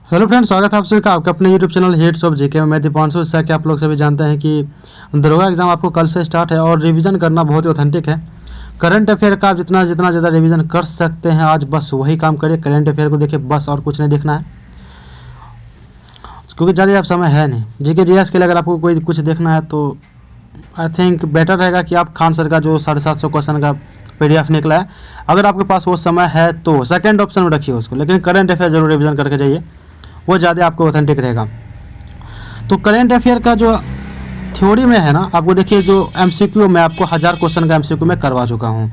Hello friends, स्वागत है आप सभी का आपके अपने YouTube channel heads of GK में। मैं दीपांशु। जैसा कि आप लोग सभी जानते हैं कि दरोगा एग्जाम आपको कल से स्टार्ट है और रिवीजन करना बहुत ही ऑथेंटिक है। करंट अफेयर का आप जितना जितना ज़्यादा रिवीजन कर सकते हैं आज बस वही काम करिए। करंट अफेयर को देखिए बस, और कुछ नहीं देखना है क्योंकि ज़्यादा आप समय है नहीं। जीके जीएस के लिए अगर आपको कोई कुछ देखना है तो आई थिंक बेटर रहेगा कि आप खान सर का जो 750 क्वेश्चन का PDF निकला है, अगर आपके पास वो समय है तो सेकंड ऑप्शन में रखिए उसको, लेकिन करंट अफेयर जरूर रिवीजन करके जाइए, वो ज़्यादा आपको ऑथेंटिक रहेगा। तो करंट अफेयर का जो थ्योरी में है ना, आपको देखिए जो MCQ मैं आपको 1000 क्वेश्चन का MCQ में करवा चुका हूँ।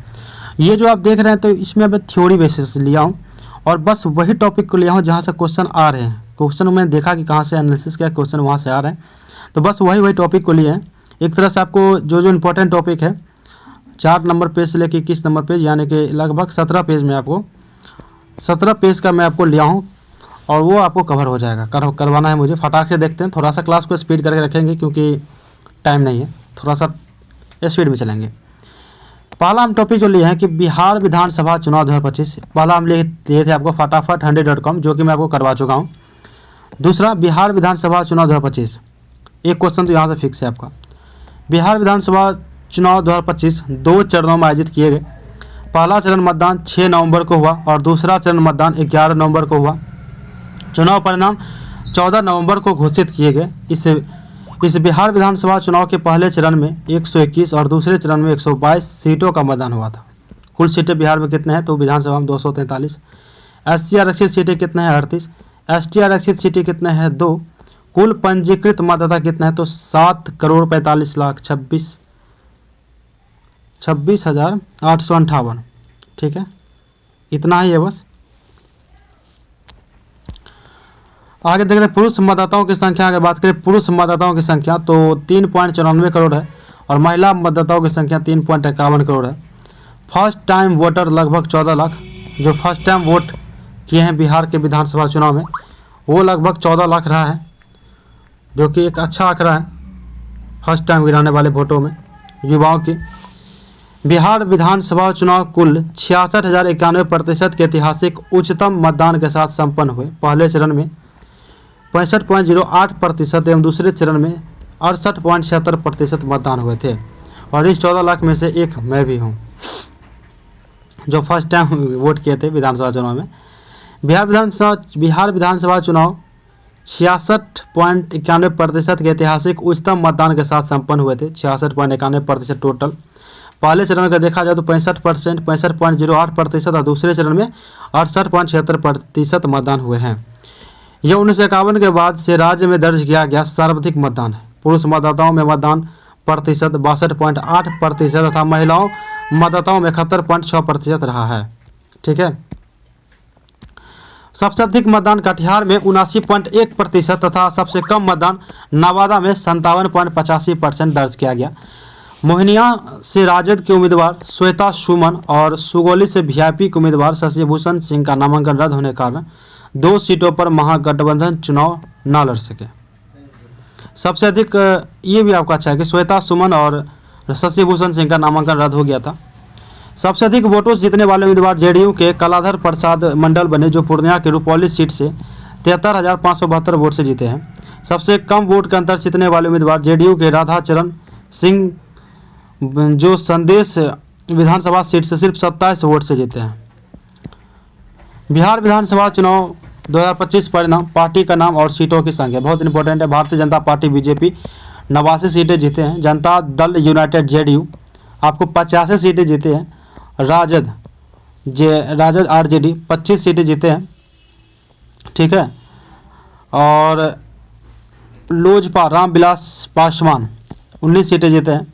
ये जो आप देख रहे हैं तो इसमें मैं थ्योरी बेसिस लिया हूँ और बस वही टॉपिक को लिया हूँ जहाँ से क्वेश्चन आ रहे हैं। क्वेश्चन मैंने देखा कि कहाँ से एनालिसिस किया, क्वेश्चन वहाँ से आ रहे हैं, तो बस वही टॉपिक को लिए हैं। एक तरह से आपको जो इम्पोर्टेंट टॉपिक है 4 नंबर पेज से लेकर 21 नंबर पेज, यानी कि लगभग 17 पेज में आपको 17 पेज का मैं आपको लिया हूँ और वो आपको कवर हो जाएगा। करवाना है मुझे, फटाक से देखते हैं। थोड़ा सा क्लास को स्पीड करके रखेंगे क्योंकि टाइम नहीं है, थोड़ा सा स्पीड में चलेंगे। पहला हम टॉपिक जो लिए हैं कि बिहार विधानसभा चुनाव 2025, पहला हम लिए थे आपको फटाफट 100.com, जो कि मैं आपको करवा चुका हूँ। दूसरा बिहार विधानसभा चुनाव 2025, एक क्वेश्चन तो यहाँ से फिक्स है आपका। बिहार विधानसभा चुनाव 2025 2 चरणों में आयोजित किए गए। पहला चरण मतदान 6 नवंबर को हुआ और दूसरा चरण मतदान 11 नवंबर को हुआ। चुनाव परिणाम 14 नवंबर को घोषित किए गए। इस बिहार विधानसभा चुनाव के पहले चरण में 121 और दूसरे चरण में 122 सीटों का मतदान हुआ था। कुल सीटें बिहार में कितने हैं तो विधानसभा में 243। SC आरक्षित सीटें कितने हैं 38। ST आरक्षित सीटें कितने हैं 2। कुल पंजीकृत मतदाता कितने हैं तो 7,45,26,858। ठीक है, इतना ही है बस। आगे देख रहे हैं पुरुष मतदाताओं की संख्या। अगर बात करें पुरुष मतदाताओं की संख्या तो 3.94 करोड़ है और महिला मतदाताओं की संख्या 3.51 करोड़ है। फर्स्ट टाइम वोटर लगभग 14 लाख, जो फर्स्ट टाइम वोट किए हैं बिहार के विधानसभा चुनाव में वो लगभग 14 लाख रहा है, जो कि एक अच्छा आंकड़ा है फर्स्ट टाइम गिराने वाले वोटों में युवाओं की। बिहार विधानसभा चुनाव कुल 66,091% के ऐतिहासिक उच्चतम मतदान के साथ संपन्न हुए। पहले चरण में 65.08% एवं दूसरे चरण में 68.76% मतदान हुए थे और इस 14 लाख में से एक मैं भी हूँ जो फर्स्ट टाइम वोट किए थे विधानसभा चुनाव में। बिहार विधानसभा चुनाव 66.91% के ऐतिहासिक उच्चतम मतदान के साथ संपन्न हुए थे। 66.91% टोटल। पहले चरण का देखा जाए तो 65.08% और दूसरे चरण में 68.76% मतदान हुए हैं। यह 1951 के बाद से राज्य में दर्ज किया गया सर्वाधिक मतदान है। पुरुष मतदाताओं में मतदान प्रतिशत 62.8% तथा महिलाओं मतदाताओं में 71.6% रहा है। ठीक है, सबसे अधिक मतदान कटिहार में 79.1% तथा सबसे कम मतदान नवादा में 57.85% दर्ज किया गया। मोहनिया से राजद के उम्मीदवार श्वेता सुमन और सुगौली से VIP के उम्मीदवार शशि भूषण सिंह का नामांकन रद्द होने के कारण 2 सीटों पर महागठबंधन चुनाव न लड़ सके। सबसे अधिक ये भी आपका अच्छा है कि श्वेता सुमन और शशि भूषण सिंह का नामांकन रद्द हो गया था। सबसे अधिक वोटों से जीतने वाले उम्मीदवार JDU के कलाधर प्रसाद मंडल बने, जो पूर्णिया के रुपौली सीट से 73,572 वोट से जीते हैं। सबसे कम वोट के अंतर जीतने वाले उम्मीदवार JDU के राधाचरण सिंह, जो संदेश विधानसभा सीट से सिर्फ 27 वोट से जीते हैं। बिहार विधानसभा चुनाव 2025 परिणाम, पार्टी का नाम और सीटों की संख्या बहुत इंपॉर्टेंट है। भारतीय जनता पार्टी BJP 89 सीटें जीते हैं। जनता दल यूनाइटेड JDU आपको 85 सीटें जीते हैं। राजद RJD 25 सीटें जीते हैं। ठीक है, और लोजपा रामविलास पासवान 19 सीटें जीते हैं।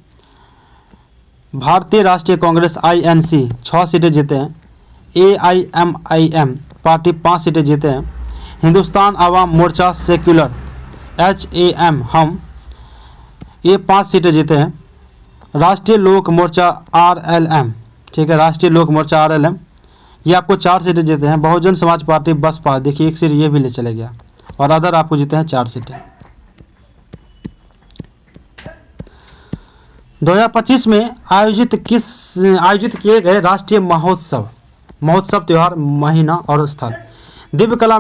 भारतीय राष्ट्रीय कांग्रेस INC 6 सीटें जीते हैं। AIMIM पार्टी 5 सीटें जीते हैं। हिंदुस्तान आवाम मोर्चा सेक्युलर HAM हम ये 5 सीटें जीते हैं। राष्ट्रीय लोक मोर्चा RLM, ठीक है, राष्ट्रीय लोक मोर्चा RLM ये आपको 4 सीटें जीते हैं। बहुजन समाज पार्टी बसपा देखिए 1 सीट ये भी ले चले गया और अदर आपको जीते हैं 4 सीटें। 2025 में आयोजित किए गए राष्ट्रीय महोत्सव त्यौहार, महीना और स्थल दिव्य कला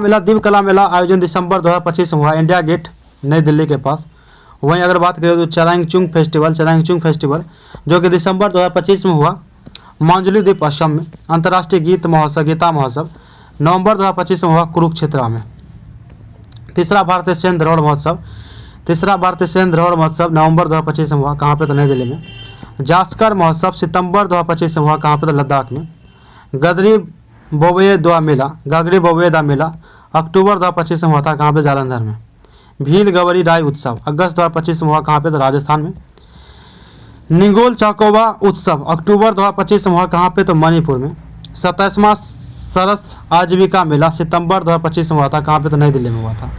मेला आयोजन दिसंबर 2025 में हुआ इंडिया गेट नई दिल्ली के पास। वहीं अगर बात करें तो चरांगचुंग फेस्टिवल जो कि दिसंबर 2025 में हुआ मांजुली द्वीप असम में। अंतर्राष्ट्रीय गीता महोत्सव नवंबर 2025 में हुआ कुरुक्षेत्र में। तीसरा भारतीय सैन्य धरोहर महोत्सव नवंबर 2025 में हुआ कहाँ पे, तो नई दिल्ली में। जास्कर महोत्सव सितंबर 2025 में हुआ कहाँ पे, तो लद्दाख में। गागरी बोवेदा मेला अक्टूबर 2025 में हुआ था कहाँ पे, जालंधर में। भील गवरी राय उत्सव अगस्त 2025 में हुआ कहाँ पे, तो राजस्थान में। निगोल चाकोबा उत्सव अक्टूबर 2025 में हुआ कहाँ पे, तो मणिपुर में। 27वां सरस आजीविका मेला सितंबर 2025 में हुआ था कहाँ पे, तो नई दिल्ली में हुआ था।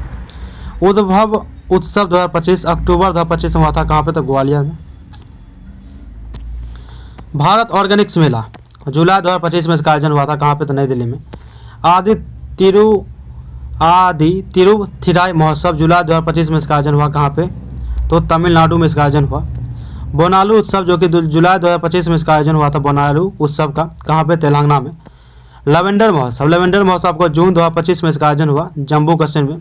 उद्भव उत्सव 2025 अक्टूबर 2025 में हुआ था कहाँ पे, तो ग्वालियर में। भारत ऑर्गेनिक्स मेला जुलाई 2025 में इसका आयोजन हुआ था कहाँ पे, तो नई दिल्ली में। आदि तिरुथिराई महोत्सव जुलाई 2025 में इसका आयोजन हुआ कहाँ पे, तो तमिलनाडु में इसका आयोजन हुआ। बोनालू उत्सव जो कि जुलाई 2025 में इसका आयोजन हुआ था बोनालू उत्सव का कहाँ पे, तेलंगाना में। लवेंडर महोत्सव को जून 2025 में इसका आयोजन हुआ जम्मू कश्मीर में।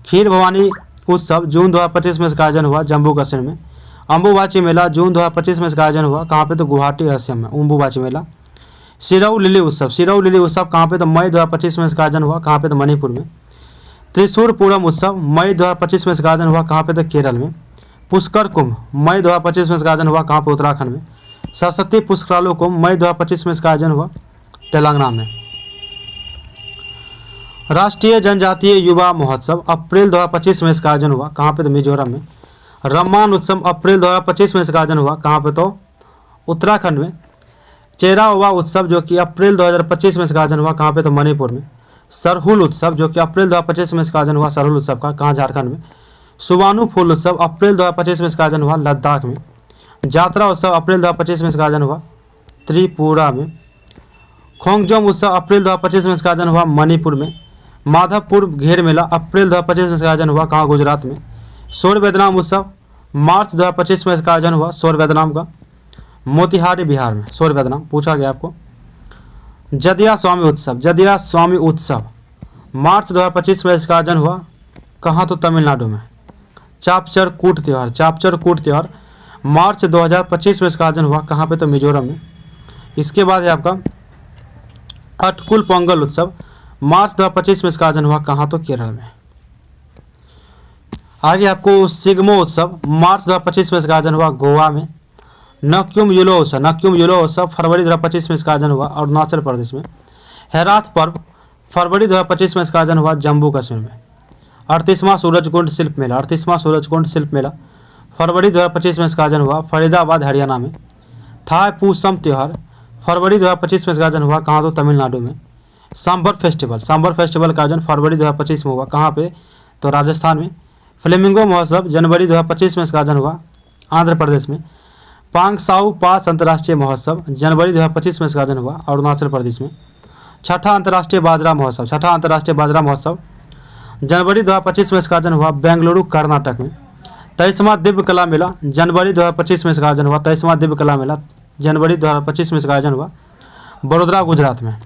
खीर भवानी उत्सव जून 2025 में इसका आयोजन हुआ जम्मू कश्मीर में। अम्बुबाची मेला जून 2025 में इसका आयोजन हुआ कहाँ पे, तो गुवाहाटी असम में अम्बुबाची मेला। सिरऊ लिली उत्सव कहाँ पे, तो मई 2025 में इसका आयोजन हुआ कहाँ पे, तो मणिपुर में। त्रिशूर पूरम उत्सव मई 2025 में इसका आयोजन हुआ कहाँ पे, तो केरल में। पुष्कर कुंभ मई 2025 में इसका आयोजन हुआ कहाँ पे, उत्तराखंड में। सरस्वती पुष्करालु कुंभ मई 2025 में इसका आयोजन हुआ तेलंगाना में। राष्ट्रीय जनजातीय युवा महोत्सव अप्रैल 2025 में इसका आयोजन हुआ कहाँ पे, तो मिजोरम में। रम्मान उत्सव अप्रैल 2025 में इसका आयोजन हुआ कहाँ पे, तो उत्तराखंड में। चेरा ओवा उत्सव जो कि अप्रैल 2025 में इसका आयोजन हुआ कहाँ पे, तो मणिपुर में। सरहुल उत्सव जो कि अप्रैल 2025 में इसका आयोजन हुआ सरहुल उत्सव का कहाँ, झारखंड में। सुबानु फूल उत्सव अप्रैल 2025 में इसका आयोजन हुआ लद्दाख में। जात्रा उत्सव अप्रैल 2025 में इसका आयोजन हुआ त्रिपुरा में। खोंगजोम उत्सव अप्रैल 2025 में इसका आयोजन हुआ मणिपुर में। माधवपुर घेर मेला अप्रैल 2025 में इसका आयोजन हुआ कहाँ, गुजरात में। सोरवेदनाम उत्सव मार्च 2025 में इसका आयोजन हुआ सोरवेदनाम का मोतिहारी बिहार में। सोरवेदनाम पूछा गया आपको। जदिया स्वामी उत्सव मार्च 2025 में इसका आयोजन हुआ कहाँ, तो तमिलनाडु में। चापचर कूट त्यौहार मार्च 2025 में इसका आयोजन हुआ कहाँ पे, तो मिजोरम में। इसके बाद है आपका अटकुल पोंगल उत्सव मार्च 2025 में इसका आयोजन हुआ कहाँ, तो केरल में। आगे आपको सिग्मो उत्सव मार्च 2025 में इसका आयोजन हुआ गोवा में। नक्युम युलो उत्सव फरवरी 2025 में इसका आयोजन हुआ अरुणाचल प्रदेश में। हेराथ पर्व फरवरी 2025 में इसका आयोजन हुआ जम्मू कश्मीर में। 38वां सूरजकुंड शिल्प मेला फरवरी 2025 में इसका आयोजन हुआ फरीदाबाद हरियाणा में। थाई पूसम त्यौहार फरवरी 2025 में इसका आयोजन हुआ कहाँ, तो तमिलनाडु में। सांबर फेस्टिवल का आयोजन फरवरी 2025 में हुआ कहाँ पे, तो राजस्थान में। फ्लेमिंगो महोत्सव जनवरी 2025 में इसका आयोजन हुआ आंध्र प्रदेश में। पांगसाऊ पास अंतर्राष्ट्रीय महोत्सव जनवरी 2025 में इसका आयोजन हुआ अरुणाचल प्रदेश में। छठा अंतर्राष्ट्रीय बाजरा महोत्सव जनवरी 2025 में इसका आयोजन हुआ बेंगलुरु कर्नाटक में। 23वां दिव्य कला मेला जनवरी 2025 में इसका आयोजन हुआ जनवरी 2025 में इसका आयोजन हुआ बड़ोदरा गुजरात में।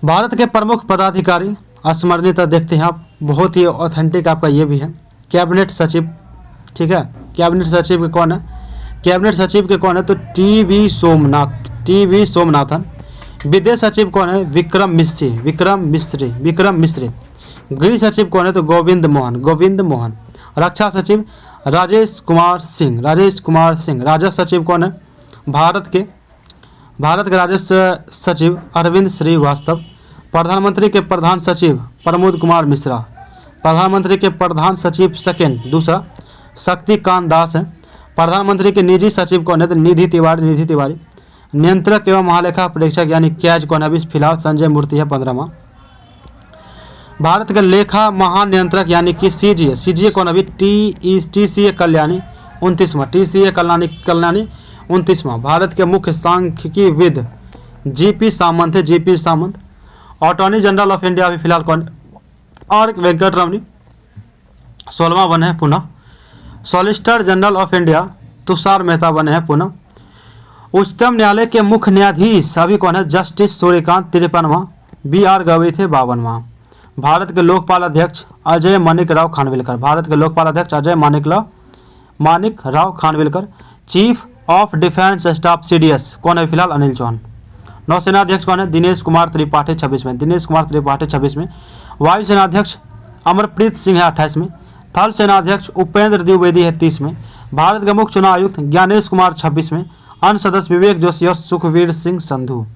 भारत के प्रमुख पदाधिकारी स्मरणीयता देखते हैं आप, बहुत ही ऑथेंटिक आपका ये भी है। कैबिनेट सचिव, ठीक है, कैबिनेट सचिव के कौन है, तो टी.वी. सोमनाथन। विदेश सचिव कौन है, विक्रम मिश्री। गृह सचिव कौन है, तो गोविंद मोहन। रक्षा सचिव राजेश कुमार सिंह। राजस्व सचिव कौन है, भारत के राजस्व सचिव अरविंद श्रीवास्तव। प्रधानमंत्री के प्रधान सचिव प्रमोद कुमार मिश्रा। प्रधानमंत्री के प्रधान सचिव दूसरा शक्तिकांत दास है। प्रधानमंत्री के निजी सचिव कौन है, तो निधि तिवारी। नियंत्रक एवं महालेखा परीक्षक यानी कैज कौन है, अभी फिलहाल संजय मूर्ति है 15वां। भारत के लेखा महानियंत्रक यानी कि सीजीए कौन, अभी टीसीए कल्याणी 29वां। भारत के मुख्य सांख्यिकीविद GP Samant. Attorney general of India अभी फिलहाल कौन, आर वेंकटरमणी 16वां बने हैं पुनः। Solicitor general of India Tushar Mehta बने हैं पुनः। उच्चतम न्यायालय के मुख्य न्यायाधीश अभी कौन है? जस्टिस सूर्यकांत 53वां, BR गवई थे 52वां। भारत के लोकपाल अध्यक्ष अजय मानिक राव खानविलकर, भारत के लोकपाल अध्यक्ष Ajay Manik Rao Khanwilkar. Chief of defence staff CDS कौन है फिलहाल? अनिल चौहान। नौसेना अध्यक्ष कौन है? दिनेश कुमार त्रिपाठी 26वें, दिनेश कुमार त्रिपाठी 26वें। वायुसेना अध्यक्ष अमरप्रीत सिंह है 28वें। थल सेना अध्यक्ष उपेंद्र द्विवेदी है 30वें। भारत के मुख्य चुनाव आयुक्त ज्ञानेश कुमार 26वें। अन्य सदस्य विवेक जोशी और सुखवीर सिंह संधू।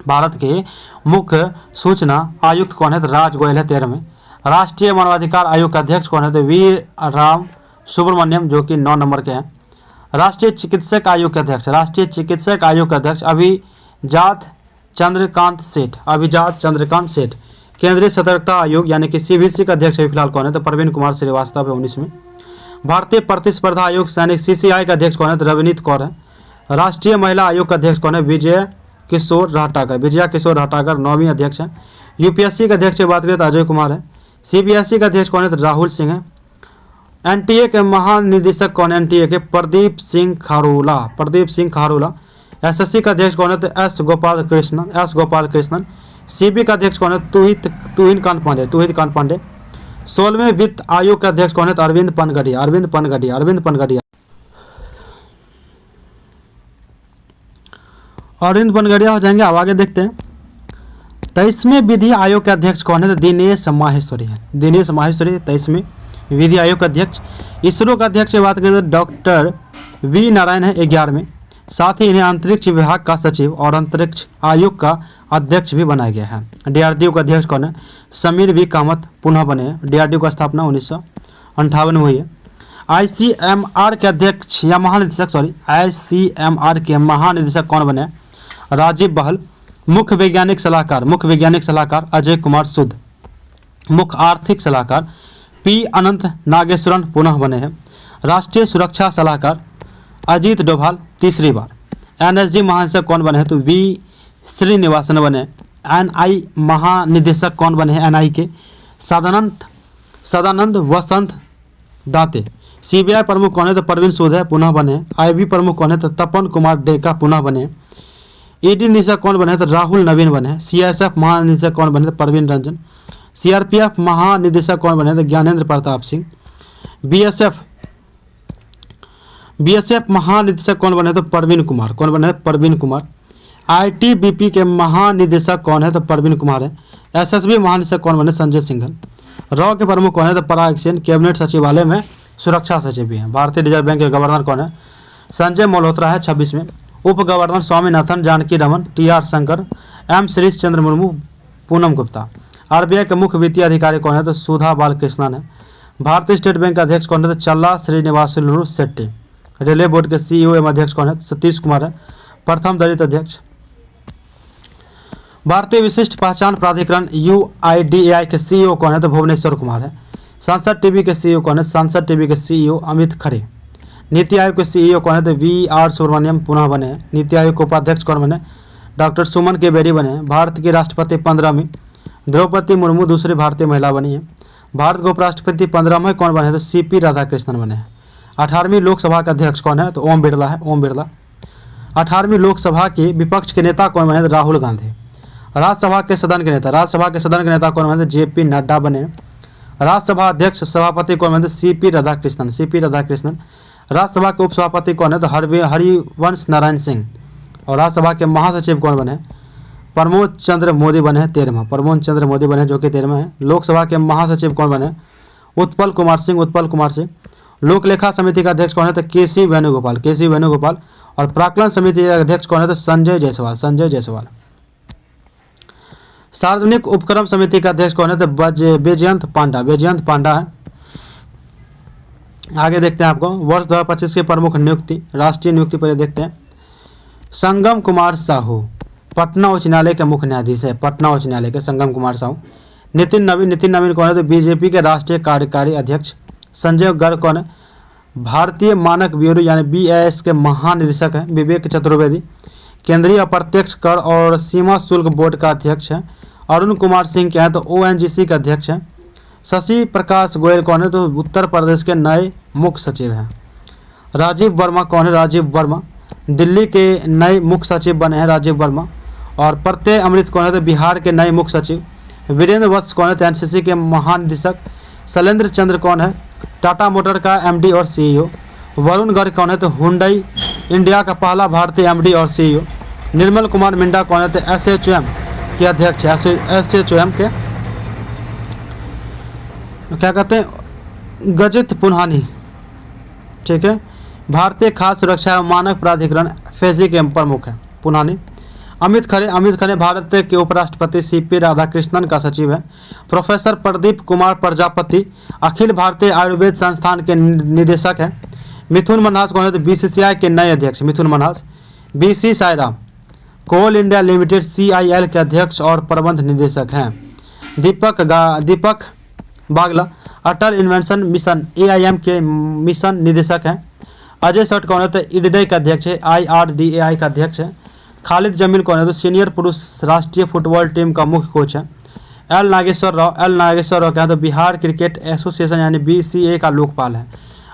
भारत के मुख्य सूचना आयुक्त कौन है? तो राज गोयल है 13वें। राष्ट्रीय मानवाधिकार आयोग के अध्यक्ष कौन है? तो वी राम सुब्रमण्यम, जो कि 9 नंबर के हैं। राष्ट्रीय चिकित्सक आयोग के अध्यक्ष, राष्ट्रीय चिकित्सक आयोग के अध्यक्ष अभिजात चंद्रकांत सेठ। केंद्रीय सतर्कता आयोग यानी कि CBC का अध्यक्ष फिलहाल कौन है? तो प्रवीण कुमार श्रीवास्तव है 19 में। भारतीय प्रतिस्पर्धा आयोग यानी CCI का अध्यक्ष कौन है? तो रवनीत कौर है। राष्ट्रीय महिला आयोग का अध्यक्ष कौन है? विजया किशोर रहटाकर 9वीं अध्यक्ष है। UPSC का अध्यक्ष की बात करें तो अजय कुमार है। CBSE का अध्यक्ष कौन है? तो राहुल सिंह है। NTA के महानिदेशक कौन है? NTA के प्रदीप सिंह खारोला। SSC का अध्यक्ष कौन है? तो S गोपाल कृष्णन। CB का अध्यक्ष कौन है? तुहिन कांत पांडे। 16वें वित्त आयोग का अध्यक्ष कौन है? तो अरविंद पनगड़िया। अरविंद पनगड़िया हो जाएंगे। अब आगे देखते हैं 23वें विधि आयोग के अध्यक्ष कौन है? तो दिनेश माहेश्वरी है। 23वें विधि आयोग का अध्यक्ष। इसरो का अध्यक्ष की बात करें तो डॉक्टर V नारायण है 11वें। साथ ही इन्हें अंतरिक्ष विभाग का सचिव और अंतरिक्ष आयोग का अध्यक्ष भी बनाया गया है। DRDO का अध्यक्ष कौन है? समीर V कामत पुनः बने हैं। DRDO का स्थापना 1958 में हुई है। ICMR के अध्यक्ष या ICMR के महानिदेशक कौन बने? राजीव बहल। मुख्य वैज्ञानिक सलाहकार अजय कुमार सुद। मुख्य आर्थिक सलाहकार P अनंत नागेश्वरन पुनः बने हैं। राष्ट्रीय सुरक्षा सलाहकार अजीत डोभाल 3री बार। NSG महानिदेशक कौन बने हैं? तो V श्रीनिवासन बने। NI महानिदेशक कौन बने हैं? NI के सदानंद वसंत दाते। CBI प्रमुख कौन है? तो प्रवीण सूद है पुनः बने। IB प्रमुख कौन है? तो तपन कुमार डेका पुनः बने। ED निदेशक कौन बने? तो राहुल नवीन बने। CSF महानिदेशक कौन बने? तो प्रवीण रंजन। CRPF महानिदेशक कौन बने? तो ज्ञानेंद्र प्रताप सिंह। BSF महानिदेशक कौन बने? तो प्रवीण कुमार। ITBP के महानिदेशक कौन है? तो प्रवीण कुमार है। SSB महानिदेशक कौन बने? संजय सिंघल। रॉ के प्रमुख कौन है? तो पराग सेन। कैबिनेट सचिवालय में सुरक्षा सचिव भी हैं। भारतीय रिजर्व बैंक के गवर्नर कौन है? संजय मल्होत्रा है 26 में। उप governor Swaminathan Janaki Raman, TR Shankar, M Shrish Chandra Murmu, Poonam Gupta. RBI के मुख्य वित्तीय अधिकारी कौन है? तो सुधा बालकृष्णन है। भारतीय स्टेट बैंक का अध्यक्ष कौन है? तो चल्ला श्रीनिवासुलु शेट्टी। रेलवे बोर्ड के CEO एवं अध्यक्ष कौन है? सतीश कुमार है, प्रथम दलित अध्यक्ष। भारतीय विशिष्ट पहचान प्राधिकरण UIDAI के CEO कौन है? तो भुवनेश्वर कुमार है। संसद टीवी के CEO कौन है? संसद टीवी के CEO अमित खरे। नीति आयोग के CEO कौन है? तो VR सुब्रमण्यम पुनः बने हैं। नीति आयोग के उपाध्यक्ष कौन बने? डॉक्टर सुमन के बेरी बने हैं। भारत की राष्ट्रपति 15वीं द्रौपदी मुर्मू दूसरी भारतीय महिला बनी है। भारत के उपराष्ट्रपति 15वें कौन बने? तो CP राधाकृष्णन बने हैं। 18वीं लोकसभा के अध्यक्ष कौन है? तो ओम बिरला। 18वीं लोकसभा के विपक्ष के नेता कौन बने? तो राहुल गांधी। राज्यसभा के सदन के नेता कौन बने? तो JP नड्डा बने। राज्यसभा अध्यक्ष सभापति कौन बने? तो CP राधाकृष्णन। राज्यसभा के उपसभापति कौन है? तो हरिवंश नारायण सिंह। और राज्यसभा के महासचिव कौन बने? प्रमोद चंद्र मोदी बने हैं 13वां, जो कि 13वां है। लोकसभा के महासचिव कौन बने? उत्पल कुमार सिंह। लोक लेखा समिति का अध्यक्ष कौन है? तो KC वेणुगोपाल। और प्राक्कलन समिति के अध्यक्ष कौन है? तो संजय जायसवाल। सार्वजनिक उपक्रम समिति का अध्यक्ष कौन है? तो बैजयंत पांडा है। आगे देखते हैं आपको वर्ष 2025 के प्रमुख नियुक्ति, राष्ट्रीय नियुक्ति पर देखते हैं। संगम कुमार साहू पटना उच्च न्यायालय के मुख्य न्यायाधीश है। संगम कुमार साहू। नितिन नवीन कौन है? तो BJP के राष्ट्रीय कार्यकारी अध्यक्ष। संजय गर्ग कौन है? भारतीय मानक ब्यूरो यानी BIS के महानिदेशक हैं। विवेक चतुर्वेदी केंद्रीय अप्रत्यक्ष कर और सीमा शुल्क बोर्ड का अध्यक्ष है। अरुण कुमार सिंह क्या है? तो ONGC का अध्यक्ष है। शशि प्रकाश गोयल कौन है? तो उत्तर प्रदेश के नए मुख्य सचिव हैं। राजीव वर्मा कौन है? दिल्ली के नए मुख्य सचिव बने हैं राजीव वर्मा। और प्रत्यय अमृत कौन है? तो बिहार के नए मुख्य सचिव। वीरेंद्र वत्स कौन है? तो एनसीसी के महानिदेशक। शैलेंद्र चंद्र कौन है? टाटा मोटर का एमडी और सीईओ। वरुण गर्ग कौन है? तो हुंडई इंडिया का पहला भारतीय एमडी और सीईओ। निर्मल कुमार मिंडा कौन है? तो एसएचओएम के अध्यक्ष है। एसएचओएम के क्या कहते हैं? गजित पुन्हानी, ठीक है। भारतीय खाद्य सुरक्षा एवं मानक प्राधिकरण फेजी के प्रमुख है पुन्हानी। अमित खरे भारत के उपराष्ट्रपति सीपी राधाकृष्णन का सचिव है। प्रोफेसर प्रदीप कुमार प्रजापति अखिल भारतीय आयुर्वेद संस्थान के निदेशक हैं। मिथुन मन्हास कौन है? तो बीसीसीआई के नए अध्यक्ष मिथुन मन्हास। बीसी सायराम कोल इंडिया लिमिटेड सीआईएल के अध्यक्ष और प्रबंध निदेशक हैं। दीपक बागला अटल इन्वेंशन मिशन एआईएम के मिशन निदेशक हैं। अजय सठ कौन है? तो इडडे का अध्यक्ष है। आईआरडीएआई का अध्यक्ष है। खालिद जमील कौन है? तो सीनियर पुरुष राष्ट्रीय फुटबॉल टीम का मुख्य कोच है। एल नागेश्वर राव क्या है? तो बिहार क्रिकेट एसोसिएशन यानी बीसीए का लोकपाल है।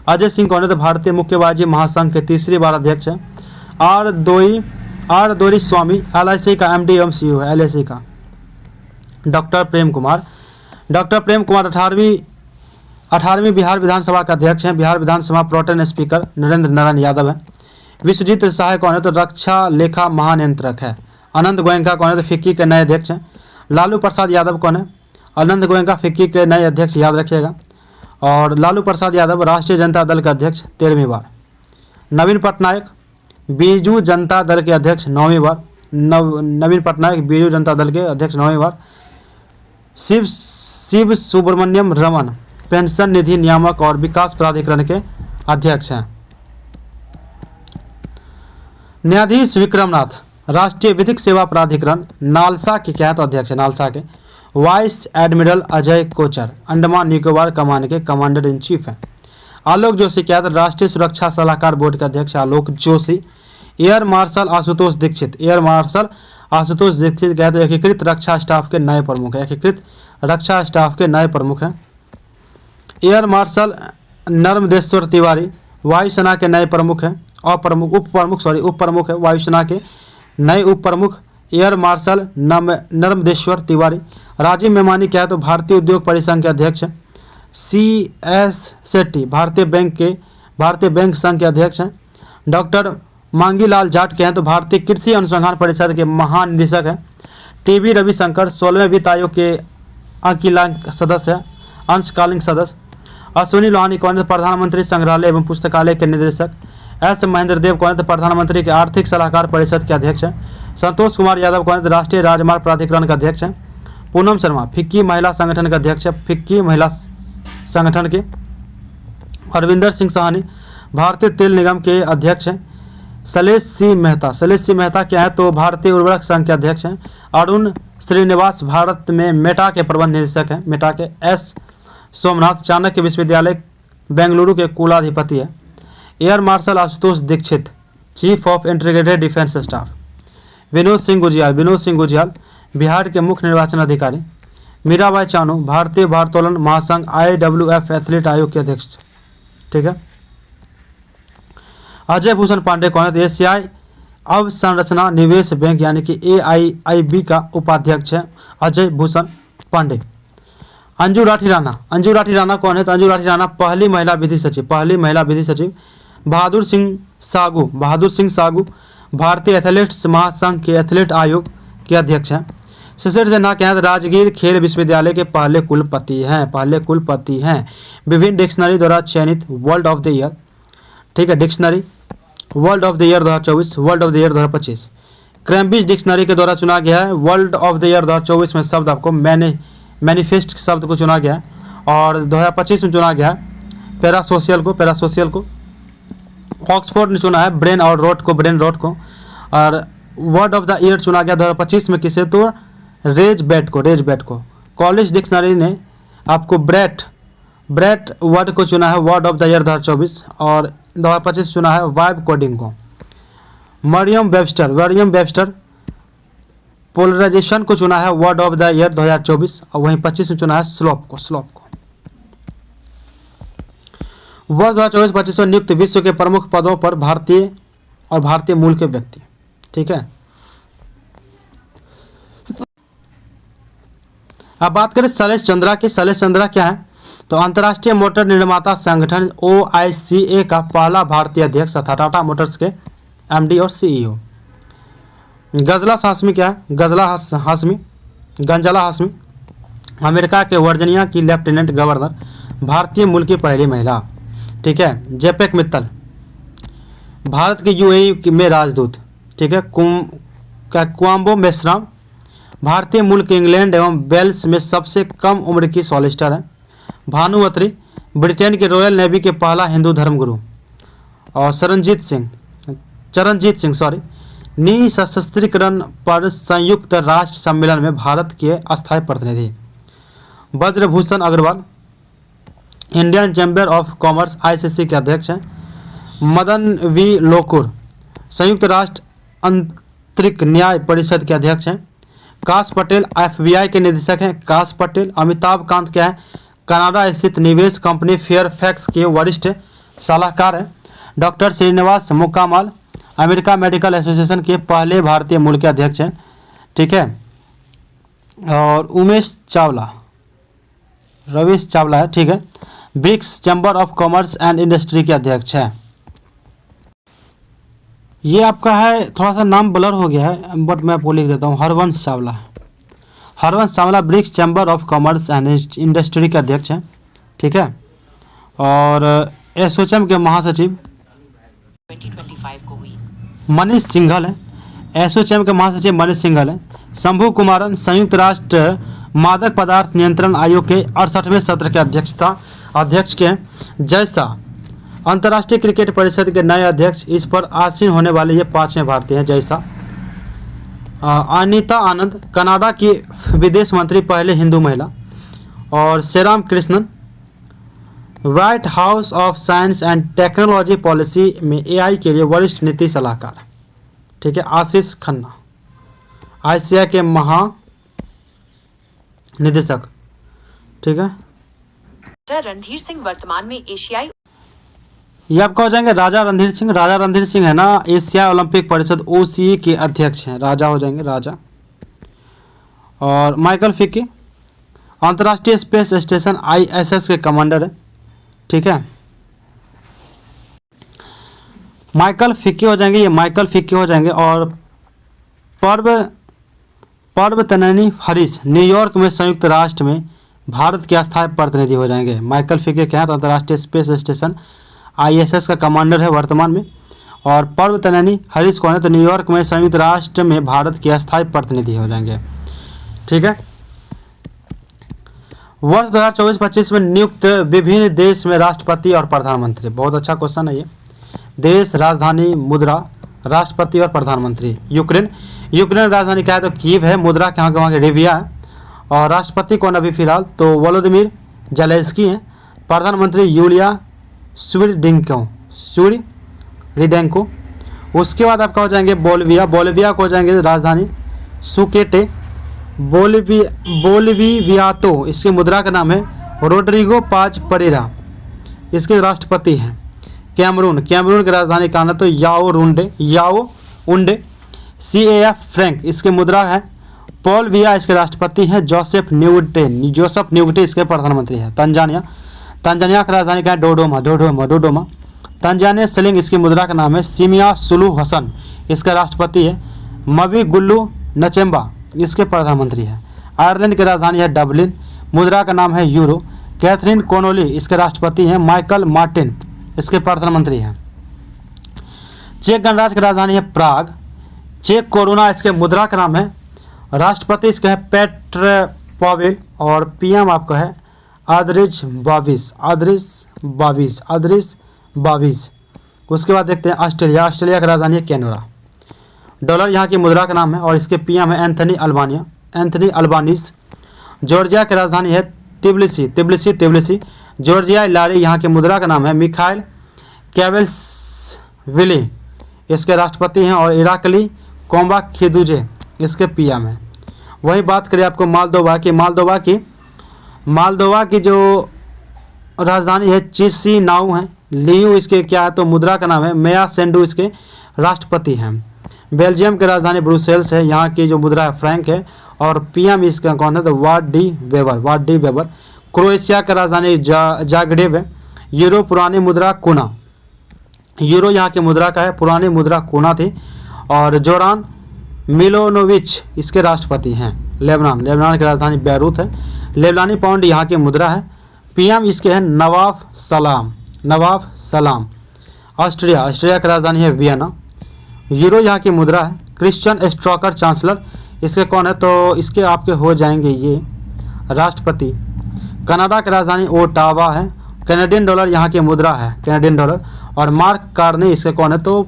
अजय सिंह कौन है? तो भारतीय मुक्केबाजी महासंघ के तीसरी बार अध्यक्ष है। आर दोरी स्वामी एलआईसी का एमडी एवं सीईओ है एलआईसी का। डॉक्टर प्रेम कुमार 18वीं बिहार विधानसभा का अध्यक्ष हैं। बिहार विधानसभा प्रोटेम स्पीकर नरेंद्र नारायण यादव है। विश्वजीत सहाय कौन है? तो रक्षा लेखा महानियंत्रक है। अनंत गोयनका कौन है? तो फिक्की के नए अध्यक्ष हैं। लालू प्रसाद यादव कौन है? अनंत गोयनका फिक्की के नए अध्यक्ष, याद रखिएगा। और लालू प्रसाद यादव राष्ट्रीय जनता दल के अध्यक्ष 13वीं बार। नवीन पटनायक बीजू जनता दल के अध्यक्ष 9वीं बार। नवीन पटनायक बीजू जनता दल के अध्यक्ष 9वीं बार। शिव सुब्रमण्यम रमन पेंशन निधि नियामक और विकास प्राधिकरण के अध्यक्ष हैं। न्यायाधीश विक्रमनाथ राष्ट्रीय विधिक सेवा प्राधिकरण नालसा के क्या तो अध्यक्ष है नालसा के। वाइस एडमिरल अजय कोचर अंडमान निकोबार कमान के कमांडर इन चीफ हैं। आलोक जोशी क्या था? राष्ट्रीय सुरक्षा सलाहकार बोर्ड के अध्यक्ष आलोक जोशी। एयर मार्शल आशुतोष दीक्षित क्या तो एकीकृत रक्षा स्टाफ के नए प्रमुख है। एकीकृत रक्षा स्टाफ के नए प्रमुख हैं। एयर मार्शल नर्मदेश्वर तिवारी वायुसेना के नए प्रमुख हैं। उप प्रमुख है वायुसेना के नए उप प्रमुख एयर मार्शल नर्मदेश्वर तिवारी। राजीव मेमानी क्या है? तो भारतीय उद्योग परिसंघ के अध्यक्ष हैं। CS शेट्टी भारतीय बैंक संघ के अध्यक्ष हैं। डॉक्टर मांगीलाल जाट के हैं तो भारतीय कृषि अनुसंधान परिषद के महानिदेशक हैं। टीबी रविशंकर 16वें वित्त आयोग के अंशकालीन सदस्य। अश्विनी लोहानी कौन है? प्रधानमंत्री संग्रहालय एवं पुस्तकालय के निदेशक। एस महेंद्र देव कौन है? प्रधानमंत्री के आर्थिक सलाहकार परिषद के अध्यक्ष हैं। संतोष कुमार यादव कौन है? राष्ट्रीय राजमार्ग प्राधिकरण का अध्यक्ष हैं। पूनम शर्मा फिक्की महिला संगठन का अध्यक्ष है। फिक्की महिला संगठन के। अरविंदर सिंह साहनी भारतीय तेल निगम के अध्यक्ष हैं। शैलेश सिंह मेहता क्या है? तो भारतीय उर्वरक संघ के अध्यक्ष हैं। अरुण श्रीनिवास भारत में मेटा के प्रबंध निदेशक हैं। मेटा के। एस सोमनाथ चाणक्य विश्वविद्यालय बेंगलुरु के कुलाधिपति है। Air marshal Ashutosh Dixit chief of integrated defence staff. Vinod Singh Gujiyal Bihar के मुख्य निर्वाचन अधिकारी। मीराबाई चानू भारतीय भारोत्तोलन महासंघ IWF एथलीट आयोग के अध्यक्ष, ठीक है। अजय भूषण पांडे कौन है? एशियाई अवसंरचना निवेश बैंक यानी कि AIIB का उपाध्यक्ष है अजय भूषण पांडे। अंजू राठी राणा कौन है? तो अंजू राठी राणा पहली महिला विधि सचिव। बहादुर सिंह सागू भारतीय एथलेट्स महासंघ के एथलीट आयोग के अध्यक्ष हैं। शिशिर सिन्हा क्या है? राजगीर खेल विश्वविद्यालय के पहले कुलपति हैं। विभिन्न डिक्शनरी द्वारा चयनित वर्ल्ड ऑफ द ईयर, ठीक है, dictionary world of the year 2024, world of the year 2025। Cambridge dictionary के द्वारा चुना गया है। वर्ल्ड ऑफ द ईयर 2024 में शब्द आपको मैनिफेस्ट शब्द को चुना गया है और 2025 में चुना गया है पैरासोशियल को। ऑक्सफोर्ड ने चुना है ब्रेन रॉट को। और वर्ड ऑफ द ईयर चुना गया 2025 में किसे? तो रेज बैट को। कॉलेज डिक्शनरी ने आपको ब्रेट वर्ड को चुना है वर्ड ऑफ द ईयर 2024 और 2025 चुना है वाइब कोडिंग को। मरियम वेबस्टर पोलराइजेशन को चुना है वर्ड ऑफ द ईयर 2024 और वहीं 25 में चुना है स्लोप को। वर्ष 2024-25 में नियुक्त विश्व के प्रमुख पदों पर भारतीय और भारतीय मूल के व्यक्ति। ठीक है, अब बात करें शैलेश चंद्रा की। शैलेश चंद्रा क्या है, तो अंतर्राष्ट्रीय मोटर निर्माता संगठन OICA का पहला भारतीय अध्यक्ष तथा टाटा मोटर्स के MD और CEO। गजला हाशमी क्या है, गंजला हाशमी अमेरिका के वर्जीनिया की लेफ्टिनेंट गवर्नर, भारतीय मूल की पहली महिला। ठीक है, जेपेक मित्तल भारत के UAE में राजदूत। ठीक है, क्वाम्बो मेश्राम भारतीय मूल के इंग्लैंड एवं वेल्स में सबसे कम उम्र की सॉलिसिटर है। भानु अत्री ब्रिटेन के रॉयल नेवी के पहला हिंदू धर्मगुरु। और चरणजीत सिंह निशस्त्रीकरण पर संयुक्त राष्ट्र सम्मेलन में भारत के अस्थायी प्रतिनिधि। Brajbhushan Agarwal Indian chamber of commerce ICC के अध्यक्ष हैं। मदन V लोकुर संयुक्त राष्ट्र आंतरिक न्याय परिषद के अध्यक्ष हैं। काश पटेल FBI के निदेशक हैं। काश पटेल अमिताभ कांत क्या है, कनाडा स्थित निवेश कंपनी फेयरफैक्स के वरिष्ठ सलाहकार हैं। Doctor Srinivas Mukkamala America medical association के पहले भारतीय मूल के अध्यक्ष हैं। ठीक है, और उमेश चावला रवीश चावला है। ठीक है, BRICS chamber of commerce and industry के अध्यक्ष है। ये आपका है, थोड़ा सा नाम ब्लर हो गया है बट मैं आपको लिख देता हूँ, Harvansh Chawla BRICS chamber of commerce and industry के अध्यक्ष हैं। ठीक है, और एसोचैम के महासचिव 2025 को हुई मनीष सिंघल है। एसोचैम के महासचिव मनीष सिंघल है। शंभू कुमारन संयुक्त राष्ट्र मादक पदार्थ नियंत्रण आयोग के 68वें सत्र के अध्यक्ष के हैं। जय शाह अंतर्राष्ट्रीय क्रिकेट परिषद के नए अध्यक्ष, इस पर आसीन होने वाले ये 5वें भारतीय हैं। जय शाह। अनीता आनंद कनाडा की विदेश मंत्री, पहले हिंदू महिला। और Shriram Krishnan white house of science and technology policy में AI के लिए वरिष्ठ नीति सलाहकार। ठीक है, आशीष खन्ना ICI के महानिदेशक। ठीक है, रणधीर सिंह वर्तमान में एशियाई ये आपका हो जाएंगे राजा रणधीर सिंह है ना, एशिया ओलंपिक परिषद OCE के अध्यक्ष हैं। राजा हो जाएंगे राजा। और माइकल फिक्की अंतर्राष्ट्रीय स्पेस स्टेशन ISS के कमांडर है। ठीक है, माइकल फिक्की हो जाएंगे। और पर्व तननी हरीश न्यूयॉर्क में संयुक्त राष्ट्र में भारत के अस्थायी प्रतिनिधि हो जाएंगे। माइकल फिक्की क्या है, तो अंतर्राष्ट्रीय स्पेस स्टेशन ISS का कमांडर है वर्तमान में। और पर्व तननी हरीश कौन है, तो न्यूयॉर्क में संयुक्त राष्ट्र में भारत के अस्थायी प्रतिनिधि हो जाएंगे। ठीक है, वर्ष 2024-25 में नियुक्त विभिन्न देश में राष्ट्रपति और प्रधानमंत्री। बहुत अच्छा क्वेश्चन है ये। देश, राजधानी, मुद्रा, राष्ट्रपति और प्रधानमंत्री। यूक्रेन राजधानी क्या है, तो कीव है। मुद्रा वहाँ के रिविया है। और राष्ट्रपति कौन अभी फिलहाल, तो वोलोदिमीर जेलेंस्की हैं। प्रधानमंत्री यूलिया स्विरिडेंको। उसके बाद आपका हो जाएंगे बोलिविया को हो जाएंगे राजधानी सुकेटे। बोलिवियातो इसकी मुद्रा का नाम है। रोड्रिगो पाज परेरा इसके राष्ट्रपति हैं। कैमरून की राजधानी का नाम है तो याओउंडे। CAF फ्रैंक इसकी मुद्रा है। पॉल बिया इसके राष्ट्रपति हैं। जोसेफ न्यूगटे इसके प्रधानमंत्री हैं। तंजानिया की राजधानी का है डोडोमा। तंजानिया सिलिंग इसकी मुद्रा का नाम है। सिमिया सुलू हसन इसका राष्ट्रपति है। मवी गुल्लू नचेम्बा इसके प्रधानमंत्री हैं। आयरलैंड की राजधानी है डबलिन, मुद्रा का नाम है यूरो। कैथरीन कोनोली इसके राष्ट्रपति हैं। माइकल मार्टिन इसके प्रधानमंत्री हैं। चेक गणराज्य की राजधानी है प्राग। चेक कोरोना इसके मुद्रा का नाम है। राष्ट्रपति इसका है पेट्र पॉवेल और PM आपका है आद्रिज बाविस। उसके बाद देखते हैं ऑस्ट्रेलिया की राजधानी है कैनबरा। डॉलर यहाँ की मुद्रा का नाम है और इसके PM है एंथनी अल्बानीज। जॉर्जिया की राजधानी है तिब्लिसी। जॉर्जिया लारी यहाँ के मुद्रा का नाम है। मिखाइल कैवेल्सविली इसके राष्ट्रपति हैं और इराकली कोम्बा खिदुजे इसके PM हैं। वही बात करें आपको मालदोवा की जो राजधानी है चिसिनाउ है। लियू इसके क्या है तो मुद्रा का नाम है। मेया सेंडू इसके राष्ट्रपति हैं। बेल्जियम की राजधानी ब्रुसेल्स है, यहाँ की जो मुद्रा है फ्रैंक है और पीएम इसका कौन है तो वार्ड डी वेबर। क्रोएशिया की राजधानी जाग्रेब है। यूरो पुरानी मुद्रा कुना, यूरो यहाँ की मुद्रा का है, पुरानी मुद्रा कुना थी। और जोरान मिलोनोविच इसके राष्ट्रपति हैं। लेबनान की राजधानी बैरूत है। लेबनानी पाउंड यहाँ की मुद्रा है। पीएम इसके हैं नवाफ सलाम। ऑस्ट्रिया की राजधानी है वियना। यूरो यहाँ की मुद्रा है। क्रिश्चियन स्ट्रोकर चांसलर इसके कौन है तो इसके आपके हो जाएंगे ये राष्ट्रपति। कनाडा की राजधानी ओटावा है। कैनेडियन डॉलर यहाँ की मुद्रा है, कैनेडियन डॉलर। और मार्क कार्ने इसके कौन है तो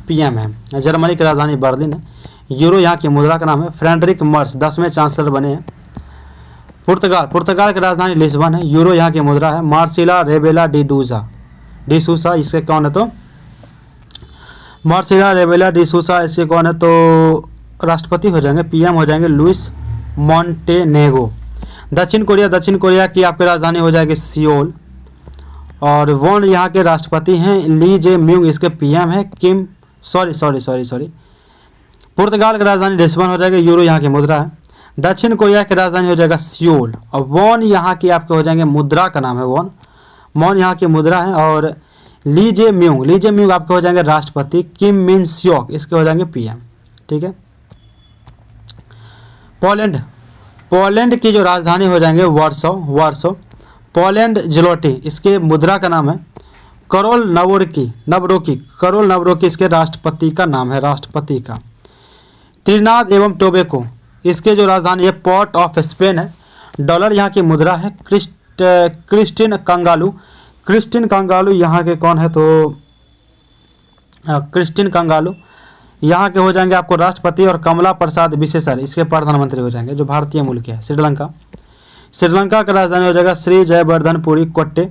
पीएम है। जर्मनी की राजधानी बर्लिन है। यूरो यहाँ की मुद्रा का नाम है। फ्रेडरिक मर्स 10वें चांसलर बने हैं। पुर्तगाल की राजधानी लिस्बन है। यूरो यहाँ की मुद्रा है। मार्सिला रेबेला डी सूसा इसके कौन है तो मार्सिला रेबेला डी सूसा इसके कौन है तो राष्ट्रपति हो जाएंगे, पीएम हो जाएंगे लुइस मॉन्टेनेगो। दक्षिण कोरिया की आपकी राजधानी हो जाएगी सियोल। और वॉन यहाँ के राष्ट्रपति हैं। ली जे म्यूंग इसके पीएम है। सॉरी पुर्तगाल की राजधानी लिस्बन हो जाएगी। यूरो यहाँ की मुद्रा है। दक्षिण कोरिया की राजधानी हो जाएगा सियोल। और वॉन यहाँ की आपके हो जाएंगे, मुद्रा का नाम है वॉन यहाँ की मुद्रा है। और ली जे म्यूंग आपके हो जाएंगे राष्ट्रपति। किम मिन स्योक इसके हो जाएंगे पीएम। ठीक है। पोलैंड की जो राजधानी हो जाएंगे वार्सो। पोलैंड ज़्लोटी इसके मुद्रा का नाम है। करोल नवरोकी इसके राष्ट्रपति का नाम है, राष्ट्रपति का। त्रिनाद एवं टोबैको इसके जो राजधानी है पोर्ट ऑफ स्पेन है। डॉलर यहाँ की मुद्रा है। क्रिस्टिन कंगालू यहाँ के कौन है तो क्रिस्टिन कंगालू यहाँ के हो जाएंगे आपको राष्ट्रपति। और कमला प्रसाद विशेषर इसके प्रधानमंत्री हो जाएंगे, जो भारतीय मूल के है। श्रीलंका का राजधानी हो जाएगा श्री जयवर्धनपुरी कोट्टे।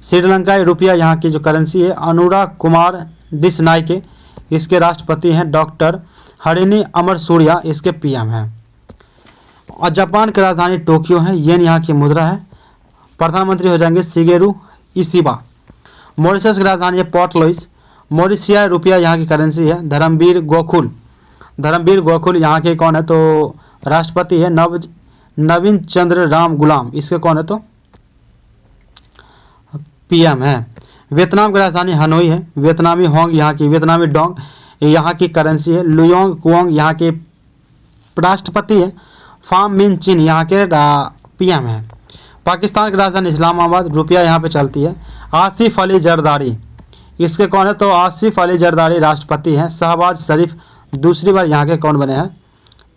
श्रीलंकाई रुपया यहाँ की जो करेंसी है। अनुराग कुमार डिसनायके इसके राष्ट्रपति हैं। डॉक्टर हरिनी अमर सूर्या इसके पीएम हैं। और जापान की राजधानी टोक्यो है। येन यहाँ की मुद्रा है। प्रधानमंत्री हो जाएंगे शिगेरू इशिबा। मॉरिशस की राजधानी है पोर्ट लुइस। मॉरिशियाई रुपया यहाँ की करेंसी है। धर्मवीर गोकुल यहाँ के कौन है तो राष्ट्रपति है। नवीन चंद्र राम गुलाम इसके कौन है तो पीएम है। वियतनाम की राजधानी हनोई है। वियतनामी डोंग यहाँ की करेंसी है। लुयोंग कुओंग यहाँ के राष्ट्रपति है। फाम मिन चिन यहाँ के पीएम है। पाकिस्तान की राजधानी इस्लामाबाद। रुपया यहाँ पे चलती है। आसिफ अली जरदारी इसके कौन है तो आसिफ अली जरदारी राष्ट्रपति हैं। शहबाज शरीफ दूसरी बार यहाँ के कौन बने हैं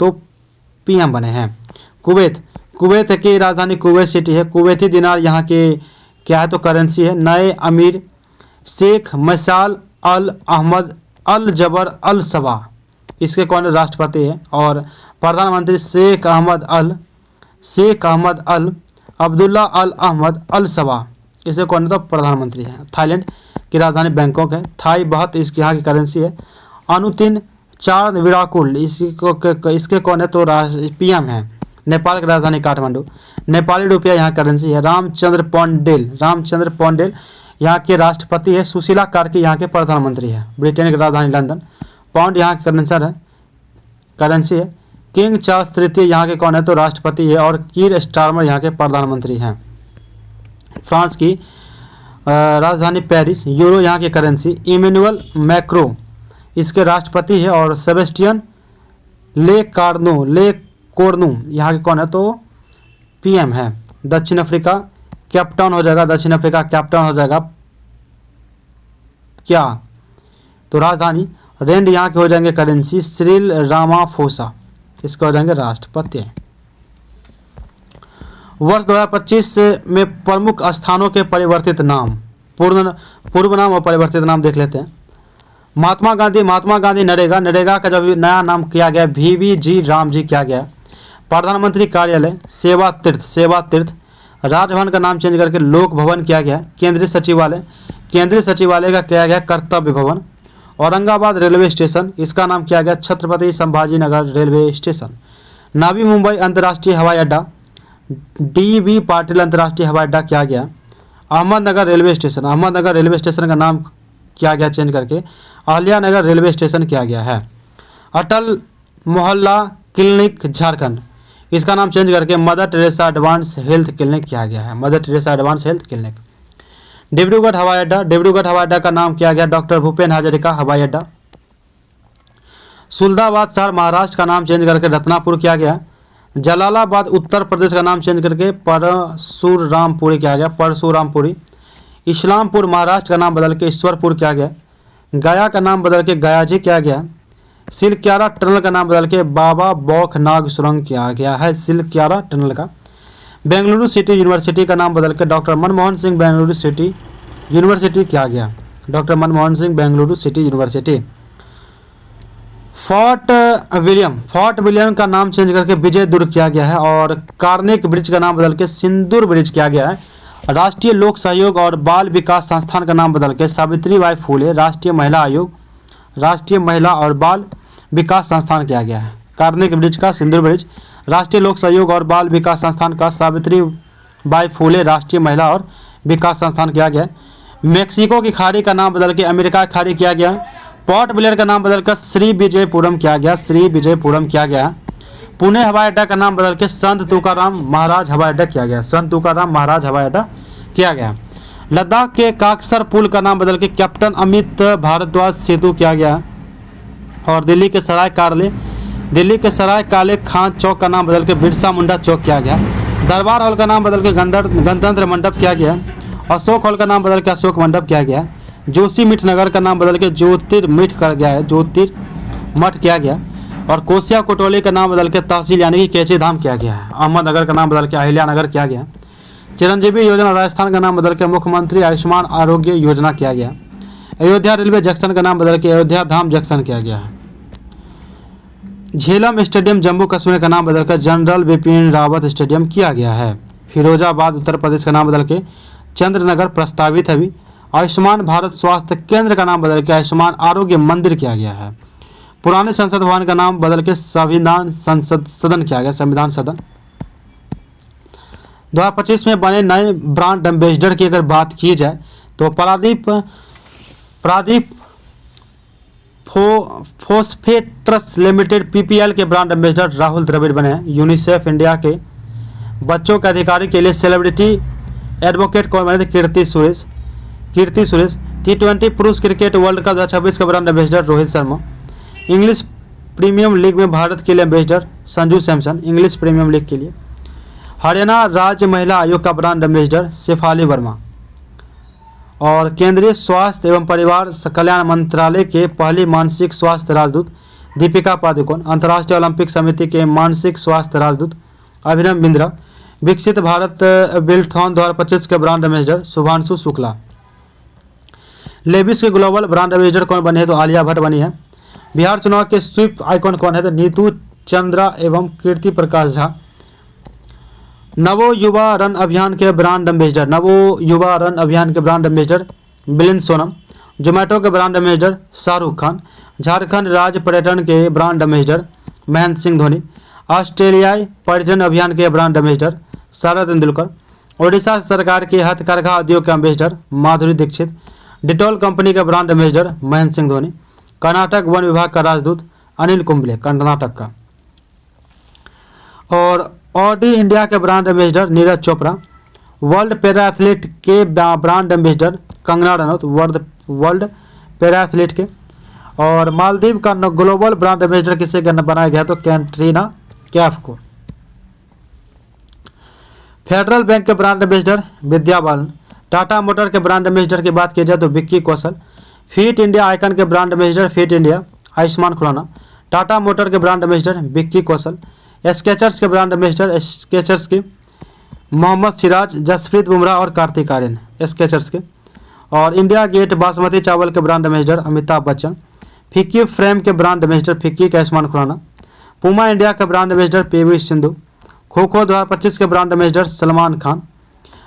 तो पीएम बने हैं। कुवैत की राजधानी कुवैत सिटी है। कुवैती दिनार यहाँ के क्या है तो करेंसी है। नए अमीर शेख मशाल अल अहमद अल जबर अल सबा इसके कौन राष्ट्रपति है। और प्रधानमंत्री शेख अहमद अल अब्दुल्ला अल अहमद अल सबा इसे कौन तो प्रधानमंत्री है। थाईलैंड की राजधानी बैंकॉक है। थाई बहुत इसकी यहाँ की करेंसी है। अनुतिन चार विराकुल इसके कौन है तो पीएम है। नेपाल की राजधानी काठमांडू। नेपाली रुपया यहाँ करेंसी है। रामचंद्र पौंडेल यहाँ के राष्ट्रपति है। सुशीला कार्की यहाँ के प्रधानमंत्री है। ब्रिटेन की राजधानी लंदन। पाउंड यहाँ की करेंसी है। किंग चार्ल्स तृतीय यहाँ के कौन है तो राष्ट्रपति है। और कीर स्टारमर यहाँ के प्रधानमंत्री हैं। फ्रांस की राजधानी पेरिस। यूरो यहाँ की करेंसी। इमैनुअल मैक्रो इसके राष्ट्रपति है। और सेबेस्टियन ले कोर्नू यहाँ के कौन है तो पीएम है। दक्षिण अफ्रीका कैपटाउन हो जाएगा क्या तो राजधानी। रेंड यहाँ के हो जाएंगे करेंसी। सिरिल रामाफोसा इसके हो जाएंगे राष्ट्रपति। वर्ष 2025 में प्रमुख स्थानों के परिवर्तित नाम, पूर्व नाम और परिवर्तित नाम देख लेते हैं। महात्मा गांधी नरेगा का जब नया नाम किया गया VVG रामजी किया गया। प्रधानमंत्री कार्यालय सेवा तीर्थ। राजभवन का नाम चेंज करके लोक भवन किया गया। केंद्रीय सचिवालय का किया गया कर्तव्य भवन। औरंगाबाद रेलवे स्टेशन इसका नाम किया गया छत्रपति संभाजी नगर रेलवे स्टेशन। नावी मुंबई अंतर्राष्ट्रीय हवाई अड्डा DB पाटिल अंतर्राष्ट्रीय हवाई अड्डा किया गया। अहमदनगर रेलवे स्टेशन का नाम किया गया चेंज करके, अहिल्यानगर रेलवे स्टेशन किया गया है। अटल मोहल्ला क्लिनिक झारखंड, इसका नाम चेंज करके mother Teresa advance health clinic किया गया है, mother Teresa advance health clinic. Dibrugarh हवाई अड्डा, डिब्रूगढ़ हवाई अड्डा का नाम किया गया डॉक्टर भूपेन हजारिका हवाई अड्डा। सुल्तानाबाद शहर महाराष्ट्र का नाम चेंज करके रत्नापुर किया गया। जलालाबाद उत्तर प्रदेश का नाम चेंज करके परशुरामपुरी किया गया, परशुरामपुरी। इस्लामपुर महाराष्ट्र का नाम बदल के ईश्वरपुर किया गया। गया का नाम बदल के गयाजी किया गया। सिलक्यारा टनल का नाम बदल के बाबा बौखनाग सुरंग किया गया है, सिलक्यारा टनल का। बेंगलुरु सिटी यूनिवर्सिटी का नाम बदल के doctor Manmohan Singh Bengaluru city university किया गया, doctor Manmohan Singh Bengaluru city university. Fort William का नाम चेंज करके विजय दुर्ग किया गया है और कार्निक ब्रिज का नाम बदल के सिंदूर ब्रिज किया गया है। राष्ट्रीय लोक सहयोग और बाल विकास संस्थान का नाम बदल के सावित्रीबाई फुले राष्ट्रीय महिला आयोग, राष्ट्रीय महिला और बाल विकास संस्थान किया गया है। कार्निक ब्रिज का सिंदूर ब्रिज, राष्ट्रीय लोक सहयोग और बाल विकास संस्थान का सावित्रीबाई फुले राष्ट्रीय महिला और विकास संस्थान किया गया है। मेक्सिको की खाड़ी का नाम बदल के अमेरिका की खाड़ी किया गया है। पोर्ट ब्लेयर का नाम बदलकर श्री विजयपुरम किया गया, श्री विजयपुरम किया गया। पुणे हवाई अड्डा का नाम बदल के संत तुकाराम महाराज हवाई अड्डा किया गया, संत तुकाराम महाराज हवाई अड्डा किया गया। लद्दाख के काकसर पुल का नाम बदल के कैप्टन अमित भारद्वाज सेतु किया गया और दिल्ली के सराय काले खान चौक का नाम बदल के बिरसा मुंडा चौक किया गया। दरबार हॉल का नाम बदल के गणतंत्र मंडप किया गया। अशोक हॉल का नाम बदल के अशोक मंडप किया गया। जोशीमठ नगर का नाम बदल के ज्योतिर्मठ कर गया है, ज्योतिर्मठ किया गया। और कोसिया कोटोली का नाम बदल के तहसील यानी कि कैची धाम किया गया है। अहमदनगर का नाम बदल के अहिल्यानगर किया गया। चिरंजीवी योजना राजस्थान का नाम बदल के मुख्यमंत्री आयुष्मान आरोग्य योजना किया गया। अयोध्या रेलवे जंक्शन का नाम बदल के अयोध्या धाम जंक्शन किया गया है। झेलम स्टेडियम जम्मू कश्मीर का नाम बदल कर जनरल बिपिन रावत स्टेडियम किया गया है। फिरोजाबाद उत्तर प्रदेश का नाम बदल के चंद्रनगर प्रस्तावित है अभी। आयुष्मान भारत स्वास्थ्य केंद्र का नाम बदल के आयुष्मान आरोग्य मंदिर किया गया है। पुराने संसद भवन का नाम बदल के संविधान संसद सदन किया गया, संविधान सदन। 2025 में बने नए ब्रांड एम्बेसडर की अगर बात की जाए तो प्रादीप फोस्फेट्रस लिमिटेड पीपीएल के ब्रांड एम्बेसडर राहुल द्रविड़ बने हैं। यूनिसेफ इंडिया के बच्चों के अधिकार के लिए सेलिब्रिटी एडवोकेट कौन बने थे? कीर्ति सुरेश। T20 पुरुष क्रिकेट वर्ल्ड कप 2026 का brand ambassador Rohit Sharma. English premium league में भारत के लिए ambassador Sanju Samson, English premium league के लिए। हरियाणा राज्य महिला आयोग का ब्रांड एम्बेसडर शेफाली वर्मा। और केंद्रीय स्वास्थ्य एवं परिवार कल्याण मंत्रालय के पहली मानसिक स्वास्थ्य राजदूत दीपिका पादुकोण। अंतर्राष्ट्रीय ओलंपिक समिति के मानसिक स्वास्थ्य राजदूत अभिनव बिंद्रा। विकसित भारत बिल्थॉन 2025 के brand ambassador Shubhanshu Shukla. Levi's के ग्लोबल ब्रांड एम्बेसडर कौन बने हैं? तो आलिया भट्ट बनी है। बिहार चुनाव के स्वीप आइकॉन कौन है? तो नीतू चंद्रा एवं कीर्ति प्रकाश झा। नवो युवा रन अभियान के ब्रांड एम्बेसडर मिलिंद सोनम। जोमेटो के ब्रांड एम्बेसडर शाहरुख खान। झारखंड राज्य पर्यटन के ब्रांड एम्बेसडर महेंद्र सिंह धोनी। ऑस्ट्रेलियाई पर्यटन अभियान के ब्रांड एम्बेसडर सारा तेंदुलकर। ओडिशा सरकार के हथकरघा उद्योग के ambassador Madhuri Dixit. Dettol company का ब्रांड एम्बेसडर महेंद्र सिंह धोनी। कर्नाटक वन विभाग का राजदूत अनिल कुंबले, कर्नाटक का। और ऑडी इंडिया के brand ambassador Neeraj Chopra. World para athlete के brand ambassador Kangana Ranaut, world para athlete के। और मालदीव का ग्लोबल ब्रांड एम्बेसडर किसे बनाया गया? तो कैटरीना कैफ को। फेडरल बैंक के brand ambassador Vidya Balan. Tata motor के ब्रांड एम्बेसडर की बात की जाए तो Vicky Kaushal. Fit India icon के brand ambassador fit India Ayushmann Khurrana. Tata motor के brand ambassador Vicky Kaushal. Skechers के ब्रांड एम्बेसडर स्केचर्स के मोहम्मद सिराज, जसप्रीत बुमराह और कार्तिक आर्यन, स्केचर्स के। और इंडिया गेट बासमती चावल के brand ambassador Amitabh Bachchan. FICCI frame के ब्रांड एम्बेसडर फिक्की का आयुष्मान खुराना। पूमा इंडिया के brand ambassador PV Sindhu. Kho kho 2025 के ब्रांड एम्बेसडर सलमान खान।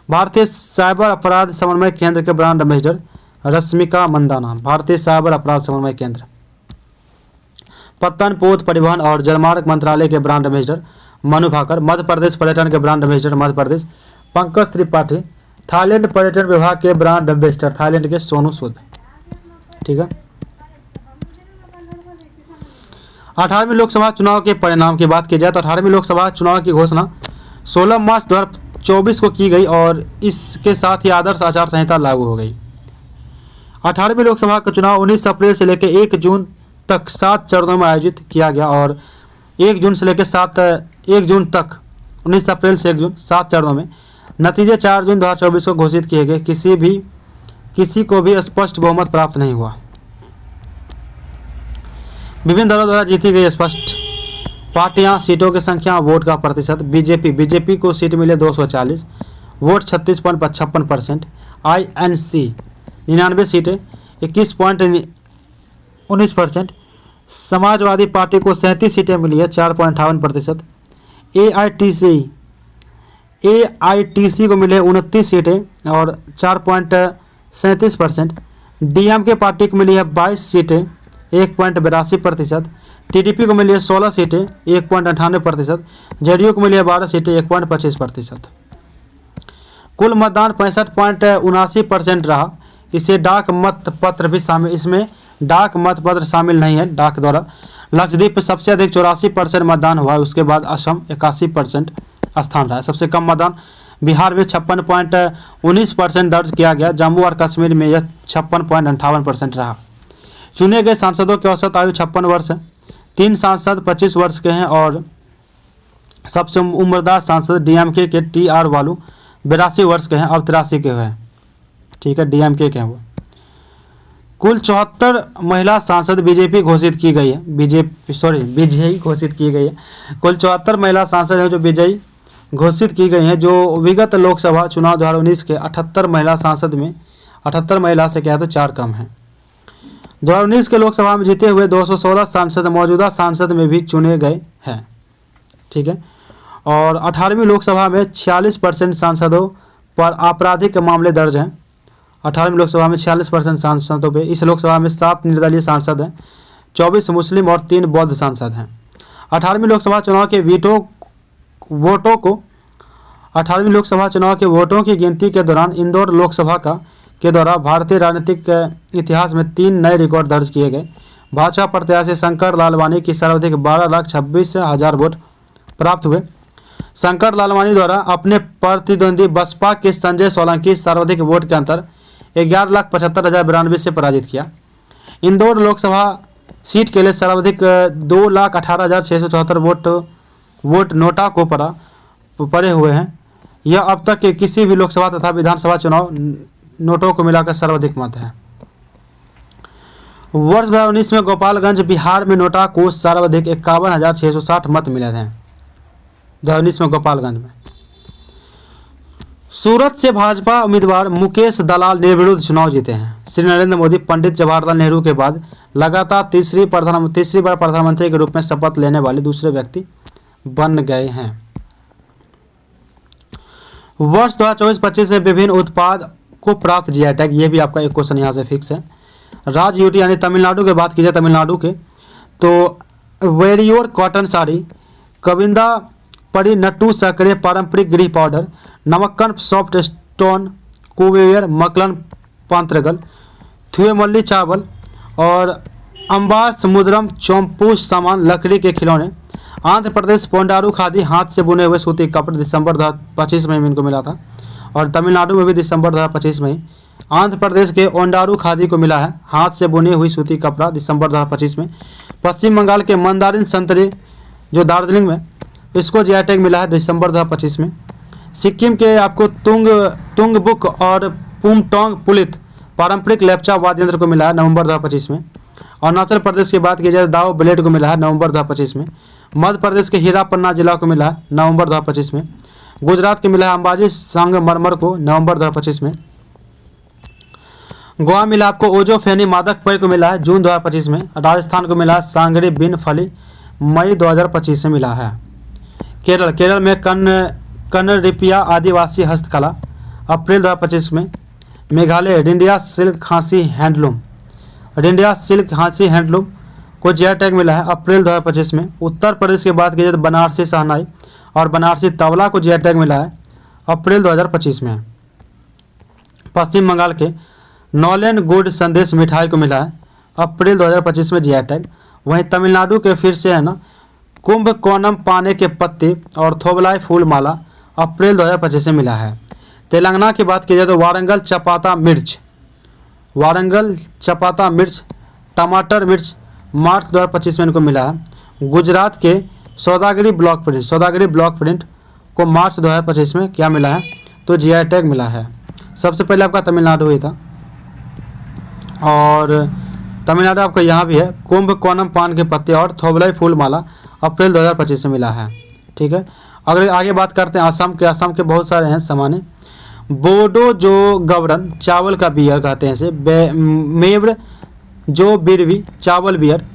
भारतीय साइबर अपराध समन्वय केंद्र के ब्रांड एम्बेसडर रश्मिका मंदाना, भारतीय साइबर अपराध समन्वय केंद्र। पत्तन पोत परिवहन और जलमार्ग मंत्रालय के ब्रांड एम्बेसडर मनु भाकर। मध्य प्रदेश पर्यटन के brand ambassador Madhya Pradesh Pankaj Tripathi. Thailand पर्यटन विभाग के ब्रांड एम्बेसडर थाईलैंड के सोनू सूद। ठीक है। 18वीं लोकसभा चुनाव के परिणाम की बात की जाए तो 18वीं लोकसभा चुनाव की घोषणा 16 मार्च 2024 को की गई और इसके साथ ही आदर्श आचार संहिता लागू हो गई। 18वीं लोकसभा का चुनाव 19 अप्रैल से लेकर 1 जून तक 7 चरणों में आयोजित किया गया और 1 जून से लेकर 1 जून तक 19 अप्रैल से 1 जून 7 चरणों में नतीजे 4 जून 2024 को घोषित किए गए। किसी को भी स्पष्ट बहुमत प्राप्त नहीं हुआ। विभिन्न दलों द्वारा जीती गई स्पष्ट पार्टियां, सीटों की संख्या, वोट का प्रतिशत। बीजेपी को सीट मिले 240, वोट 36.55%। INC 99 सीटें 21.19%। समाजवादी पार्टी को 37 सीटें मिली है 4.58%। AITC को मिले 29 सीटें और 4.37%। DMK पार्टी को मिली है 22 सीटें 1.82%। TDP को मिली है 16 सीटें 1.98%। JDU को मिली है 12 सीटें 1.25%। कुल मतदान 65.79% रहा। इसे डाक मत पत्र भी शामिल, इसमें डाक मत पत्र शामिल नहीं है डाक द्वारा। लक्षद्वीप में सबसे अधिक 84% मतदान हुआ है, उसके बाद असम 81% स्थान रहा है। सबसे कम मतदान बिहार में 56.19% दर्ज किया गया। जम्मू और कश्मीर में यह 56.58% रहा। चुने गए सांसदों की औसत आयु 56 वर्ष है। 3 सांसद 25 वर्ष के हैं और सबसे उम्रदार सांसद DMK के TR बालू 82 वर्ष के हैं, अब 83 के हैं। ठीक है, DMK के हैं वो। कुल 74 महिला सांसद विजयी घोषित की गई है। विजयी घोषित की गई है। कुल 74 महिला सांसद हैं जो विजयी घोषित की गई हैं, जो विगत लोकसभा चुनाव 2019 के 78 महिला सांसद में 78 महिला से क्या है तो 4 कम हैं। 2019 के लोकसभा में जीते हुए 216 सांसद मौजूदा सांसद में भी चुने गए हैं। ठीक है, और 18वीं लोकसभा में 46% सांसदों पर आपराधिक मामले दर्ज हैं। 18वीं लोकसभा में 46% सांसदों पे। इस लोकसभा में 7 निर्दलीय सांसद हैं, 24 मुस्लिम और 3 बौद्ध सांसद हैं। 18वीं लोकसभा चुनाव के वोटों को 18वीं लोकसभा चुनाव के वोटों की गिनती के दौरान इंदौर लोकसभा के द्वारा भारतीय राजनीतिक इतिहास में 3 नए रिकॉर्ड दर्ज किए गए। भाजपा प्रत्याशी शंकर लालवानी की सर्वाधिक 12,26,000 वोट प्राप्त हुए। शंकर लालवानी द्वारा अपने प्रतिद्वंदी बसपा के संजय सोलंकी सर्वाधिक वोट के अंतर 11,75,092 से पराजित किया। इंदौर लोकसभा सीट के लिए सर्वाधिक 2,18,674 वोट नोटा को पड़े हुए हैं। यह अब तक के किसी भी लोकसभा तथा विधानसभा चुनाव नोटों को मिलाकर सर्वाधिक मत है। वर्ष 2019 में गोपालगंज बिहार में नोटा को सर्वाधिक 51,660 मत मिले थे। 2019 में गोपालगंज में। सूरत से भाजपा उम्मीदवार मुकेश दलाल निर्विरोध चुनाव जीते हैं। श्री नरेंद्र मोदी पंडित जवाहरलाल नेहरू के बाद लगातार तीसरी बार प्रधानमंत्री के रूप में शपथ लेने वाले दूसरे व्यक्ति बन गए हैं। वर्ष 2024-25 से विभिन्न उत्पाद को प्राप्त GI टैग, ये भी आपका एक क्वेश्चन यहाँ से फिक्स है। राज्य यूटी यानी तमिलनाडु की बात की जाए, तमिलनाडु के तो वेरियोर कॉटन साड़ी, कविंदा पड़ी नट्टू सकरे पारंपरिक गृह पाउडर, नमक्कन सॉफ्ट स्टोन कुबेर मकलन पांत्रगल, थुएमल्ली चावल और अंबार समुद्रम चौंपूस सामान लकड़ी के खिलौने। आंध्र प्रदेश पोंडारू खादी हाथ से बुने हुए सूती कपड़े दिसंबर 2025 में इनको मिला था और तमिलनाडु में भी दिसंबर 2025 में ही आंध्र प्रदेश के ओंडारू खादी को मिला है हाथ से बुनी हुई सूती कपड़ा दिसंबर 2025 में। पश्चिम बंगाल के मंदारिन संतरे जो दार्जिलिंग में, इसको GI टैग मिला है दिसंबर 2025 में। सिक्किम के आपको तुंगबुक और पुमटोंग पुलित पारंपरिक लेप्चा वाद्य यंत्र को मिला है नवंबर 2025 में। अरुणाचल प्रदेश की बात की जाए दाव ब्लेड को मिला है नवंबर 2025 में। मध्य प्रदेश के हीरा पन्ना जिला को मिला है नवंबर 2025 में। गुजरात के मिला है अंबाजी संगमरमर को नवंबर 2025 में। गोवा मिला आपको ओजो फेनी मादक पेय को मिला है जून 2025 में। राजस्थान को मिला है सांगरी बिन फली मई 2025 से मिला है। केरल में कन्नडिपिया आदिवासी हस्तकला अप्रैल 2025 में। मेघालय रिंडिया सिल्क खांसी हैंडलूम को GI टैग मिला है अप्रैल 2025 में। उत्तर प्रदेश की बात की जाए तो बनारसी शहनाई और बनारसी तबला को GI टैग मिला है अप्रैल 2025 में। पश्चिम बंगाल के नॉलेन गुड संदेश मिठाई को मिला है अप्रैल 2025 में जीआई टैग। वहीं तमिलनाडु के फिर से है ना कुंभकोणम पाने के पत्ते और थोबलाई फूल माला अप्रैल 2025 में मिला है। तेलंगाना की बात की जाए तो वारंगल चपाता मिर्च टमाटर मिर्च मार्च 2025 में इनको मिला है। गुजरात के सौदागरी ब्लॉक प्रिंट को मार्च 2025 में क्या मिला है, तो जीआई टैग मिला है। सबसे पहले आपका तमिलनाडु ही था और तमिलनाडु आपका यहाँ भी है कुंभकोणम पान के पत्ते और थोबलाई फूल माला अप्रैल 2025 में मिला है। ठीक है, अगर आगे बात करते हैं असम के बहुत सारे हैं सामान्य। बोडो जो गवरन चावल का बियर कहते हैं इसे, मेव्र जो बिरवी चावल बियर,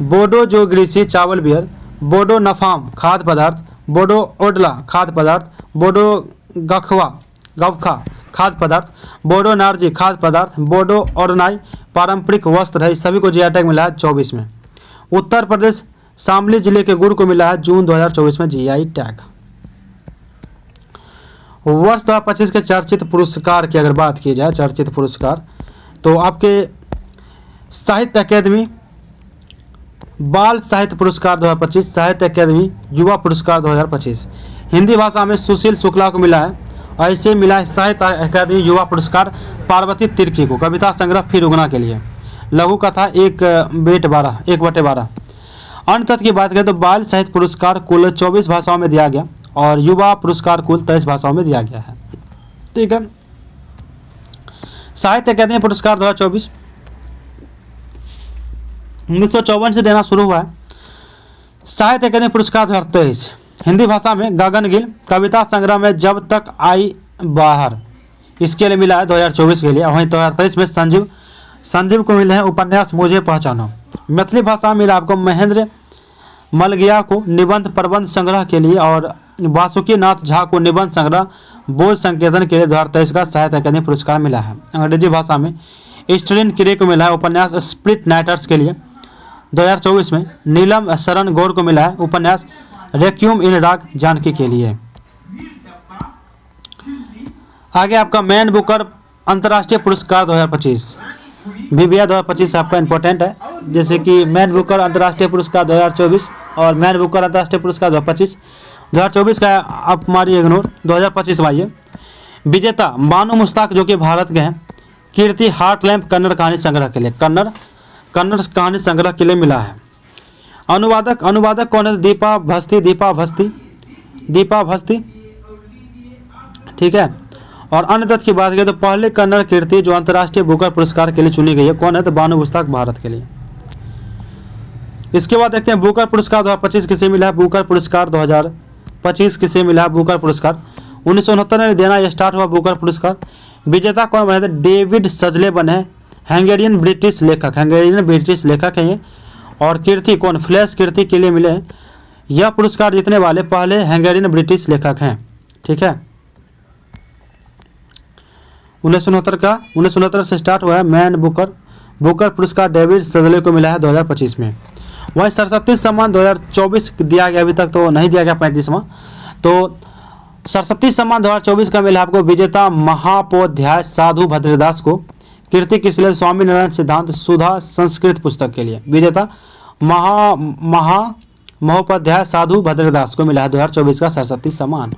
बोडो जो ग्रीसी चावल बियर, बोडो नफाम खाद्य पदार्थ, बोडो ओडला खाद्य पदार्थ, बोडो गवखा खाद्य पदार्थ, बोडो नार्जी खाद्य पदार्थ, बोडो ओरनाई पारंपरिक वस्त्र है। सभी को जीआई टैग मिला है 24 में। उत्तर प्रदेश शामली जिले के गुड़ को मिला है जून 2024 में जीआई टैग। वर्ष 2025 के चर्चित पुरस्कार की अगर बात की जाए, चर्चित पुरस्कार तो आपके साहित्य अकेदमी बाल साहित्य पुरस्कार 2025, साहित्य अकेदमी युवा पुरस्कार 2025। हिंदी भाषा में सुशील शुक्ला को मिला है। ऐसे मिला है साहित्य अकादमी युवा पुरस्कार पार्वती तिर्की को कविता संग्रह फिर उगना के लिए, लघु कथा 1/12। अन्य तथ्य की बात करें तो बाल साहित्य पुरस्कार कुल 24 भाषाओं में दिया गया और युवा पुरस्कार कुल 23 भाषाओं में दिया गया है। ठीक है, साहित्य अकादमी पुरस्कार 2024 1954 से देना शुरू हुआ है। साहित्य अकादमी पुरस्कार 2023 हिंदी भाषा में गगन गिल कविता संग्रह में जब तक आई बाहर, इसके लिए मिला है 2024 के लिए। वहीं 2023 में संजीव को मिले हैं उपन्यास मुझे पहचानो। मैथिली भाषा में मिला आपको महेंद्र मलगिया को निबंध प्रबंध संग्रह के लिए और वासुकी नाथ झा को निबंध संग्रह बोध संकेतन के लिए 2023 का साहित्य अकादमी पुरस्कार मिला है। अंग्रेजी भाषा में स्टर्लिन किरे को मिला है उपन्यास स्प्लिट नाइटर्स के लिए 2024 में। नीलम शरण गौर को मिला है उपन्यास रेक्यूम इन राग जानकी के लिए। आगे आपका मैन बुकर अंतर्राष्ट्रीय पुरस्कार 2025 बीबीआई 2025 आपका इंपॉर्टेंट है, जैसे कि मैन बुकर अंतर्राष्ट्रीय पुरस्कार 2024 और मैन बुकर अंतर्राष्ट्रीय पुरस्कार 2025 का आप मारिए इग्नोर, 2025 में आइए। विजेता बानू मुश्ताक जो कि भारत के हैं। कीर्ति हार्ट लैम्प कन्नड़ कहानी संग्रह के लिए, कन्नड़ कहानी संग्रह के लिए मिला है। अनुवादक कौन है? दीपा भस्ती। ठीक है, और अन्य तथ्य की बात करें तो पहले कन्नड़ कीर्ति जो अंतर्राष्ट्रीय बुकर पुरस्कार के लिए चुनी गई है कौन है? तो बानू मुश्ताक भारत के लिए। इसके बाद देखते हैं बुकर पुरस्कार 2025 किसे मिला है। बुकर पुरस्कार 2025 किसे मिला है? बुकर पुरस्कार 1969 में देना स्टार्ट हुआ बुकर पुरस्कार। विजेता कौन बने थे? डेविड सजले बने, हंगेरियन ब्रिटिश लेखक हैं ये। और कीर्ति कौन? फ्लैश कीर्ति के लिए मिले हैं। यह पुरस्कार जीतने वाले पहले हंगेरियन ब्रिटिश लेखक हैं। ठीक है, 1969 से स्टार्ट हुआ है मैन बुकर पुरस्कार डेविड सजले को मिला है 2025 में। वहीं सरस्वती सम्मान 2024 दिया गया, अभी तक तो नहीं दिया गया 35वां। तो सरस्वती सम्मान 2024 का मिला आपको विजेता महापोध्याय साधु भद्रदास को। कीर्ति किस लिए? स्वामी नारायण सिद्धांत सुधा संस्कृत पुस्तक के लिए। विजेता महोपाध्याय साधु भद्रदास को मिला है 2024 का सरस्वती सम्मान।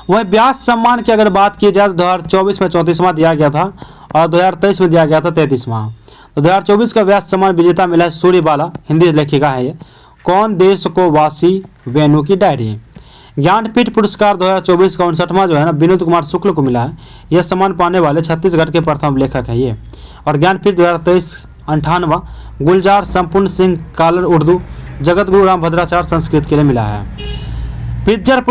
वहीं व्यास सम्मान की अगर बात की जाए तो 2024 में 34वां दिया गया था और 2023 में दिया गया था 33वां। तो 2024 का व्यास सम्मान विजेता मिला है सूर्यबाला, हिंदी लेखिका है ये। कौन देश को वासी वेणु की डायरी। ज्ञानपीठ पुरस्कार 2024 का 59वां जो है ना विनोद कुमार शुक्ल को मिला है। यह सम्मान पाने वाले छत्तीसगढ़ के प्रथम लेखक हैं ये। और ज्ञानपीठ 2023 58वां गुलजार संपूर्ण सिंह कालर उर्दू, जगत गुरु राम भद्राचार्य संस्कृत के लिए मिला है। पिज्जर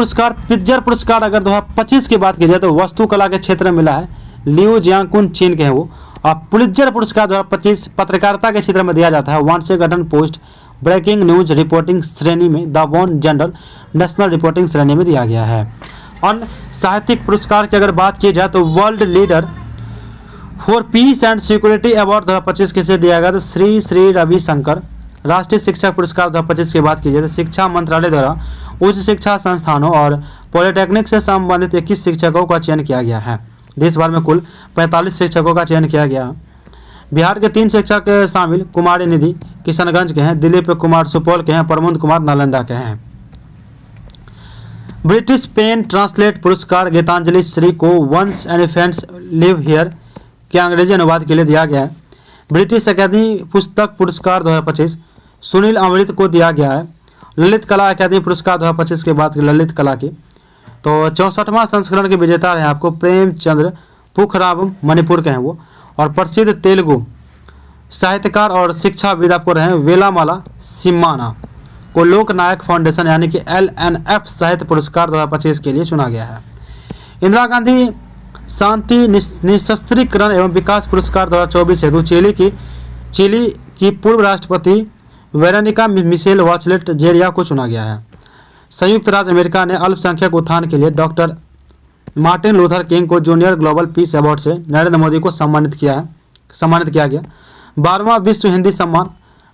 पुरस्कार अगर 2025 की बात की जाए तो वस्तुकला के क्षेत्र में मिला है। लियू जियांगकुन चीन के हैं वो। और पुलित्जर पुरस्कार 2025 पत्रकारिता के क्षेत्र में दिया जाता है। Washington Post breaking news reporting श्रेणी में, the Wall Journal national reporting श्रेणी में दिया गया है। अन्य साहित्यिक पुरस्कार की अगर बात की जाए तो world leader for piece and security award 2025 किसे दिया गया? तो श्री रविशंकर। राष्ट्रीय शिक्षा पुरस्कार 2025 की बात की जाए तो शिक्षा मंत्रालय द्वारा उच्च शिक्षा संस्थानों और पॉलिटेक्निक से संबंधित 21 शिक्षकों का चयन किया गया है। देश भर में कुल 45 शिक्षकों का चयन किया गया। बिहार के 3 शिक्षक शामिल कुमारी निधि किशनगंज के हैं, दिलीप कुमार सुपौल के हैं, प्रमोद कुमार नालंदा के हैं। ब्रिटिश पेन ट्रांसलेट पुरस्कार गीतांजलि श्री को वंस एलिफेंट्स लिव हियर के अंग्रेजी अनुवाद के लिए दिया गया है। ब्रिटिश अकादमी पुस्तक पुरस्कार 2025 सुनील अमृत को दिया गया है। ललित कला अकादमी पुरस्कार 2025 के बाद ललित कला की तो 64वां संस्करण के विजेता हैं आपको प्रेमचंद्र पुखराम, मणिपुर के हैं वो। और प्रसिद्ध तेलुगु साहित्यकार और शिक्षाविद आपको रहे वेलामाला सिम्माना को लोकनायक फाउंडेशन यानी कि LNF साहित्य पुरस्कार 2025 के लिए चुना गया है। इंदिरा गांधी शांति निशस्त्रीकरण एवं विकास पुरस्कार 2024 हेतु चिली की पूर्व राष्ट्रपति वेरोनिका मिशेल वाचलेट जेरिया को चुना गया है। संयुक्त राज्य अमेरिका ने अल्पसंख्यक उत्थान के लिए डॉक्टर मार्टिन लूथर किंग को जूनियर ग्लोबल पीस अवार्ड से नरेंद्र मोदी को सम्मानित किया गया। 12वां विश्व हिंदी सम्मान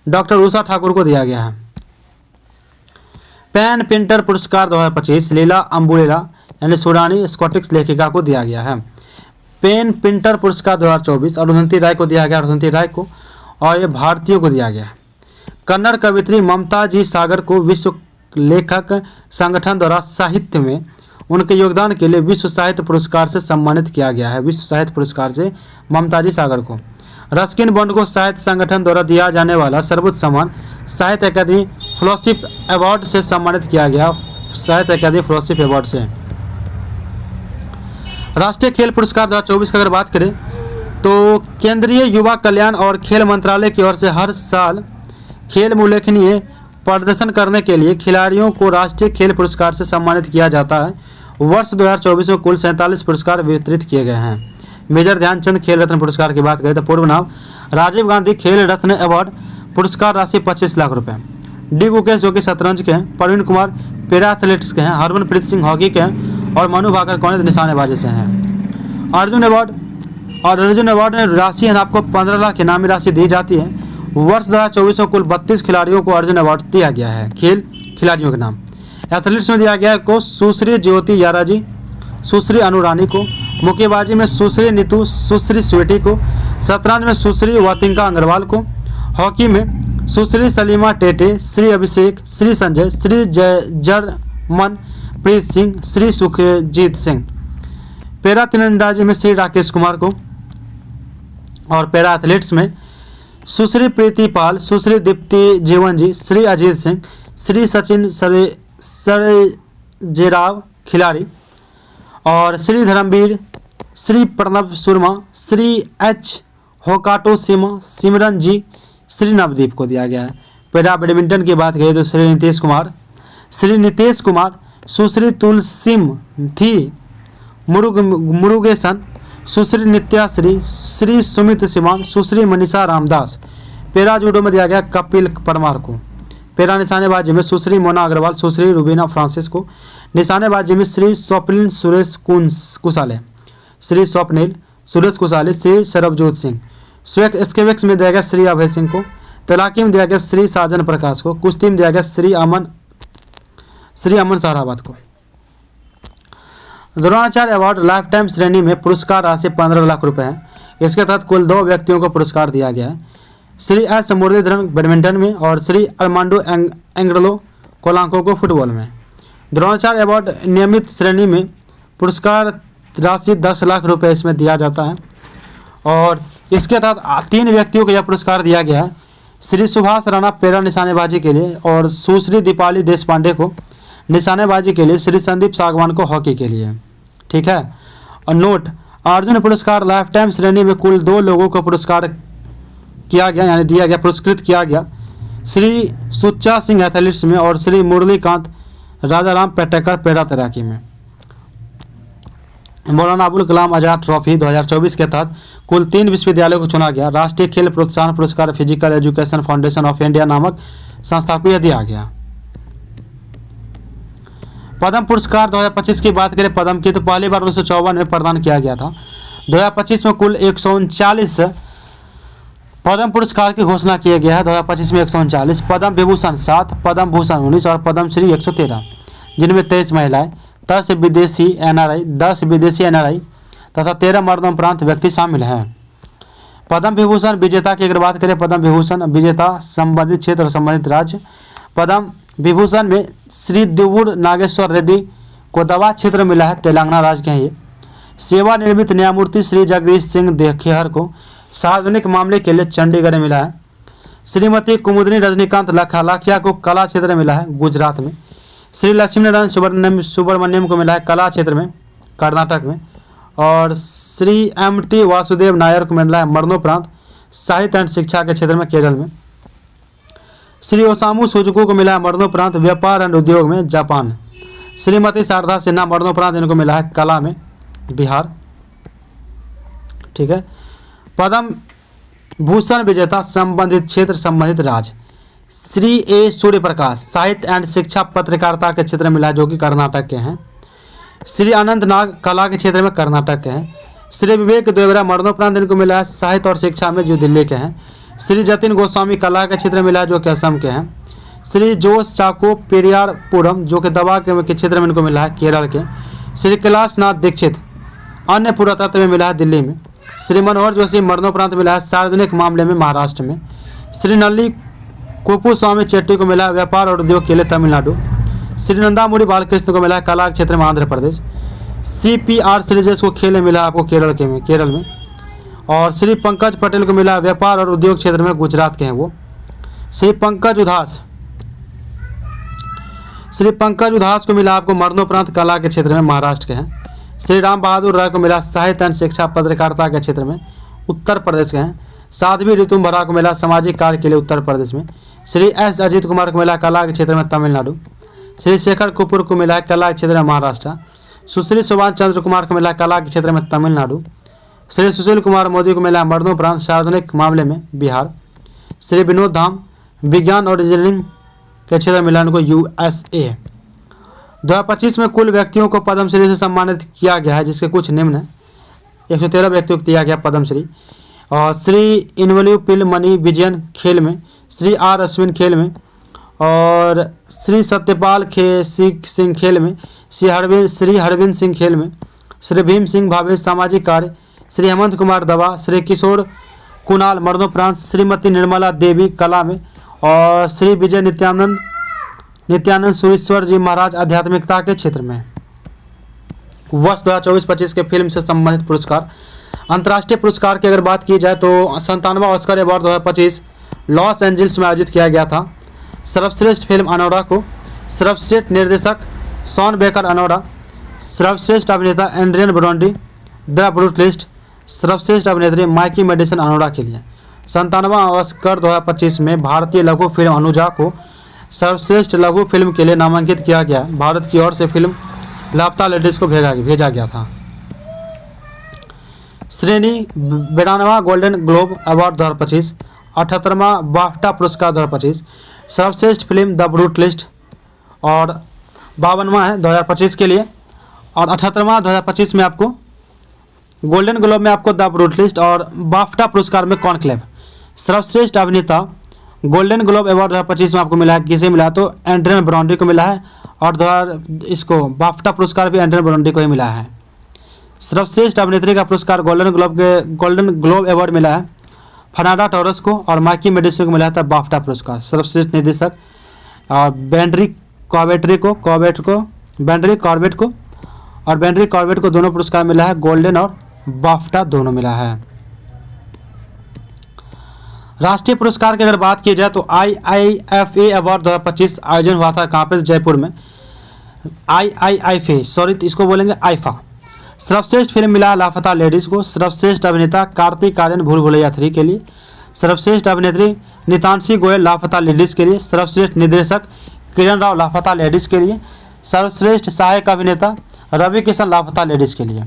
डॉक्टर उषा ठाकुर को दिया गया है। पेन पिंटर पुरस्कार 2025 लीला अम्बुलेला यानी सूडानी स्कॉटिश लेखिका को दिया गया है। पेन पिंटर पुरस्कार 2024 अरुंधति राय को दिया गया, अरुंधति राय को, और ये भारतीयों को दिया गया है। कन्नड़ कवित्री ममता जी सागर को विश्व लेखक संगठन द्वारा साहित्य में उनके योगदान के लिए विश्व साहित्य पुरस्कार से सम्मानित किया गया है। विश्व साहित्य पुरस्कार से ममता जी सागर को। रस्किन बॉन्ड को साहित्य संगठन द्वारा दिया जाने वाला सर्वोच्च सम्मान साहित्य अकादमी फेलोशिप अवार्ड से सम्मानित किया गया, साहित्य अकादमी फेलोशिप अवार्ड से। राष्ट्रीय खेल पुरस्कार 2024 की अगर बात करें तो केंद्रीय युवा कल्याण और खेल मंत्रालय की ओर से हर साल खेल में उल्लेखनीय प्रदर्शन करने के लिए खिलाड़ियों को राष्ट्रीय खेल पुरस्कार से सम्मानित किया जाता है। वर्ष 2024 में कुल 47 पुरस्कार वितरित किए गए हैं। मेजर ध्यानचंद खेल रत्न पुरस्कार की बात करें तो पूर्व नाम राजीव गांधी खेल रत्न अवार्ड, पुरस्कार राशि 25 लाख रुपए। डी गुकेश जो कि शतरंज के हैं, प्रवीण कुमार पैरा एथलेटिक्स के हैं, हरमनप्रीत सिंह हॉकी के हैं और मनु भाकर कौन निशानेबाजी से हैं। अर्जुन अवार्ड में राशि है आपको 15 लाख इनामी राशि दी जाती है। वर्ष 2024 में कुल 32 खिलाड़ियों को अर्जुन अवार्ड दिया गया है खेल खिलाड़ियों के नाम। एथलीट्स में दिया गया है को सुश्री ज्योति याराजी, सुश्री अनुरानी को, मुक्केबाजी में सुश्री नीतू, सुश्री स्वीटी को, शतरंज में सुश्री वातिंका अग्रवाल को, हॉकी में सुश्री सलीमा टेटे, श्री अभिषेक, श्री संजय, श्री जरमन प्रीत सिंह, श्री सुखजीत सिंह। पैरा तीरंदाजी में श्री राकेश कुमार को और पैरा एथलीट्स में सुश्री प्रीति पाल, सुश्री दीप्ति जीवन जी, श्री अजीत सिंह, श्री सचिन सरजेराव खिलाड़ी और श्री धर्मवीर, श्री प्रणव सुरमा, श्री एच होकाटो सीमा, सिमरन जी, श्री नवदीप को दिया गया है। पैरा बैडमिंटन की बात करें तो श्री नीतीश कुमार, सुश्री तुलसिम थी मुरुगेशन, सुश्री नित्याश्री, श्री सुमित सिमान, सुश्री मनीषा रामदास। पैरा जूडो में दिया गया कपिल परमार को। पैरा निशानेबाजी में सुश्री मोना अग्रवाल, सुश्री रुबीना फ्रांसिस को। निशानेबाजी में श्री स्वप्निल सुरेश कुशाले, श्री स्वप्निल सुरेश कुशाले, श्री सरबजोत सिंह। स्केवेक्स में दिया गया श्री अभय सिंह को। तैराकी में दिया गया श्री साजन प्रकाश को। कुश्ती में दिया गया श्री अमन सहरावत को। द्रोणाचार्य अवार्ड लाइफ टाइम श्रेणी में पुरस्कार राशि 15 लाख रुपए है। इसके तहत कुल 2 व्यक्तियों को पुरस्कार दिया गया है, श्री एस मुरलीधरन बैडमिंटन में और श्री अरमांडो एंग्रलो कोलांको को फुटबॉल में। द्रोणाचार्य अवार्ड नियमित श्रेणी में पुरस्कार राशि 10 लाख रुपए इसमें दिया जाता है और इसके तहत 3 व्यक्तियों को यह पुरस्कार दिया गया है, श्री सुभाष राणा पैरा निशानेबाजी के लिए और सुश्री दीपाली देशपांडे को निशानेबाजी के लिए, श्री संदीप सागवान को हॉकी के लिए। ठीक है। और नोट, अर्जुन पुरस्कार लाइफ टाइम श्रेणी में कुल 2 लोगों को पुरस्कार किया गया यानी दिया गया, पुरस्कृत किया गया, श्री सुच्चा सिंह एथलीट्स में और श्री मुरलीकांत राजाराम पेटेकर पैरा तैराकी में। मौलाना अबुल कलाम आजाद ट्रॉफी 2024 के तहत कुल 3 विश्वविद्यालयों को चुना गया। राष्ट्रीय खेल प्रोत्साहन पुरस्कार physical education foundation of India नामक संस्था को यह दिया गया। पद्म पुरस्कार 2025 की बात करें, पद्म की तो पहली बार 1954 में प्रदान किया गया था। 2025 में कुल 139 पद्म पुरस्कार की घोषणा किया गया है। 2025 में 139, पद्म विभूषण 7, पद्म भूषण 19 और पद्म श्री 113, जिनमें 23 महिलाएं, 10 विदेशी एनआरआई तथा 13 मरणोपरांत व्यक्ति शामिल हैं। पद्म विभूषण विजेता की अगर बात करें, पद्म विभूषण विजेता संबंधित क्षेत्र और संबंधित राज्य। पद्म विभूषण में श्री दिवूर नागेश्वर रेड्डी को दवा क्षेत्र मिला है, तेलंगाना राज्य के हैं ये। सेवानिवृत्त न्यायमूर्ति श्री जगदीश सिंह खेहर को सार्वजनिक मामले के लिए चंडीगढ़ में मिला है। श्रीमती कुमुदनी रजनीकांत लाखिया को कला क्षेत्र मिला है, गुजरात में। श्री लक्ष्मीनारायण सुब्रमण्यम को मिला है कला क्षेत्र में, कर्नाटक में। और श्री MT वासुदेव नायर को मिला है मरणोपरांत साहित्य एंड शिक्षा के क्षेत्र में, केरल में। श्री ओसामू सुजुकी को मिला है मरणोपरांत व्यापार एंड उद्योग में, जापान। श्रीमती शारदा सिन्हा मरणोपरांत इनको मिला है कला में, बिहार। ठीक है। पद्म भूषण विजेता संबंधित क्षेत्र संबंधित राज्य। श्री A सूर्य प्रकाश साहित्य एंड शिक्षा पत्रकारिता के क्षेत्र में मिला है, जो कि कर्नाटक के हैं। श्री अनंत नाग कला के क्षेत्र में, कर्नाटक के हैं। श्री विवेक देवरा मरणोपरांत इनको मिला है साहित्य और शिक्षा में, जो दिल्ली के हैं। श्री जतिन गोस्वामी कला के क्षेत्र में मिला है, जो कि असम के हैं। श्री जोश चाको पेरियारपुरम जो कि दवा के क्षेत्र में इनको मिला है, केरल के। श्री कैलाश नाथ दीक्षित अन्य पुरातत्व में मिला है, दिल्ली में। श्री मनोहर जोशी मरणोपरांत मिला है सार्वजनिक मामले में, महाराष्ट्र में। श्री नल्ली कोपू स्वामी चेट्टी को मिला है व्यापार और उद्योग के लिए, तमिलनाडु। श्री नंदामुरी बालकृष्ण को मिला है कला क्षेत्र में, आंध्र प्रदेश। CPR श्रीजेश को खेल में मिला आपको केरल में। और श्री पंकज पटेल को मिला व्यापार और उद्योग क्षेत्र में, गुजरात के हैं वो। श्री पंकज उधास को मिला आपको मरणोपरांत कला के क्षेत्र में, महाराष्ट्र के हैं। श्री राम बहादुर राय को मिला साहित्य एंड शिक्षा पत्रकारिता के क्षेत्र में, उत्तर प्रदेश के हैं। साध्वी ऋतुम्भरा को मिला सामाजिक कार्य के लिए, उत्तर प्रदेश में। श्री S अजीत कुमार को मिला कला के क्षेत्र में, तमिलनाडु। श्री शेखर कपूर को मिला कला के क्षेत्र में, महाराष्ट्र। सुश्री सुभाष चंद्र कुमार को मिला कला के क्षेत्र में, तमिलनाडु। श्री सुशील कुमार मोदी को मिला मरणोपरांत सार्वजनिक मामले में, बिहार। श्री विनोद धाम विज्ञान और इंजीनियरिंग के क्षेत्र में मिला उनको, USA। 2025 में कुल व्यक्तियों को पद्मश्री से सम्मानित किया गया है, जिसके कुछ निम्न हैं। 113 व्यक्तियों को दिया गया पद्मश्री। और श्री इनवल्यू पिल मणि विजयन खेल में, श्री R अश्विन खेल में, और श्री सत्यपाल सिंह खेल में, श्री हरविंद सिंह खेल में, श्री भीम सिंह भावेश सामाजिक कार्य, श्री हेमंत कुमार दवा, श्री किशोर कुणाल मरणोपरांत, श्रीमती निर्मला देवी कला में, और श्री विजय नित्यानंद सुरेश्वर जी महाराज आध्यात्मिकता के क्षेत्र में। वर्ष 2024-25 के फिल्म से संबंधित पुरस्कार। अंतर्राष्ट्रीय पुरस्कार की अगर बात की जाए तो 97वां ऑस्कर अवार्ड 2025 लॉस एंजल्स में आयोजित किया गया था। सर्वश्रेष्ठ फिल्म अनोरा को सर्वश्रेष्ठ निर्देशक शॉन बेकर अनोरा, सर्वश्रेष्ठ अभिनेता एंड्रियन ब्रॉन्डी द ब्रूटलिस्ट, सर्वश्रेष्ठ अभिनेत्री माइकी मेडिसन अनोरा के लिए। 97वां ऑस्कर 2025 में भारतीय लघु फिल्म अनुजा को सर्वश्रेष्ठ लघु फिल्म के लिए नामांकित किया गया। भारत की ओर से फिल्म लापता लेडीज़ को भेजा गया था। श्रेणी 92वां गोल्डन ग्लोब अवार्ड 2025, 78वां बाफ्टा पुरस्कार 2025, सर्वश्रेष्ठ फिल्म द ब्रूटलिस्ट, और 52वां है 2025 के लिए। और 78वां 2025 में आपको गोल्डन ग्लोब में आपको द ब्रूटलिस्ट, और बाफ्टा पुरस्कार में कॉन्क्लेव। सर्वश्रेष्ठ अभिनेता गोल्डन ग्लोब अवार्ड 2025 में आपको मिला है, किसे मिला तो एंड्रियन ब्रॉन्डी को मिला है, और इसको बाफ्टा पुरस्कार भी एंड्रियन ब्रॉन्डी को ही मिला है। सर्वश्रेष्ठ अभिनेत्री का पुरस्कार गोल्डन ग्लोब अवार्ड मिला है फर्नांडा टोरेस को, और माइकी मेडिसन को मिला था बाफ्टा पुरस्कार। सर्वश्रेष्ठ निर्देशक और बेंड्री कॉर्बेट को दोनों पुरस्कार मिला है, गोल्डन और बाफ्टा दोनों मिला है। राष्ट्रीय पुरस्कार की अगर बात की जाए तो IIFA अवार्ड 2025 आयोजन हुआ था कहाँ पे, जयपुर में। IIFA इसको बोलेंगे आईफा। सर्वश्रेष्ठ फिल्म मिला लापता लेडीज को, सर्वश्रेष्ठ अभिनेता कार्तिक आर्यन भूल भुलैया 3 के लिए, सर्वश्रेष्ठ अभिनेत्री नितांशी गोयल लापता लेडीज के लिए, सर्वश्रेष्ठ निर्देशक किरण राव लापता लेडीज के लिए, सर्वश्रेष्ठ सहायक अभिनेता रवि किशन लापता लेडीज के लिए।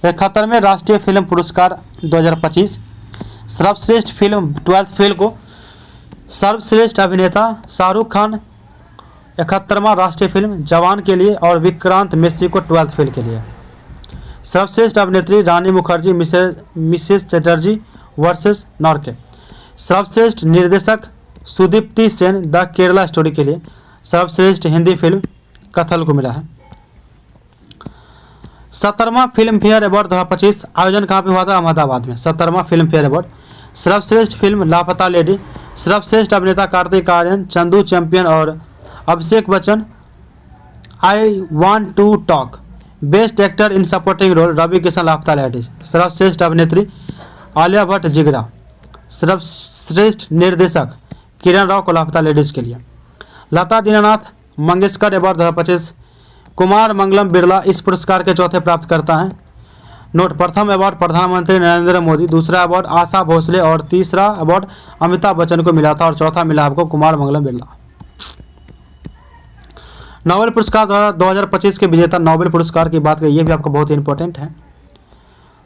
71वें राष्ट्रीय फिल्म पुरस्कार 2025 सर्वश्रेष्ठ फिल्म 12th फेल को सर्वश्रेष्ठ अभिनेता शाहरुख खान 71वां राष्ट्रीय फिल्म जवान के लिए, और विक्रांत मिश्री को 12th फेल के लिए। सर्वश्रेष्ठ अभिनेत्री रानी Mukherjee Mrs Chatterjee versus Nortje. सर्वश्रेष्ठ निर्देशक सुदीप्ति सेन द केरला स्टोरी के लिए। सर्वश्रेष्ठ हिंदी फिल्म कथल को मिला है। 17वां फिल्म फेयर अवार्ड 2025 आयोजन कहाँ पे हुआ था? अहमदाबाद में। 17वां फिल्म फेयर अवार्ड। सर्वश्रेष्ठ फिल्म लापता लेडी, सर्वश्रेष्ठ अभिनेता कार्तिक आर्यन, चंदू चैंपियन और Abhishek Bachchan I want to talk. Best actor in supporting role Ravi Kishan Laapataa ladies. सर्वश्रेष्ठ अभिनेत्री आलिया भट्ट जिगरा। सर्वश्रेष्ठ निर्देशक किरण राव को लापता लेडीज के लिए। लता दीनानाथ मंगेशकर अवार्ड 2025 कुमार मंगलम बिरला इस पुरस्कार के चौथे प्राप्तकर्ता हैं। नोट, प्रथम अवार्ड प्रधानमंत्री नरेंद्र मोदी, दूसरा अवार्ड आशा भोसले और तीसरा अवार्ड अमिताभ बच्चन को मिला था और चौथा मिला आपको कुमार मंगलम बिरला। नोबेल पुरस्कार 2025 के विजेता नोबेल पुरस्कार की बात करें, ये भी आपका बहुत ही इंपॉर्टेंट है।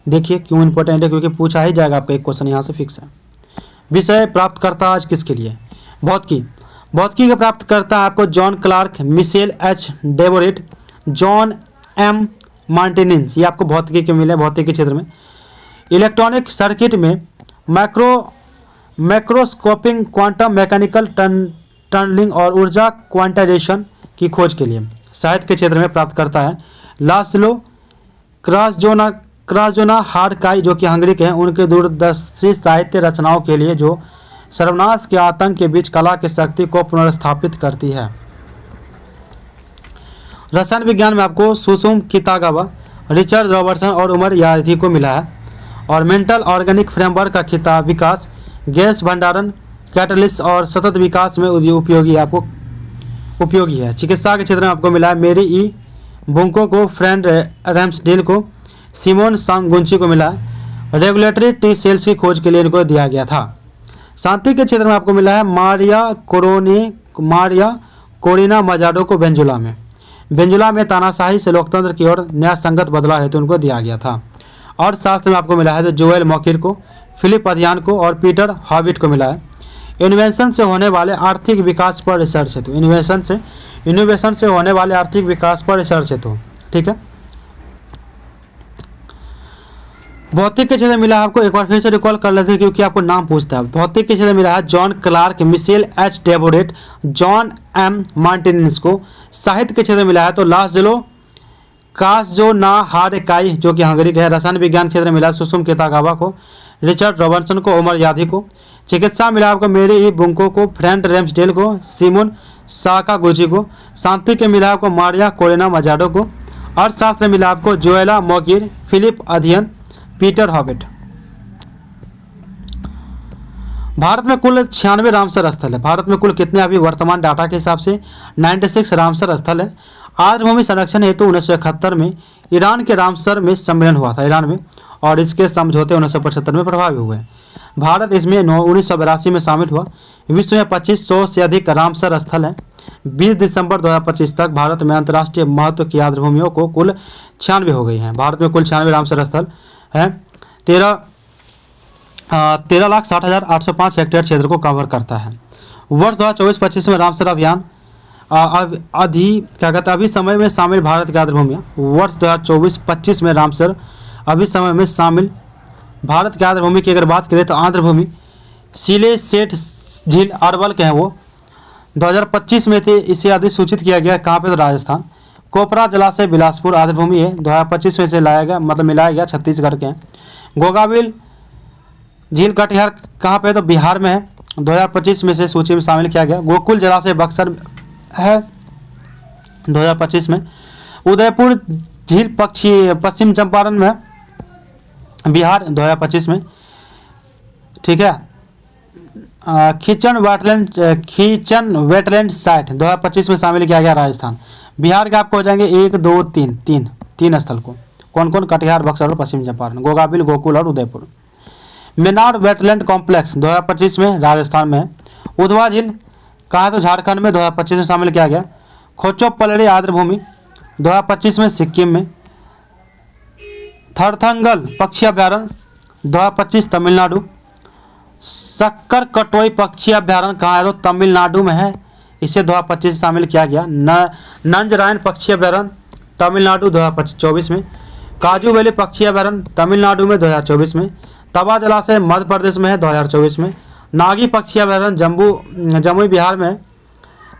देखिए क्यों इंपॉर्टेंट है, क्योंकि पूछा ही जाएगा आपका एक क्वेश्चन यहाँ से फिक्स है। विषय प्राप्तकर्ता आज किसके लिए? भौतिकी। भौतिकी का प्राप्तकर्ता आपको John Clarke, Michel H Devoret, John M Martinis, ये आपको भौतिकी के मिले भौतिकी के क्षेत्र में। इलेक्ट्रॉनिक सर्किट में मैक्रोस्कोपिंग, क्वांटम मैकेनिकल टनलिंग और ऊर्जा क्वांटाइजेशन की खोज के लिए। साहित्य के क्षेत्र में प्राप्त करता है लास्लो क्रासजोना हारकाई जो कि हंगरी के हैं, उनके दूरदर्शी साहित्य रचनाओं के लिए जो सर्वनाश के आतंक के बीच कला की शक्ति को पुनर्स्थापित करती है। रसायन विज्ञान में आपको सुसुम कितागावा, रिचर्ड रॉबर्टसन और उमर यादी को मिला है। और मेंटल ऑर्गेनिक फ्रेमवर्क का खिताब विकास, गैस भंडारण, कैटलिस्ट और सतत विकास में उपयोगी है। चिकित्सा के क्षेत्र में आपको मिला है मेरी ई बुंको को, फ्रेंड रैम्सडेल को, सिमोन सांगुंची को मिला है। रेगुलेटरी टी सेल्स की खोज के लिए इनको दिया गया था। शांति के क्षेत्र में आपको मिला है मारिया कोरिना मजाडो को वेंजुला में तानाशाही से लोकतंत्र की ओर न्याय संगत बदलाव हेतु उनको दिया गया था। और शास्त्र में आपको मिला है तो जोएल मॉकिर को, फिलिप अधियान को और पीटर हॉविट को मिला है। इन्वेंशन से होने वाले आर्थिक विकास पर रिसर्च हेतु, इनोवेशन से होने वाले आर्थिक विकास पर रिसर्च हेतु, ठीक है। भौतिक के क्षेत्र मिला है आपको, एक बार फिर से रिकॉल कर लेते हैं क्योंकि आपको नाम पूछता है। भौतिक के क्षेत्र मिला है John Clarke, Michel H Devoret, John M Martinis को। साहित्य के क्षेत्र मिला है तो लास्लो कासजोना हारकाई जो कि हंगरी के है। रसायन विज्ञान क्षेत्र में मिला सुसुम कितागावा को, रिचर्ड रॉबर्टसन को, उमर यादी को। चिकित्सा मिला आपको मेरी ई बुंको को, फ्रेंड रैम्सडेल को, सिमोन साकागुची को। शांति के मिला आपको मारिया कोरिना मजाडो को। अर्थशास्त्र मिला आपको जोएला मॉकिर, फिलिप अध्ययन, पीटर हॉबिट। भारत में कुल 96 रामसर स्थल है। भारत में कुल कितने अभी वर्तमान डाटा के हिसाब से 96 रामसर स्थल है। आर्द्रभूमि संरक्षण हेतु 1971 में ईरान के रामसर में सम्मेलन हुआ था ईरान में, और इसके समझौते 1975 में प्रभावी हुए। भारत इसमें 1982 में शामिल हुआ। विश्व में 2500 से अधिक रामसर स्थल हैं। 20 दिसंबर 2025 तक भारत में अंतर्राष्ट्रीय महत्व की आर्द्रभूमियों को कुल 96 हो गई हैं। भारत में कुल 96 रामसर स्थल है। 13,60,805 हेक्टेयर क्षेत्र को कवर करता है। वर्ष 2024-25 में रामसर अभियान अभी समय में शामिल भारत की आर्द्रभूमियाँ। वर्ष 2024-25 में रामसर अभी समय में शामिल भारत की आर्द्रभूमि की अगर बात करें तो आंध्रभूमि सीले सेठ झील अरवल के हैं वो 2025 में थे। इसे अधिसूचित किया गया कहाँ पे? तो राजस्थान। कोपरा जलाशय बिलासपुर आर्द्रभूमि है, 2025 में से लाया गया, मतलब मिलाया गया, छत्तीसगढ़ के हैं। गोगाबिल झील कटिहार कहाँ पे? तो बिहार में है, 2025 में से सूची में शामिल किया गया। गोकुल जलाशय बक्सर है 2025 में। उदयपुर झील पश्चिम चंपारण में बिहार 2025 में, ठीक है। खींचन वेटलैंड साइट 2025 में शामिल किया गया राजस्थान। बिहार के आपको हो जाएंगे 1 2 3 तीन स्थल को, कौन कौन? कटिहार, बक्सर और पश्चिम चंपारण, गोगाबिल, गोकुल और उदयपुर। मेनार वेटलैंड कॉम्प्लेक्स 2025 में राजस्थान में है। उधवा झील कहाँ? तो झारखंड में 2025 में शामिल किया गया। खोचो पलड़ी आर्द्रभूमि 2025 में सिक्किम में। थरथंगल पक्षी अभ्यारण्य 2025 तमिलनाडु। शक्कर कटोई पक्षी अभ्यारण्य कहाँ है? तो तमिलनाडु में है, इसे 2025 शामिल किया गया। नंजरायन पक्षी अभ्यारण्य तमिलनाडु 2024 में। काजू वैली पक्षी अभ्यारण्य तमिलनाडु में 2024 में। तवा जलाशय मध्य प्रदेश में है 2024 में। नागी पक्षी अभ्यारण्य जमुई बिहार में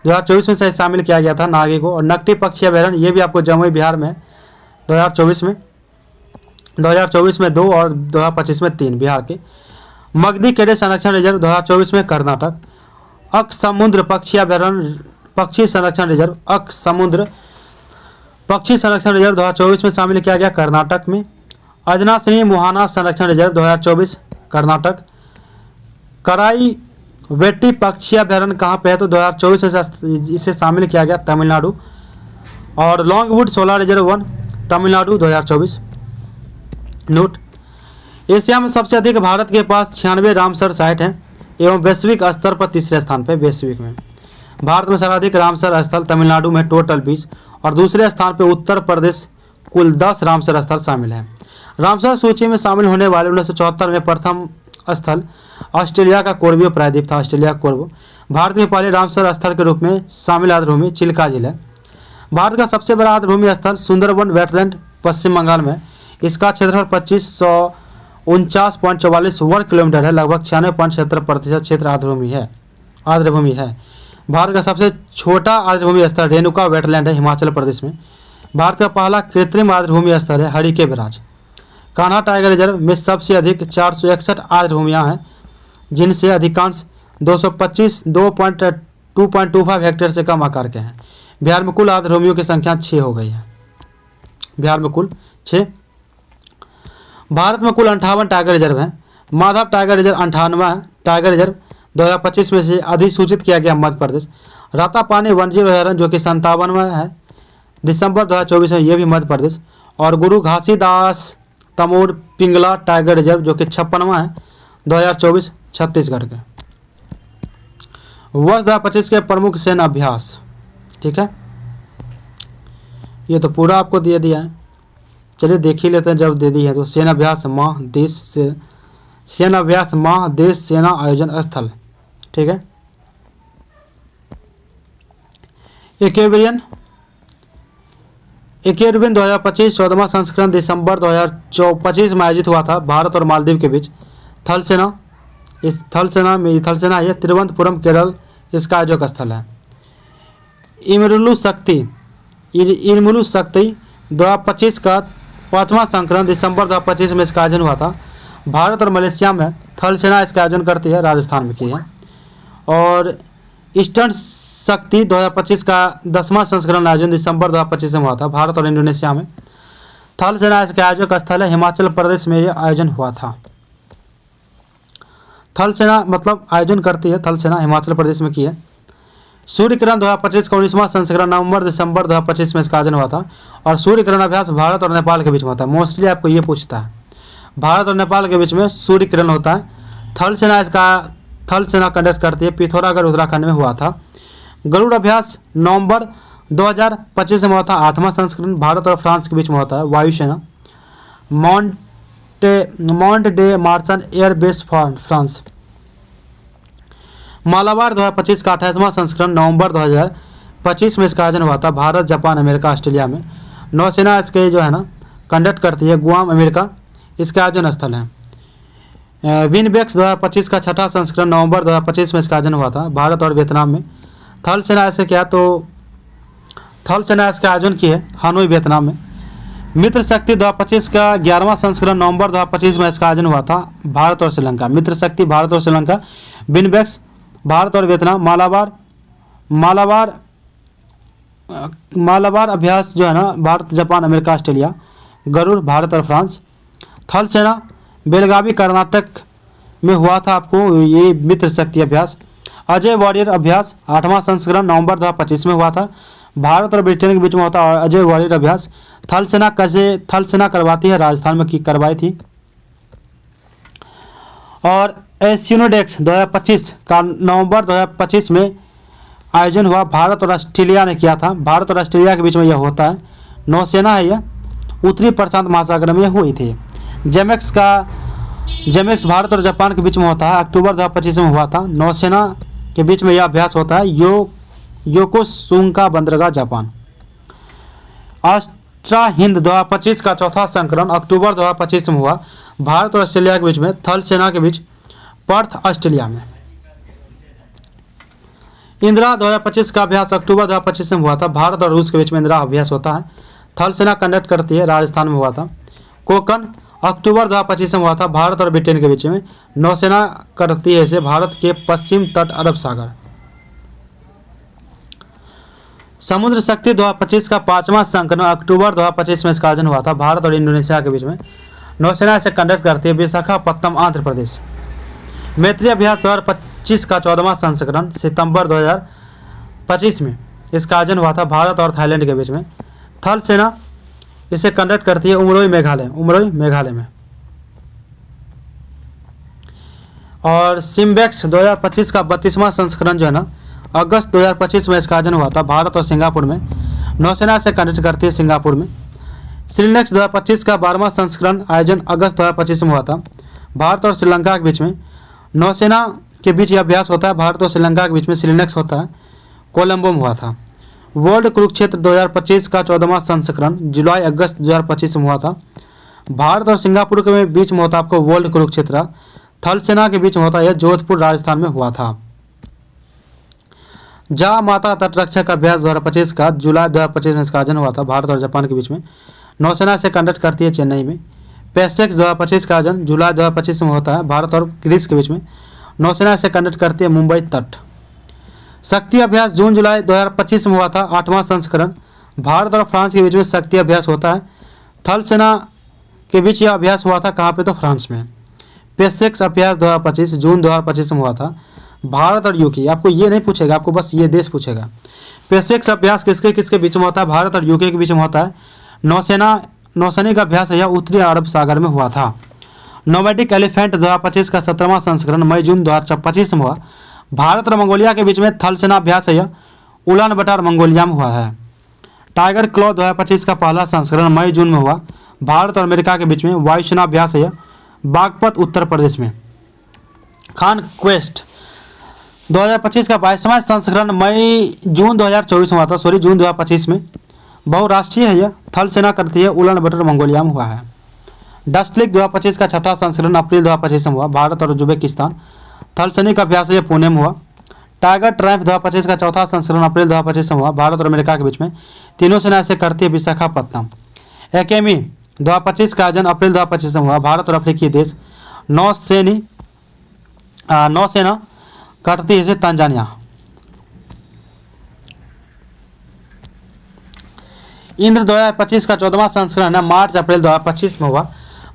2024 में से शामिल किया गया था नागी को। और नकटी पक्षी अभ्यारण्य ये भी आपको जमुई बिहार में 2024 में, 2024 में 2 और 2025 में 3 बिहार के। मगधी कैडे संरक्षण रिजर्व 2024 में कर्नाटक। अक समुद्र पक्षी अभ्यारण्य पक्षी संरक्षण रिजर्व अक समुद्र पक्षी संरक्षण रिजर्व 2024 में शामिल किया गया कर्नाटक में। अजनासनी मुहाना संरक्षण रिजर्व 2024 कर्नाटक। कराई वेट्टी पक्षी अभ्यारण्य कहाँ पे है तो 2024 से इसे शामिल किया गया तमिलनाडु। और Longwood solar reserve 1 Tamil Nadu 2024। Note, Asia में सबसे अधिक भारत के पास 96 रामसर साइट हैं एवं वैश्विक स्तर पर तीसरे स्थान पर वैश्विक में। भारत में सर्वाधिक रामसर स्थल तमिलनाडु में टोटल 20 और दूसरे स्थान पर उत्तर प्रदेश कुल 10 रामसर स्थल शामिल हैं। रामसर सूची में शामिल होने वाले 1974 में प्रथम स्थल ऑस्ट्रेलिया का कोर्बियो प्रायद्वीप था। ऑस्ट्रेलिया कोर्बो भारत में पहले रामसर स्थल के रूप में शामिल आर्द्रभूमि चिल्का जिला है। भारत का सबसे बड़ा आर्द्रभूमि स्थल सुंदरबन वेटलैंड पश्चिम बंगाल में। इसका क्षेत्रफल 2549.44 वर्ग किलोमीटर है। लगभग 96.76% क्षेत्र आर्द्रभूमि है। भारत का सबसे छोटा आर्द्रभूमि स्थल रेणुका वेटलैंड है हिमाचल प्रदेश में। भारत का पहला कृत्रिम आर्द्रभूमि स्थल है Harike barrage. Kanha tiger reserve में सबसे अधिक 461 आर्द्रभूमियाँ हैं जिनसे अधिकांश 225 हेक्टेयर से कम आकार के हैं। बिहार में कुल आर्द्रभूमियों की संख्या 6 हो गई है। बिहार में कुल 6। भारत में कुल 58 टाइगर रिजर्व हैं। Madhav tiger reserve 98 tiger reserve 2025 में से अधिसूचित किया गया मध्य प्रदेश। रातापानी वन्यजीव अभयारण्य जो कि 57वां है दिसंबर 2024 में, ये भी मध्य प्रदेश। और गुरु घासीदास तमोर पिंगला टाइगर रिजर्व जो कि 56वां है 2024 छत्तीसगढ़ के। वर्ष 2025 के प्रमुख सैन्य अभ्यास, ठीक है, ये तो पूरा आपको दे दिया है। चलिए देख ही लेते हैं जब दे दी है तो। सेना अभ्यास माह देश से सेना अभ्यास माह देश सेना आयोजन स्थल, ठीक है। एकेबियन 2025 14वां संस्करण दिसंबर 2025 में आयोजित हुआ था भारत और मालदीव के बीच। थल सेना है तिरुवनंतपुरम केरल इसका आयोजक स्थल है। इमरुलु शक्ति 2025 का 5वां संस्करण दिसंबर 2025 में इसका आयोजन हुआ था। भारत और मलेशिया में थल सेना इसका आयोजन करती है, राजस्थान में की है। और ईस्टर्न शक्ति 2025 का 10वां संस्करण आयोजन दिसंबर 2025 में हुआ था भारत और इंडोनेशिया में। थल सेना इसके आयोजक स्थल है हिमाचल प्रदेश में यह आयोजन हुआ था। थल सेना मतलब आयोजन करती है थल सेना, हिमाचल प्रदेश में की है। सूर्य किरण 2025 का 19वां संस्करण नवंबर दिसंबर 2025 में इसका आयोजन हुआ था। और सूर्य किरण अभ्यास भारत और नेपाल के बीच में होता है। मोस्टली आपको ये पूछता है, भारत और नेपाल के बीच में सूर्य किरण होता है। थल सेना कंडक्ट करती है, पिथौरागढ़ उत्तराखंड में हुआ था। गरुड़ अभ्यास नवंबर 2025 में हुआ था, 8वां संस्करण भारत और फ्रांस के बीच में होता है। वायुसेना मॉन्ट day Marsons air base France. Malabar 2025 का 28वां संस्करण नवंबर 2025 में इसका आयोजन हुआ था भारत जापान अमेरिका ऑस्ट्रेलिया में। नौसेना इसके जो है ना कंडक्ट करती है, गुआम अमेरिका इसका आयोजन स्थल है। विनबेक्स 2025 का 6वां संस्करण नवंबर 2025 में इसका आयोजन हुआ था भारत और वियतनाम में। थल सेना ऐसे क्या तो थल सेना इसका आयोजन की है हानोई वियतनाम में। मित्र शक्ति 2025 का 11वां संस्करण नवंबर 2025 में इसका आयोजन हुआ था भारत और श्रीलंका। मित्र शक्ति भारत और श्रीलंका। विनबेक्स भारत और वियतनाम। मालाबार अभ्यास जो है ना Bharat Japan America Australia. Garuda Bharat और फ्रांस। थल सेना बेलगावी कर्नाटक में हुआ था आपको ये मित्र शक्ति अभ्यास। अजय वॉरियर अभ्यास 8वां संस्करण नवंबर 2025 में हुआ था भारत और ब्रिटेन के बीच में होता है। अजय वॉरियर अभ्यास थल सेना करवाती है, राजस्थान में करवाई थी। और एसिनोडेक्स 2025 का नवंबर 2025 में आयोजन हुआ, भारत और ऑस्ट्रेलिया ने किया था। भारत और ऑस्ट्रेलिया के बीच में यह होता है। नौसेना है यह उत्तरी प्रशांत महासागर में हुई थी। जेमेक्स भारत और जापान के बीच में होता है, अक्टूबर 2025 में हुआ था। नौसेना के बीच में यह अभ्यास होता है योकोसुका बंदरगाह जापान। ऑस्ट्रा हिंद 2025 का 4वां संस्करण अक्टूबर 2025 में हुआ भारत और ऑस्ट्रेलिया के बीच में। थल सेना के बीच पर्थ ऑस्ट्रेलिया में। इंदिरा 2025 का अभ्यास अक्टूबर 2025 में हुआ था भारत और रूस के बीच में इंदिरा अभ्यास होता है। थल सेना कंडक्ट करती है, राजस्थान में हुआ था। कोकन अक्टूबर 2025 में हुआ था, भारत और ब्रिटेन के बीच में। नौसेना करती है इसे, भारत के पश्चिम तट अरब सागर। समुद्र शक्ति 2025 का 5वां संस्करण अक्टूबर 2025 में इसका आयोजन हुआ था, भारत और इंडोनेशिया के बीच में। नौसेना इसे कंडक्ट करती है, विशाखापत्तनम आंध्र प्रदेश। मैत्री अभ्यास 2025 का 14वां संस्करण सितंबर 2025 में इसका आयोजन हुआ था, भारत और थाईलैंड के बीच में। थल सेना इसे कंडक्ट करती है उमरोई मेघालय में। और सिम्बेक्स 2025 का 32वां संस्करण जो है ना, अगस्त 2025 में इसका आयोजन हुआ था, भारत और सिंगापुर में। नौसेना से कंडक्ट करती है सिंगापुर में। श्रीलेक्स 2025 का 12वां संस्करण आयोजन अगस्त 2025 में हुआ था, भारत और श्रीलंका के बीच में। नौसेना के बीच यह अभ्यास होता है, भारत और श्रीलंका के बीच में श्रीलेक्स होता है, कोलंबो में हुआ था। वर्ल्ड कुरुक्षेत्र 2025 का 14वां संस्करण जुलाई अगस्त 2025 में हुआ था, भारत और सिंगापुर के बीच में होता आपको वर्ल्ड कुरुक्षेत्र। थल सेना के बीच में होता है, यह जोधपुर राजस्थान में हुआ था। जहाँ माता तटरक्षक अभ्यास 2025 का जुलाई 2025 में इसका आयोजन हुआ था, भारत और जापान के बीच में। नौसेना से कंडक्ट करती है चेन्नई में। पेसेक्स 2025 का आयोजन जुलाई 2025 में होता है, भारत और ग्रीस के बीच में। नौसेना से कंडक्ट करती है मुंबई तट। शक्ति अभ्यास जून जुलाई 2025 में हुआ था, 8वां संस्करण। भारत और फ्रांस के बीच में शक्ति अभ्यास होता है। थल सेना के बीच यह अभ्यास हुआ था, कहाँ पे, तो फ्रांस में। पेसेक्स अभ्यास 2025 जून 2025 में हुआ था, भारत और यूके। आपको ये नहीं पूछेगा, आपको बस ये देश पूछेगा। पेसेक्स अभ्यास किसके किसके बीच में होता है, भारत और यूके के बीच में होता है। नौसैनिक अभ्यास यह उत्तरी अरब सागर में हुआ था। नोमैडिक एलिफेंट 2025 का 17वां संस्करण मई जून 2025 में हुआ, भारत और मंगोलिया के बीच में। थल सेना अभ्यास यह उलान बटार मंगोलिया में हुआ है। टाइगर क्लॉ 2025 का पहला संस्करण मई जून में हुआ, भारत और अमेरिका के बीच में। वायुसेना अभ्यास यह बागपत उत्तर प्रदेश में। खान क्वेस्ट 2025 का 22वां संस्करण जून 2024 में हुआ था, जून 2025 में। बहुराष्ट्रीय है यह, थल सेना करती है, उलान बटर मंगोलिया में हुआ है। डस्टलिक 2025 का 6वां संस्करण अप्रैल 2025 में हुआ, भारत और उज्बेकिस्तान। थल सैनिक अभ्यास यह पुणे में हुआ। टाइगर ट्रायम्फ 2025 का 4था संस्करण अप्रैल 2025 में हुआ, भारत और अमेरिका के बीच में। तीनों सेना से करती है विशाखापत्तनम। एकेमी 2025 का आयोजन अप्रैल 2025 में हुआ, भारत और अफ्रीकी देश। नौसेना करती है इसे तंजानिया। इंद्र 2025 का 14वां संस्करण है, मार्च अप्रैल 2025 में हुआ,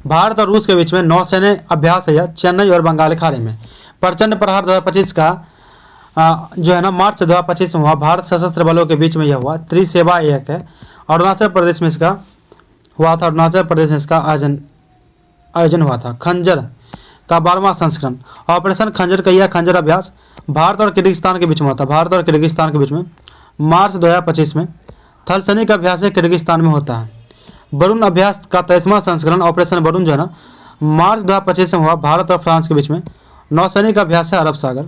भारत और रूस के बीच में। नौसेना अभ्यास है चेन्नई और बंगाल खाड़ी में। प्रचंड प्रहार 2025 का जो है ना, मार्च 2025 में हुआ, भारत सशस्त्र बलों के बीच में यह हुआ। त्रिसेवा एक है, अरुणाचल प्रदेश में इसका हुआ था, अरुणाचल प्रदेश में इसका आयोजन हुआ था। खंजर का 12वां संस्करण ऑपरेशन खंजर का यह खंजर अभ्यास भारत और किर्गिस्तान के बीच में होता है, भारत और किर्गिस्तान के बीच में, मार्च 2025 में। थल सैनिक अभ्यास किर्गिस्तान में होता है। वरुण अभ्यास का 23वां संस्करण ऑपरेशन वरुण जो है ना, मार्च 2025 में हुआ, भारत और फ्रांस के बीच में। नौसैनिक अभ्यास है अरब सागर।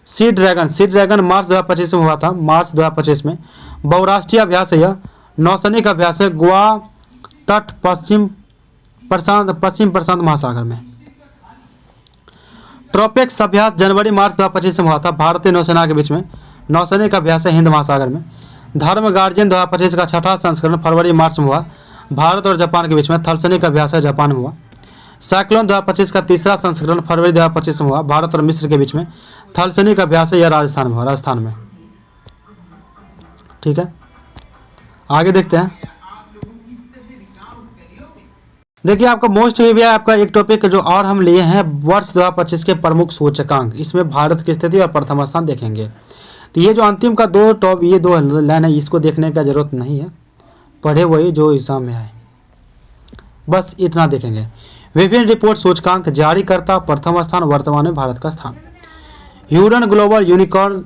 सी ड्रैगन मार्च 2025 में हुआ था, मार्च 2025 में। बहुराष्ट्रीय अभ्यास है यह, नौसैनिक अभ्यास है गोवा तट पश्चिम प्रशांत महासागर में। ट्रोपेक्स अभ्यास जनवरी मार्च 2025 में हुआ था, भारतीय नौसेना के बीच में। नौसैनिक अभ्यास है हिंद महासागर में। धर्म गार्जियन 2025 का 6वां संस्करण फरवरी मार्च में हुआ, भारत और जापान के बीच में। थल सैनिक अभ्यास है जापान में हुआ। साइक्लोन 2025 का 3रा संस्करण फरवरी 2025 में हुआ, भारत और मिस्र के बीच में। थल सैनिक अभ्यास है यह राजस्थान में हुआ, राजस्थान में। ठीक है, आगे देखते हैं। देखिए आपका मोस्ट भी है आपका एक टॉपिक जो और हम लिए हैं, वर्ष 2025 के प्रमुख सूचकांक। इसमें भारत की स्थिति और प्रथम स्थान देखेंगे। तो ये जो अंतिम का ये दो लाइन है, इसको देखने का जरूरत नहीं है, पढ़े वही जो एग्जाम में आए, बस इतना देखेंगे। विभिन्न रिपोर्ट सूचकांक जारी करता, प्रथम स्थान वर्तमान में भारत का स्थान। ह्यूरन ग्लोबल यूनिकॉर्न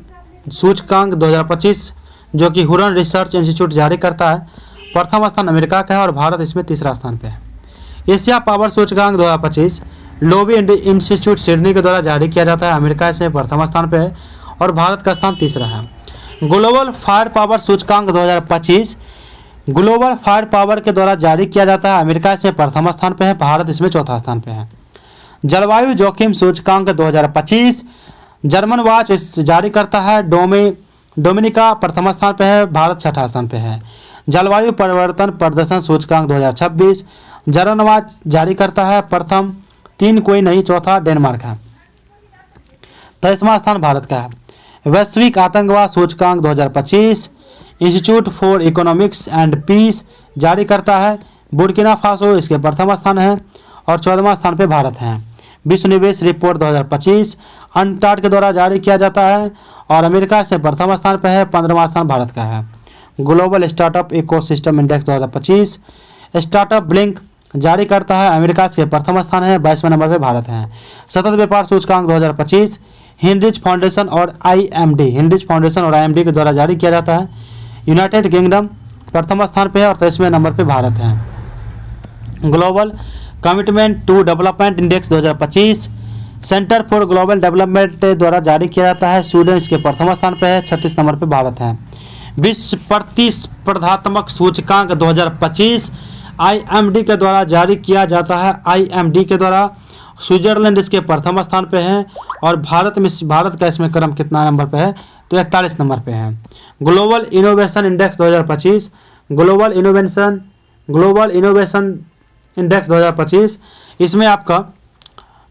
सूचकांक 2025 जो कि ह्यूरन रिसर्च इंस्टीट्यूट जारी करता है, प्रथम स्थान अमेरिका का है और भारत इसमें 3रा स्थान पे है। एशिया पावर सूचकांक 2025 लोबी इंस्टीट्यूट सिडनी के द्वारा जारी किया जाता है, अमेरिका इसमें प्रथम स्थान पे है और भारत का स्थान 3रा है। ग्लोबल फायर पावर सूचकांक 2025 ग्लोबल फायर पावर के द्वारा जारी किया जाता है, अमेरिका इसमें प्रथम स्थान पे है, भारत इसमें 4था स्थान पे है। जलवायु जोखिम सूचकांक 2025 जर्मन वॉच जारी करता है, डोमिनिका प्रथम स्थान पे है, भारत 6ठा स्थान पे है। जलवायु परिवर्तन प्रदर्शन सूचकांक 2026 जेनेवा जारी करता है। प्रथम 3 कोई नहीं, चौथा डेनमार्क है। 23वां स्थान भारत का है। वैश्विक आतंकवाद सूचकांक 2025 institute for economics and peace जारी करता है। बुर्किना फासो इसके प्रथम स्थान है और 14वां स्थान पे भारत है। विश्व निवेश रिपोर्ट 2025 अनटार्ड के द्वारा जारी किया जाता है और अमेरिका से प्रथम स्थान पर है। 15वां स्थान भारत का है। Global startup ecosystem index 2025 startup blink जारी करता है। अमेरिका से प्रथम स्थान है। 22वें नंबर पे भारत है। सतत व्यापार सूचकांक 2025 हिंड्रिच फाउंडेशन और आईएमडी के द्वारा जारी किया जाता है। यूनाइटेड किंगडम प्रथम स्थान पे है और 23वें नंबर पे भारत है। Global commitment to development index 2025 centre for global development द्वारा जारी किया जाता है। स्वीडन इसके प्रथम स्थान पे है। 36 नंबर पे भारत है। विश्व प्रतिस्पर्धात्मक सूचकांक 2025 आईएमडी के द्वारा जारी किया जाता है। आईएमडी के द्वारा स्विट्जरलैंड इसके प्रथम स्थान पे है और भारत का इसमें क्रम कितना नंबर पे है तो 41 नंबर पे है। Global innovation index 2025 global innovation index 2025 इसमें आपका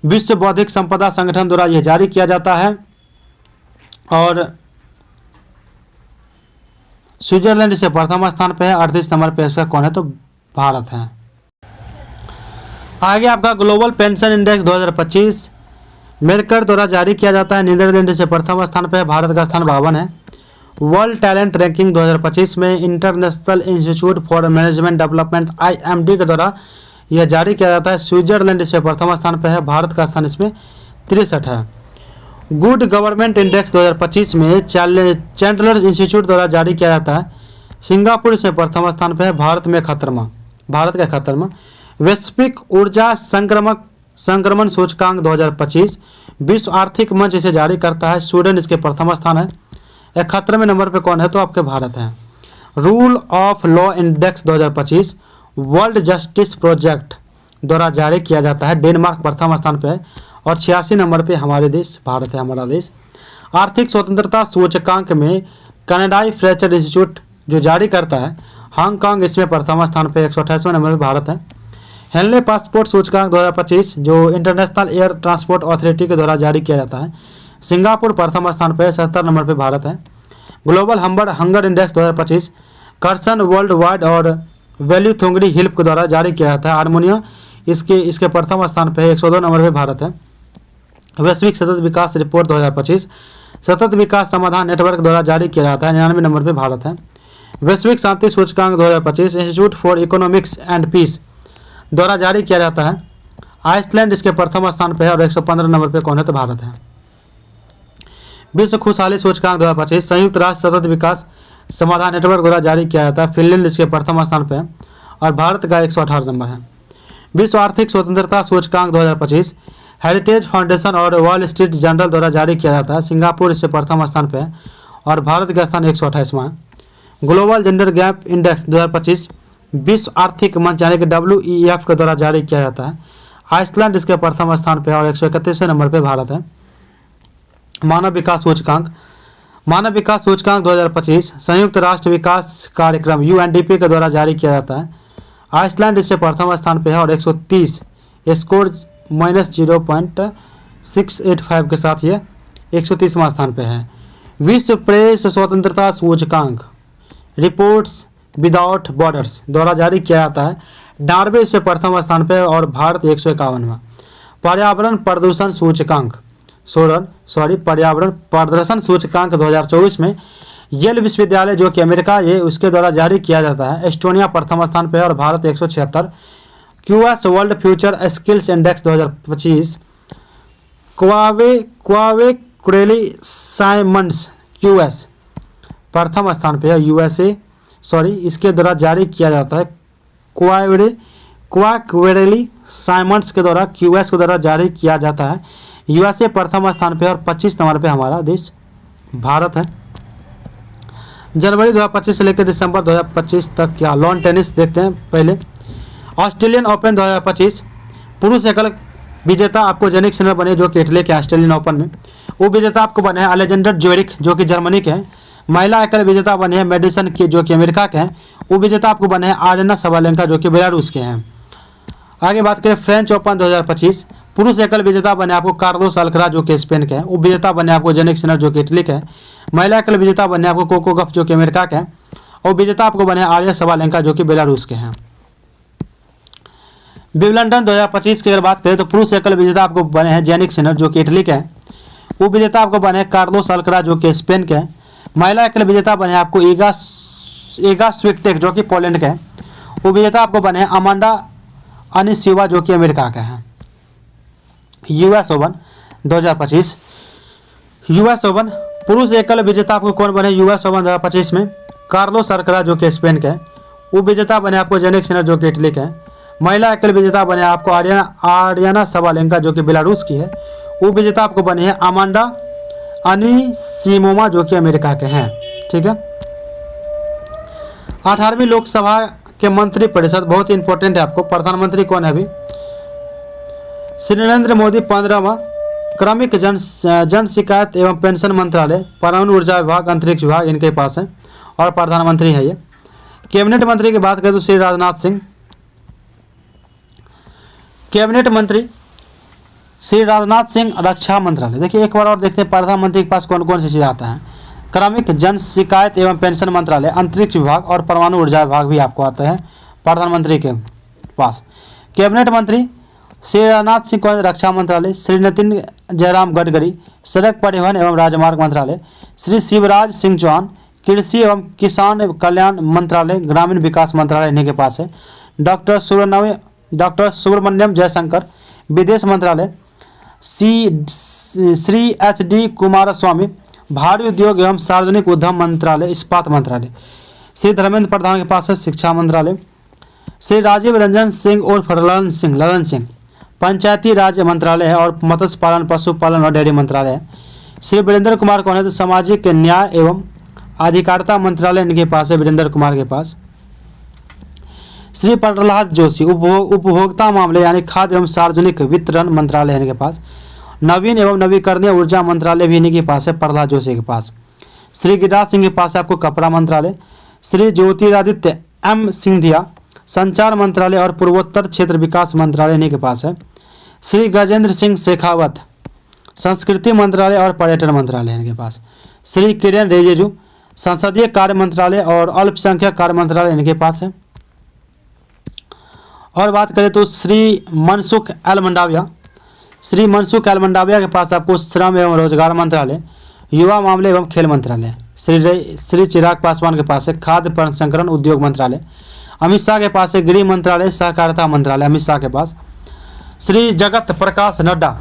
विश्व बौद्धिक संपदा संगठन द्वारा यह जारी किया जाता है और स्विट्जरलैंड इसे प्रथम स्थान पे है। 38 नंबर पे इसका कौन है तो भारत है। आगे आपका ग्लोबल पेंशन इंडेक्स 2025 मेरकर द्वारा जारी किया जाता है। नीदरलैंड से प्रथम स्थान पर है। भारत का स्थान 52 है। वर्ल्ड टैलेंट रैंकिंग 2025 में international institute for management development IMD के द्वारा यह जारी किया जाता है। स्विट्जरलैंड से प्रथम स्थान पर है। भारत का स्थान इसमें 63 है। गुड गवर्नमेंट इंडेक्स 2025 में चैंडलर इंस्टीट्यूट द्वारा जारी किया जाता है। सिंगापुर से प्रथम स्थान पर है। भारत का 71वां। वैश्विक ऊर्जा संक्रमण सूचकांक 2025 विश्व आर्थिक मंच इसे जारी करता है। स्वीडन इसके प्रथम स्थान है। 71वें नंबर पे कौन है तो आपके भारत है। Rule of law index 2025 world justice project द्वारा जारी किया जाता है। डेनमार्क प्रथम स्थान पे है और 86 नंबर पे हमारे देश भारत है, हमारा देश। आर्थिक स्वतंत्रता सूचकांक में कनाडाई फ्रेचर इंस्टीट्यूट जो जारी करता है। हांगकांग इसमें प्रथम स्थान पे 128वें नंबर पे भारत है। हेनले पासपोर्ट सूचकांक 2025 जो इंटरनेशनल एयर ट्रांसपोर्ट अथॉरिटी के द्वारा जारी किया जाता है। सिंगापुर प्रथम स्थान पर 77 नंबर पे भारत है। ग्लोबल हंगर इंडेक्स 2025 कर्सन वर्ल्ड वाइड और वैल्यू थोंगरी हिल्प के द्वारा जारी किया जाता है। हारमोनिया इसके प्रथम स्थान पर 102 नंबर पे भारत है। वैश्विक सतत विकास रिपोर्ट 2025 सतत विकास समाधान नेटवर्क द्वारा जारी किया जाता है। 99 नंबर पे भारत है। वैश्विक शांति सूचकांक 2025 institute for economics and peace द्वारा जारी किया जाता है। आइसलैंड इसके प्रथम स्थान पर है और 115 नंबर पे कौन है तो भारत है। विश्व खुशहाली सूचकांक 2025 संयुक्त राष्ट्र सतत विकास समाधान नेटवर्क द्वारा जारी किया जाता है। फिनलैंड इसके प्रथम स्थान पर है और भारत का 118 नंबर है। विश्व आर्थिक स्वतंत्रता सूचकांक 2025 हेरिटेज फाउंडेशन और वॉल स्ट्रीट जर्नल द्वारा जारी किया जाता है। सिंगापुर इससे प्रथम स्थान पर है और भारत का स्थान 128वां है। ग्लोबल जेंडर गैप इंडेक्स 2025 विश्व आर्थिक मंच यानी कि WEF के द्वारा जारी किया जाता है। आइसलैंड इसके प्रथम स्थान पर है और 131वें नंबर पर भारत है। मानव विकास सूचकांक 2025 संयुक्त राष्ट्र विकास कार्यक्रम UNDP के द्वारा जारी किया जाता है। आइसलैंड इससे प्रथम स्थान पर है और 130 स्कोर -0.685 के साथ ये 130वां स्थान पर है। विश्व प्रेस स्वतंत्रता सूचकांक रिपोर्ट्स विदाउट बॉर्डर्स द्वारा जारी किया जाता है। नॉर्वे से प्रथम स्थान पर और भारत 151वां। पर्यावरण प्रदर्शन सूचकांक 2024 में येल विश्वविद्यालय जो कि अमेरिका ये उसके द्वारा जारी किया जाता है। एस्टोनिया प्रथम स्थान पर है और Bharat 176। QS world future skills index 2025 Quacquarelli Symonds QS प्रथम स्थान पर है। इसके द्वारा जारी किया जाता है। क्वावेरेली साइमंड्स के द्वारा QS के द्वारा जारी किया जाता है। USA प्रथम स्थान पे और 25 नंबर पे हमारा देश भारत है। जनवरी 2025 से लेकर दिसंबर 2025 तक क्या लॉन टेनिस देखते हैं। पहले ऑस्ट्रेलियन ओपन 2025 पुरुष एकल विजेता आपको जेनिक सिनर बने जो कि इटली के ऑस्ट्रेलियन ओपन में। वो विजेता आपको बने हैं अलेक्जेंडर ज्वेरिक जो कि जर्मनी के हैं। महिला एकल विजेता बने हैं मेडिसन के, जो कि अमेरिका के हैं। उपविजेता आपको बने हैं आर्यना सबालेंका, जो कि बेलारूस के हैं। आगे बात करें फ्रेंच ओपन 2025, पुरुष एकल विजेता बने आपको कार्लोस अल्कराज, जो कि स्पेन के हैं। उपविजेता बने आपको जेनिक सिनर, जो कि इटली के हैं। महिला एकल विजेता बने आपको कोको गफ, जो कि अमेरिका के हैं। और विजेता आपको बने आर्या सबालेंका, जो कि बेलारूस के हैं। विंबलडन 2025 की अगर बात करें तो पुरुष एकल विजेता आपको बने हैं जेनिक सिनर, जो कि इटली के हैं। उपविजेता आपको बने हैं कार्लोस अल्कराज, जो कि स्पेन के हैं। महिला एकल विजेता बने आपको ईगा स्विटेक, जो कि पोलैंड के हैं। उपविजेता आपको बने हैं अमांडा अनिसिवा, जो कि अमेरिका के हैं। यूएस ओपन 2025, यूएस ओपन पुरुष एकल विजेता आपको कौन बने यूएस ओपन 2025 में? कार्लोस अल्कराज, जो कि स्पेन के हैं। उपविजेता बने आपको जेनिक सिनर, जो कि इटली के हैं। महिला एकल विजेता बने आपको आर्याना सबालेंका, जो कि बेलारूस की है। उपविजेता आपको बने हैं अमांडा अनिसिमोवा, जो कि अमेरिका के हैं। ठीक है। 18वीं लोकसभा के मंत्री परिषद बहुत ही इंपॉर्टेंट है आपको। प्रधानमंत्री कौन है अभी? श्री नरेंद्र मोदी। 15वां क्रमिक जन शिकायत एवं पेंशन मंत्रालय, परमाणु ऊर्जा विभाग, अंतरिक्ष विभाग इनके पास है और प्रधानमंत्री है ये। कैबिनेट मंत्री की बात करें तो श्री राजनाथ सिंह। कैबिनेट मंत्री श्री राजनाथ सिंह। रक्षा मंत्रालय, देखिए एक बार और देखते हैं प्रधानमंत्री के पास कौन कौन सी चीज़ आता है। क्रमिक जन शिकायत एवं पेंशन मंत्रालय, अंतरिक्ष विभाग और परमाणु ऊर्जा विभाग भी आपको आता है प्रधानमंत्री के पास। कैबिनेट मंत्री श्री राजनाथ सिंह को रक्षा मंत्रालय, श्री नितिन जयराम गडकरी सड़क परिवहन एवं राजमार्ग मंत्रालय, श्री शिवराज सिंह चौहान कृषि एवं किसान कल्याण मंत्रालय, ग्रामीण विकास मंत्रालय इन्हीं के पास है। डॉक्टर सुब्रमण्यम जयशंकर विदेश मंत्रालय, श्री HD कुमारस्वामी भारी उद्योग एवं सार्वजनिक उद्यम मंत्रालय, इस्पात मंत्रालय। श्री धर्मेंद्र प्रधान के पास है शिक्षा मंत्रालय। श्री राजीव रंजन सिंह उर्फ ललन सिंह पंचायती राज मंत्रालय है और मत्स्य पालन, पशुपालन और डेयरी मंत्रालय है। श्री वीरेंद्र कुमार कौन है? तो सामाजिक न्याय एवं अधिकारिता मंत्रालय इनके पास है, वीरेंद्र कुमार के पास। श्री प्रहलाद जोशी उपभोक्ता मामले यानी खाद्य एवं सार्वजनिक वितरण मंत्रालय है इनके पास। नवीन एवं नवीकरणीय ऊर्जा मंत्रालय भी इन्हीं के पास है, प्रहलाद जोशी के पास। श्री गिरिराज सिंह के पास है आपको कपड़ा मंत्रालय। श्री ज्योतिरादित्य M सिंधिया संचार मंत्रालय और पूर्वोत्तर क्षेत्र विकास मंत्रालय इन्हीं के पास है। श्री गजेंद्र सिंह शेखावत संस्कृति मंत्रालय और पर्यटन मंत्रालय इनके पास। श्री किरेन रिजिजू संसदीय कार्य मंत्रालय और अल्पसंख्यक कार्य मंत्रालय इनके पास है। और बात करें तो श्री मनसुख एल मंडाविया के पास आपको श्रम एवं रोजगार मंत्रालय, युवा मामले एवं खेल मंत्रालय। श्री चिराग पासवान के पास है खाद्य प्रसंस्करण उद्योग मंत्रालय। अमित शाह के पास है गृह मंत्रालय, सहकारिता मंत्रालय अमित शाह के पास। श्री जगत प्रकाश नड्डा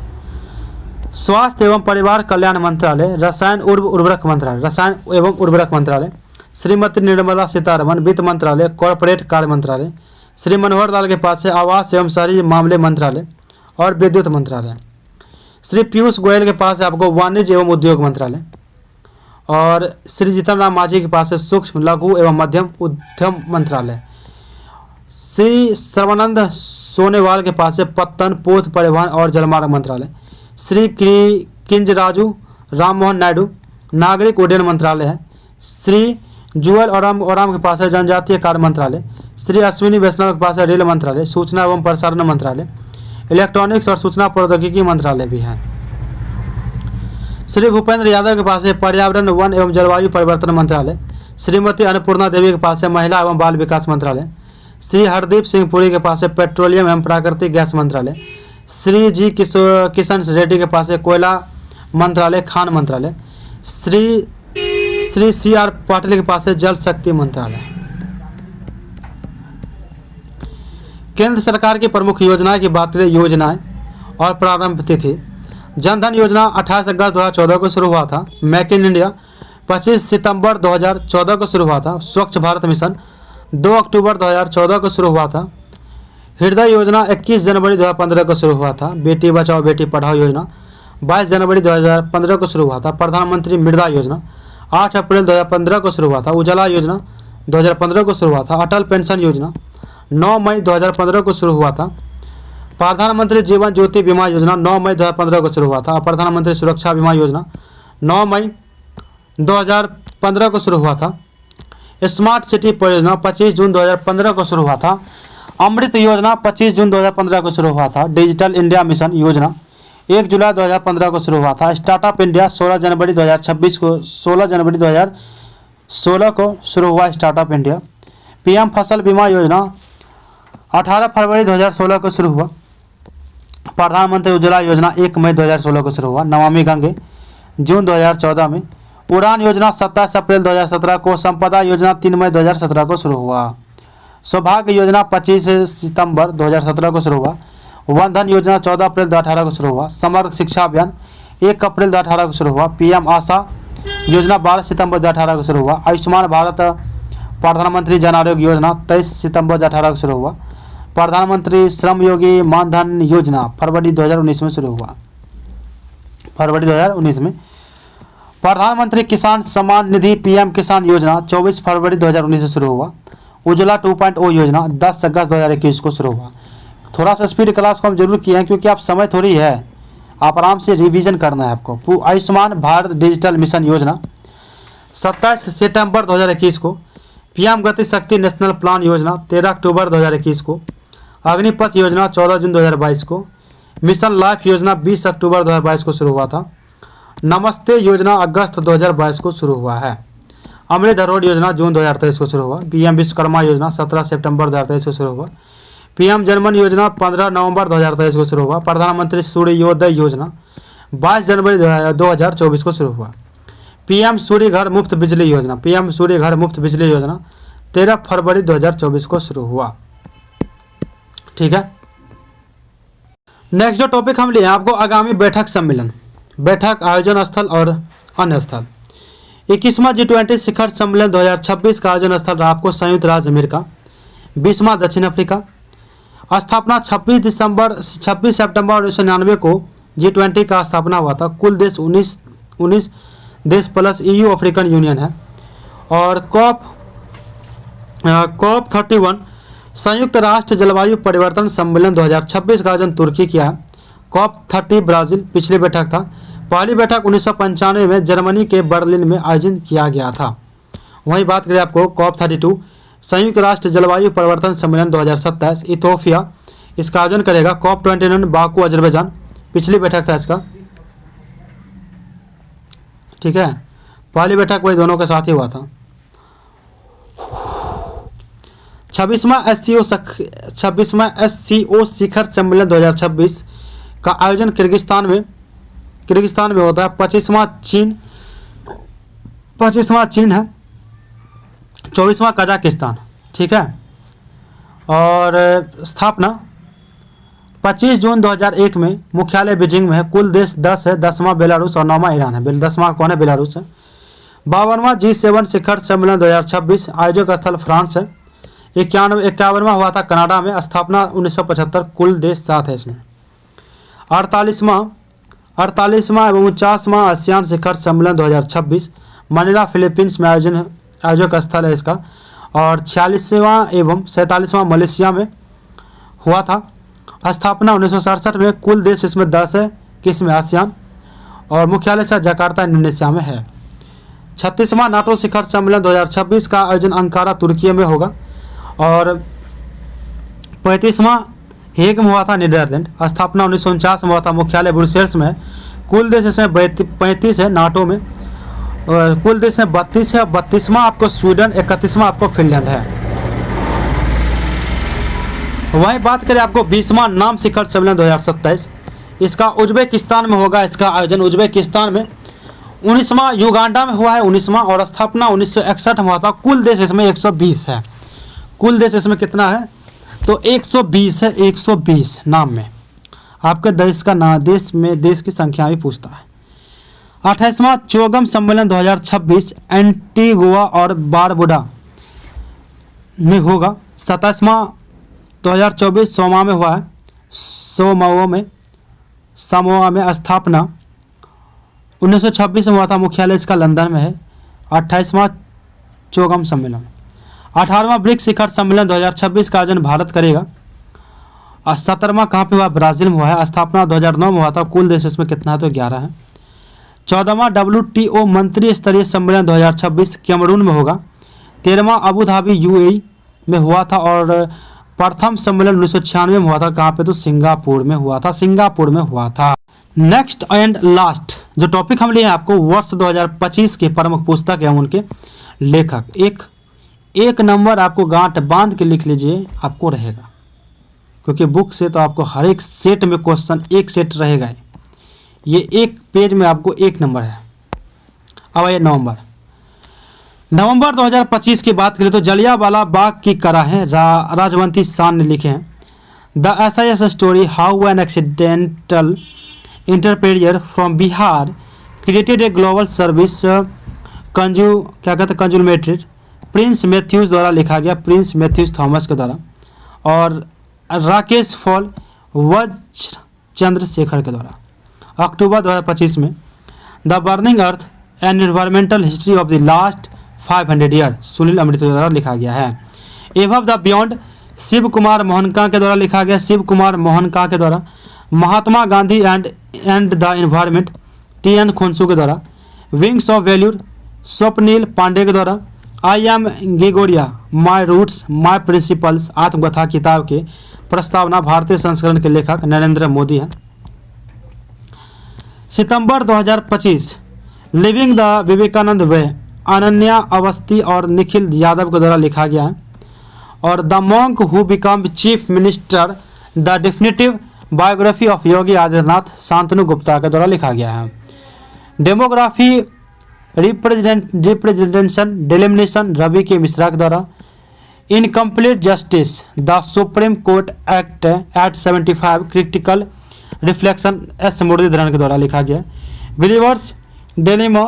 स्वास्थ्य एवं परिवार कल्याण मंत्रालय, रसायन एवं उर्वरक मंत्रालय। श्रीमती निर्मला सीतारमण वित्त मंत्रालय, कॉरपोरेट कार्य मंत्रालय। श्री मनोहर लाल के पास है आवास एवं शहरी मामले मंत्रालय और विद्युत मंत्रालय। श्री पीयूष गोयल के पास है आपको वाणिज्य एवं उद्योग मंत्रालय। और श्री जीतन राम मांझी के पास है सूक्ष्म लघु एवं मध्यम उद्यम मंत्रालय। श्री सर्वानंद सोनेवाल के पास है पत्तन पोत परिवहन और जलमार्ग मंत्रालय। श्री किंजराजू राममोहन नायडू नागरिक उड्डयन मंत्रालय है। श्री जुएल ओराम के पास है जनजातीय कार्य मंत्रालय। श्री अश्विनी वैष्णव के पास है रेल मंत्रालय, सूचना एवं प्रसारण मंत्रालय, इलेक्ट्रॉनिक्स और सूचना प्रौद्योगिकी मंत्रालय भी है। श्री भूपेंद्र यादव के पास है पर्यावरण वन एवं जलवायु परिवर्तन मंत्रालय। श्रीमती अन्नपूर्णा देवी के पास है महिला एवं बाल विकास मंत्रालय। श्री हरदीप सिंह पुरी के पास है पेट्रोलियम एवं प्राकृतिक गैस मंत्रालय। श्री जी किशन रेड्डी के पास है कोयला मंत्रालय, खान मंत्रालय। श्री CR पाटिल के पास है जल शक्ति मंत्रालय। केंद्र सरकार की प्रमुख योजनाएं की बात करें, योजनाएं और प्रारंभ तिथि। जनधन योजना 28 अगस्त 2014 को शुरू हुआ था। मेक इन इंडिया 25 सितंबर 2014 को शुरू हुआ था। स्वच्छ भारत मिशन 2 अक्टूबर 2014 को शुरू हुआ था। हृदय योजना 21 जनवरी 2015 को शुरू हुआ था। बेटी बचाओ बेटी पढ़ाओ योजना 22 जनवरी 2015 को शुरू हुआ था। प्रधानमंत्री मृदा योजना 8 अप्रैल 2015 को शुरू हुआ था। उजाला योजना 2015 को शुरू हुआ था। अटल पेंशन योजना 9 मई 2015 को शुरू हुआ था। प्रधानमंत्री जीवन ज्योति बीमा योजना 9 मई 2015 को शुरू हुआ था। प्रधानमंत्री सुरक्षा बीमा योजना 9 मई 2015 को शुरू हुआ था। स्मार्ट सिटी परियोजना 25 जून 2015 को शुरू हुआ था। अमृत योजना 25 जून 2015 को शुरू हुआ था। डिजिटल इंडिया मिशन योजना 1 जुलाई 2015 को शुरू हुआ था। स्टार्टअप इंडिया 16 जनवरी 2016 को शुरू हुआ स्टार्टअप इंडिया। पीएम फसल बीमा योजना 18 फरवरी 2016 को शुरू हुआ। प्रधानमंत्री उज्ज्वला योजना 1 मई 2016 को शुरू हुआ। नमामि गंगे जून 2014 में। उड़ान योजना 27 अप्रैल 2017 को। संपदा योजना 3 मई 2017 को शुरू हुआ। सौभाग्य योजना 25 सितंबर 2017 को शुरू हुआ। वंधन योजना 14 अप्रैल 2018 को शुरू हुआ। समग्र शिक्षा अभियान 1 अप्रैल 2018 को शुरू हुआ। पीएम आशा योजना 12 सितंबर 2018 को शुरू हुआ। आयुष्मान भारत प्रधानमंत्री जन आरोग्य योजना 23 सितंबर 2018 को शुरू हुआ। प्रधानमंत्री श्रम योगी मानधन योजना फरवरी 2019 में शुरू हुआ। फरवरी 2019 में। प्रधानमंत्री किसान सम्मान निधि पीएम किसान योजना 24 फरवरी 2019 से शुरू हुआ। उज्ज्वला 2.0 योजना 10 अगस्त 2021 को शुरू हुआ। थोड़ा सा स्पीड क्लास को हम जरूर किए हैं क्योंकि आप समय थोड़ी है, आप आराम से रिवीजन करना है आपको। आयुष्मान भारत डिजिटल मिशन योजना 27 सितंबर 2021 को। पीएम गति शक्ति नेशनल प्लान योजना 13 अक्टूबर 2021 को। अग्निपथ योजना 14 जून 2022 को। मिशन लाइफ योजना 20 अक्टूबर 2022 को शुरू हुआ था। नमस्ते योजना अगस्त 2022 को शुरू हुआ है। अमृत रोड योजना जून 2023 को शुरू हुआ। पीएम विश्वकर्मा योजना 17 सितंबर 2023 को शुरू हुआ। पीएम जनमन योजना 15 नवंबर 2023 को शुरू हुआ। प्रधानमंत्री सूर्योदय योजना 22 जनवरी 2024 को शुरू हुआ। पीएम सूर्य घर मुफ्त बिजली योजना 13 फरवरी 2024 को शुरू हुआ। ठीक है, नेक्स्ट जो टॉपिक हम लिए आपको आगामी बैठक सम्मेलन, बैठक आयोजन स्थल और अन्य स्थल। 21वां G20 शिखर सम्मेलन 2026 का आयोजन स्थल रहा आपको संयुक्त राज्य अमेरिका। 20वां दक्षिण अफ्रीका। स्थापना 26 सितंबर 1999 को G20 का स्थापना हुआ था। कुल देश 19 देश प्लस EU अफ्रीकन यूनियन है। और COP 31 संयुक्त राष्ट्र जलवायु परिवर्तन सम्मेलन 2026 का आयोजन तुर्की किया है। COP 30 ब्राजील पिछली बैठक था। पहली बैठक 1995 में जर्मनी के बर्लिन में आयोजन किया गया था। वहीं बात करें आपको COP 32 संयुक्त राष्ट्र जलवायु परिवर्तन सम्मेलन 2027 इथोपिया इसका आयोजन करेगा। COP 29 बाकू अजरबैजान पिछली बैठक था इसका। ठीक है, पहली बैठक वही दोनों के साथ ही हुआ था। 26वां SCO शिखर सम्मेलन 2026 का आयोजन किर्गिस्तान में होता है। 25वां चीन है। 24वां कजाकिस्तान। ठीक है, और स्थापना 25 जून 2001 में मुख्यालय बीजिंग में है। कुल देश 10 है। 10वां बेलारूस और 9वां ईरान है। 10वां कौन है? बेलारूस है। 52वां G7 शिखर सम्मेलन 2026 आयोजक स्थल फ्रांस है। 51वां हुआ था कनाडा में। स्थापना 1975। कुल देश 7 है इसमें। 48वां एवं 49वां आसियान शिखर सम्मेलन 2026 मनीला फिलीपींस में आयोजक स्थल है इसका। और 46वां एवं 47वां मलेशिया में हुआ था। स्थापना 1967 में। कुल देश इसमें 10 है। किसमें? आसियान। और मुख्यालय शायद जकार्ता इंडोनेशिया में है। 36वां नाटो शिखर सम्मेलन 2026 का आयोजन अंकारा तुर्की में होगा। और 35वां हेग में हुआ था नीदरलैंड। स्थापना 1949 में हुआ था। मुख्यालय ब्रुसेल्स में है। कुल देश इसमें 35 है नाटो में। और कुल देश में 32 है। 32वां आपको स्वीडन, 31वां आपको फिनलैंड है। वहीं बात करें आपको 20वां नाम शिखर सम्मेलन 2027 इसका उज्बेकिस्तान में होगा। इसका आयोजन उज्बेकिस्तान में। 19वां युगांडा में हुआ है। 19वां और स्थापना 1961 में हुआ था। कुल देश इसमें 120 है। कुल देश इसमें कितना है? तो 120 है। 120 नाम में आपके देश का देश की संख्या भी पूछता है। 28वां चोगम सम्मेलन 2026 एंटीगुआ और बारबुडा में होगा। 27वां 2024 सोमा में हुआ है। समोआ में स्थापना 1926 में हुआ था। मुख्यालय इसका लंदन में है। 28वां चोगम सम्मेलन। 18वां ब्रिक्स शिखर सम्मेलन 2026 का आयोजन भारत करेगा। 17वां कहाँ पे हुआ? ब्राज़ील में हुआ है। स्थापना 2009 में हुआ था। कुल देश इसमें कितना है? तो 11 है। 14वां WTO मंत्री स्तरीय सम्मेलन 2026 कैमरून में होगा। 13वां अबू धाबी UAE में हुआ था और प्रथम सम्मेलन 1996 में हुआ था। कहाँ पे? तो सिंगापुर में हुआ था, सिंगापुर में हुआ था। नेक्स्ट एंड लास्ट जो टॉपिक हम लिए हैं आपको, वर्ष 2025 के प्रमुख पुस्तक एवं उनके लेखक। एक नंबर आपको गांठ बांध के लिख लीजिए, आपको रहेगा, क्योंकि बुक से तो आपको हर एक सेट में क्वेश्चन एक सेट रहेगा। ये एक पेज में आपको एक नंबर है। अब आइए नवंबर 2025 की बात करें तो जलियांवाला बाग की कराहें राजवंती शान ने लिखे हैं। The SIS story how an accidental entrepreneur from Bihar created a global service conglomerate Prince Mathews द्वारा लिखा गया, प्रिंस मैथ्यूज थॉमस के द्वारा, और राकेश फॉल वज्र चंद्रशेखर के द्वारा। अक्टूबर 2025 में the burning earth and environmental history of the last 500 year Sunil Amrith द्वारा लिखा गया है। Above the beyond Shiv Kumar Mohanka के द्वारा लिखा गया, शिव कुमार मोहनका के द्वारा। Mahatma Gandhi and the environment TN Khoshoo के द्वारा। Wings of valour Swapnil Pandey के द्वारा। आई एम गिगोरिया माई रूट्स माई प्रिंसिपल्स आत्मकथा किताब के प्रस्तावना भारतीय संस्करण के लेखक नरेंद्र मोदी हैं। सितंबर 2025 living the Vivekananda way Ananya Awasthi और निखिल यादव के द्वारा लिखा गया है। और the monk who become chief minister the definitive biography of Yogi Adityanath Shantanu Gupta के द्वारा लिखा गया है। डेमोग्राफी रिप्रेजेंटेशन डिलिमिनेशन रवि के मिश्रा के द्वारा। Incomplete justice the supreme court at 75 critical reflection S Muralidharan के द्वारा लिखा गया। Believer's dilemma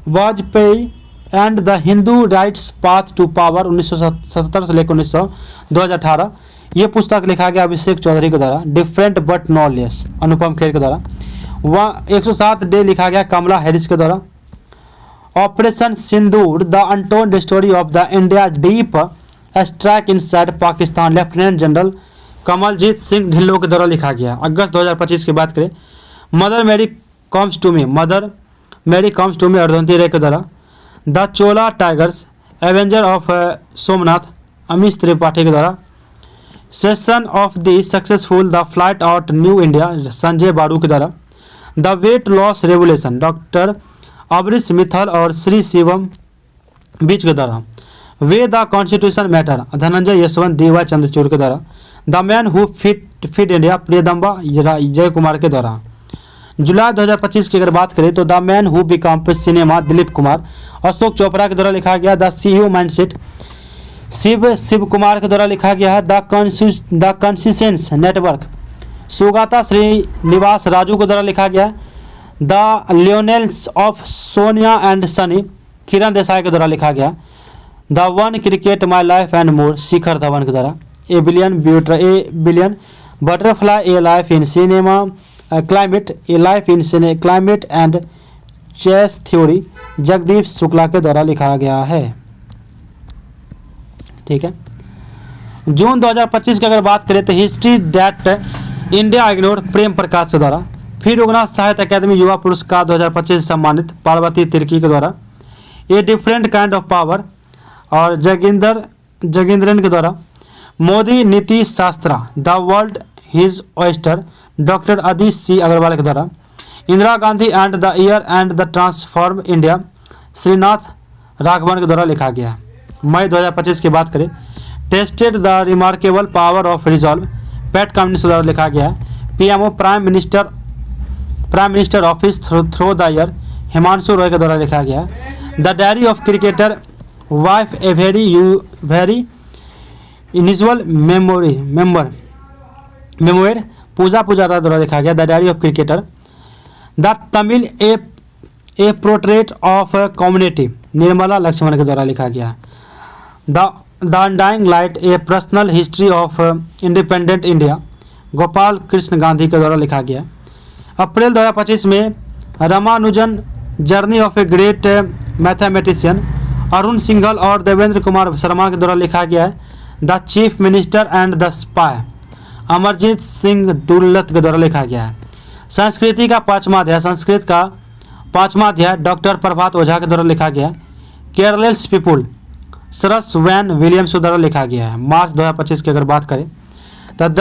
Vajpayee and the Hindu right's path to power 1977 से लेकर 2018 ये पुस्तक लिखा गया अभिषेक चौधरी के द्वारा। Different but not less Anupam Kher के द्वारा। वह 107 डे लिखा गया कमला हैरिस के द्वारा। Operation Sindoor the untold story of the India deep strike inside Pakistan lieutenant general Kamaljit Singh Dhillon के द्वारा लिखा गया। अगस्त 2025 की बात करें, मदर मेरी कम्स टू मी अर्धवंती रे के द्वारा। The Chola tigers avenger of Somnath Amish Tripathi के द्वारा। Session of the successful the flight out new India Sanjaya Baru के द्वारा। The weight loss revolution doctor Abrish Mittal और श्री शिवम बीच के द्वारा। Way the constitution matter Dhananjaya Yeshwant DY Chandrachud के द्वारा। The man who fit India Priyadamba Jai Kumar के द्वारा। जुलाई 2025 की अगर बात करें तो the man who become cinema Dilip Kumar Ashok Chopra के द्वारा लिखा गया। The CEO mindset Shiv Kumar के द्वारा लिखा गया है। The consistence network Sugata Srinivas Raju के द्वारा लिखा गया। The loneliness of Sonia and Sunny Kiran Desai के द्वारा लिखा गया। The one cricket my life and more Shikhar Dhawan के द्वारा। A billion butterfly a life in cinema climate a life in climate and chaos theory Jagdeep Shukla के द्वारा लिखा गया है। ठीक है। जून 2025 की अगर बात करें तो history that India ignore Prem Prakash के द्वारा। फिर रघुनाथ साहित्य अकादमी युवा पुरस्कार 2025 सम्मानित पार्वती तिर्की के द्वारा। A different kind of power और जगेंद्रन के द्वारा। Modi Niti Shastra the world his oyster doctor Adish C Agarwal के द्वारा। Indira Gandhi and the year and the transform India Srinath Raghavan के द्वारा लिखा गया। मई 2025 की बात करें, tested the remarkable power of resolve Pat Cummins द्वारा लिखा गया है। PMO prime minister office through the year Himanshu Roy के द्वारा लिखा गया है। The diary of cricketer wife a very unusual memoir Pooja Rai द्वारा लिखा गया। The diary of cricketer. The Tamil a portrait of community Nirmala Lakshman के द्वारा लिखा गया। The undying light a personal history of independent India Gopal Krishna Gandhi के द्वारा लिखा गया। अप्रैल 2025 में Ramanujan journey of a great mathematician Arun Singhal और देवेंद्र कुमार शर्मा के द्वारा लिखा गया है। The chief minister and the spy Amarjit Singh Dulat के द्वारा लिखा गया है। संस्कृति का 5वां अध्याय संस्कृत का 5वां अध्याय डॉक्टर प्रभात ओझा के द्वारा लिखा गया है। केयरलेस पीपुल सरस वैन विलियम्स द्वारा लिखा गया है, मार्च 2025 की अगर बात करें। तो the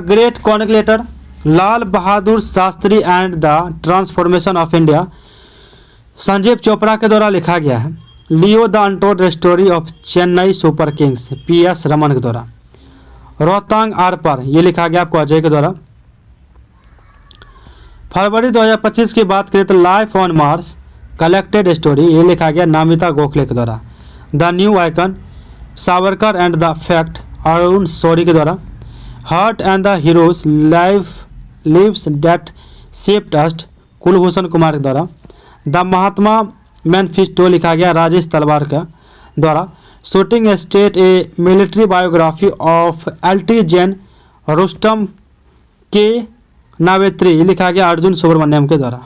great conciliator Lal Bahadur Shastri and the transformation of India Sanjeev Chopra के द्वारा लिखा गया है। Leo the untold story of Chennai super kings PS Raman के द्वारा। रोहतांग आर पार ये लिखा गया आपको अजय के द्वारा। फरवरी 2025 की बात करें तो life on Mars collected story ये लिखा गया नामिता गोखले के द्वारा। The new icon Savarkar and the fact Arun Shourie के द्वारा। Heart and the heroes lives that shaped us Kulbhushan Kumar के द्वारा। द महात्मा मैनिफेस्टो लिखा गया राजेश तलवार का द्वारा। Shooting state A military biography of LT Jain Rustam के नावेत्री लिखा गया अर्जुन सुब्रमण्यम के द्वारा।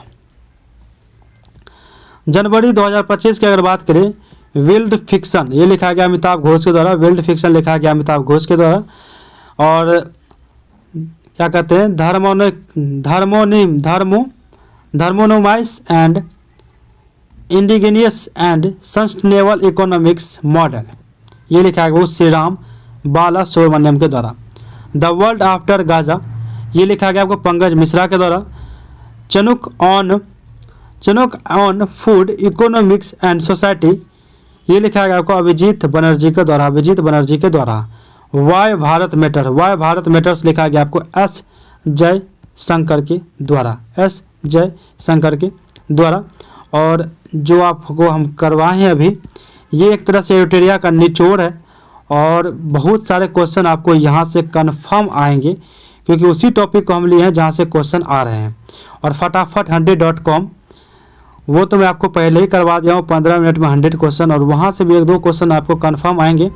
जनवरी 2025 की अगर बात करें विल्ड फिक्शन ये लिखा गया अमिताभ घोष के द्वारा। विल्ड फिक्शन लिखा गया अमिताभ घोष के द्वारा। और क्या कहते हैं धर्मोनोमाइस and indigenous and sustainable economics model ये लिखा गया श्री राम बाला सुब्रमण्यम के द्वारा। द वर्ल्ड आफ्टर गाजा ये लिखा गया आपको पंकज मिश्रा के द्वारा। चनुक on food economics and society ये लिखा गया आपको अभिजीत बनर्जी के द्वारा। वाई भारत मैटर्स लिखा गया आपको S जयशंकर के द्वारा। और जो आपको हम करवाए हैं अभी ये एक तरह से एडिटोरिया का निचोड़ है और बहुत सारे क्वेश्चन आपको यहाँ से कंफर्म आएंगे क्योंकि उसी टॉपिक को हम लिए हैं जहाँ से क्वेश्चन आ रहे हैं। और फटाफट 100.com वो तो मैं आपको पहले ही करवा दिया हूँ 15 मिनट में 100 क्वेश्चन, और वहाँ से भी 1-2 क्वेश्चन आपको कंफर्म आएंगे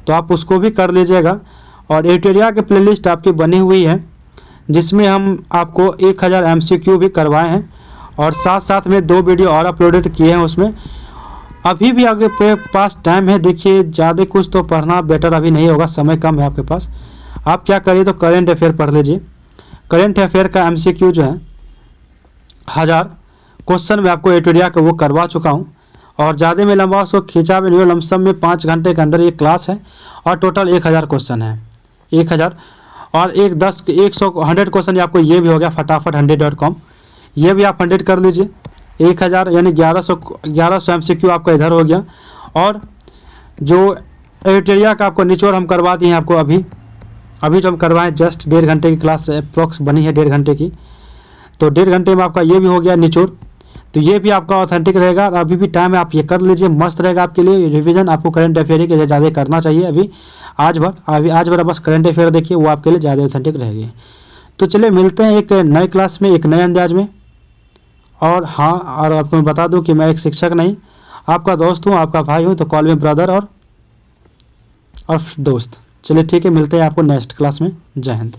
तो आप उसको भी कर लीजिएगा। और एडिटोरिया की प्लेलिस्ट आपकी बनी हुई है जिसमें हम आपको 1000 MCQ भी करवाए हैं और साथ साथ में 2 वीडियो और अपलोडेड किए हैं उसमें। अभी भी आगे पे पास टाइम है, देखिए ज़्यादा कुछ तो पढ़ना बेटर अभी नहीं होगा, समय कम है आपके पास। आप क्या करिए तो करेंट अफेयर पढ़ लीजिए। करेंट अफेयर का MCQ जो है 1000 क्वेश्चन में आपको एडिटोरिया का वो करवा चुका हूँ और ज़्यादा में लंबा उसको खींचा भी नहीं, लमसम में 5 घंटे के अंदर ये क्लास है और टोटल 1000 क्वेश्चन है। 1000 और 100 क्वेश्चन आपको ये भी हो गया फटाफट 100.com ये भी आप 100 कर लीजिए। 1000 यानी 1100 MCQ आपका इधर हो गया। और जो एडिटोरिया का आपको निचोड़ हम करवा दिए हैं आपको अभी जो हम करवाएं जस्ट 1.5 घंटे की क्लास अप्रॉक्स बनी है 1.5 घंटे की, तो 1.5 घंटे में आपका ये भी हो गया निचोड़। तो ये भी आपका ऑथेंटिक रहेगा और अभी भी टाइम है, आप ये कर लीजिए, मस्त रहेगा आपके लिए। रिवीजन आपको करंट अफेयर के ज़्यादा करना चाहिए अभी आज भर बस करंट अफेयर देखिए, वो आपके लिए ज़्यादा ऑथेंटिक रहेगी। तो चलिए मिलते हैं एक नए क्लास में एक नए अंदाज में। और हाँ, और आपको मैं बता दूं कि मैं एक शिक्षक नहीं, आपका दोस्त हूँ, आपका भाई हूँ, तो कॉल मी ब्रदर और दोस्त। चलिए ठीक है, मिलते हैं आपको नेक्स्ट क्लास में। जय हिंद।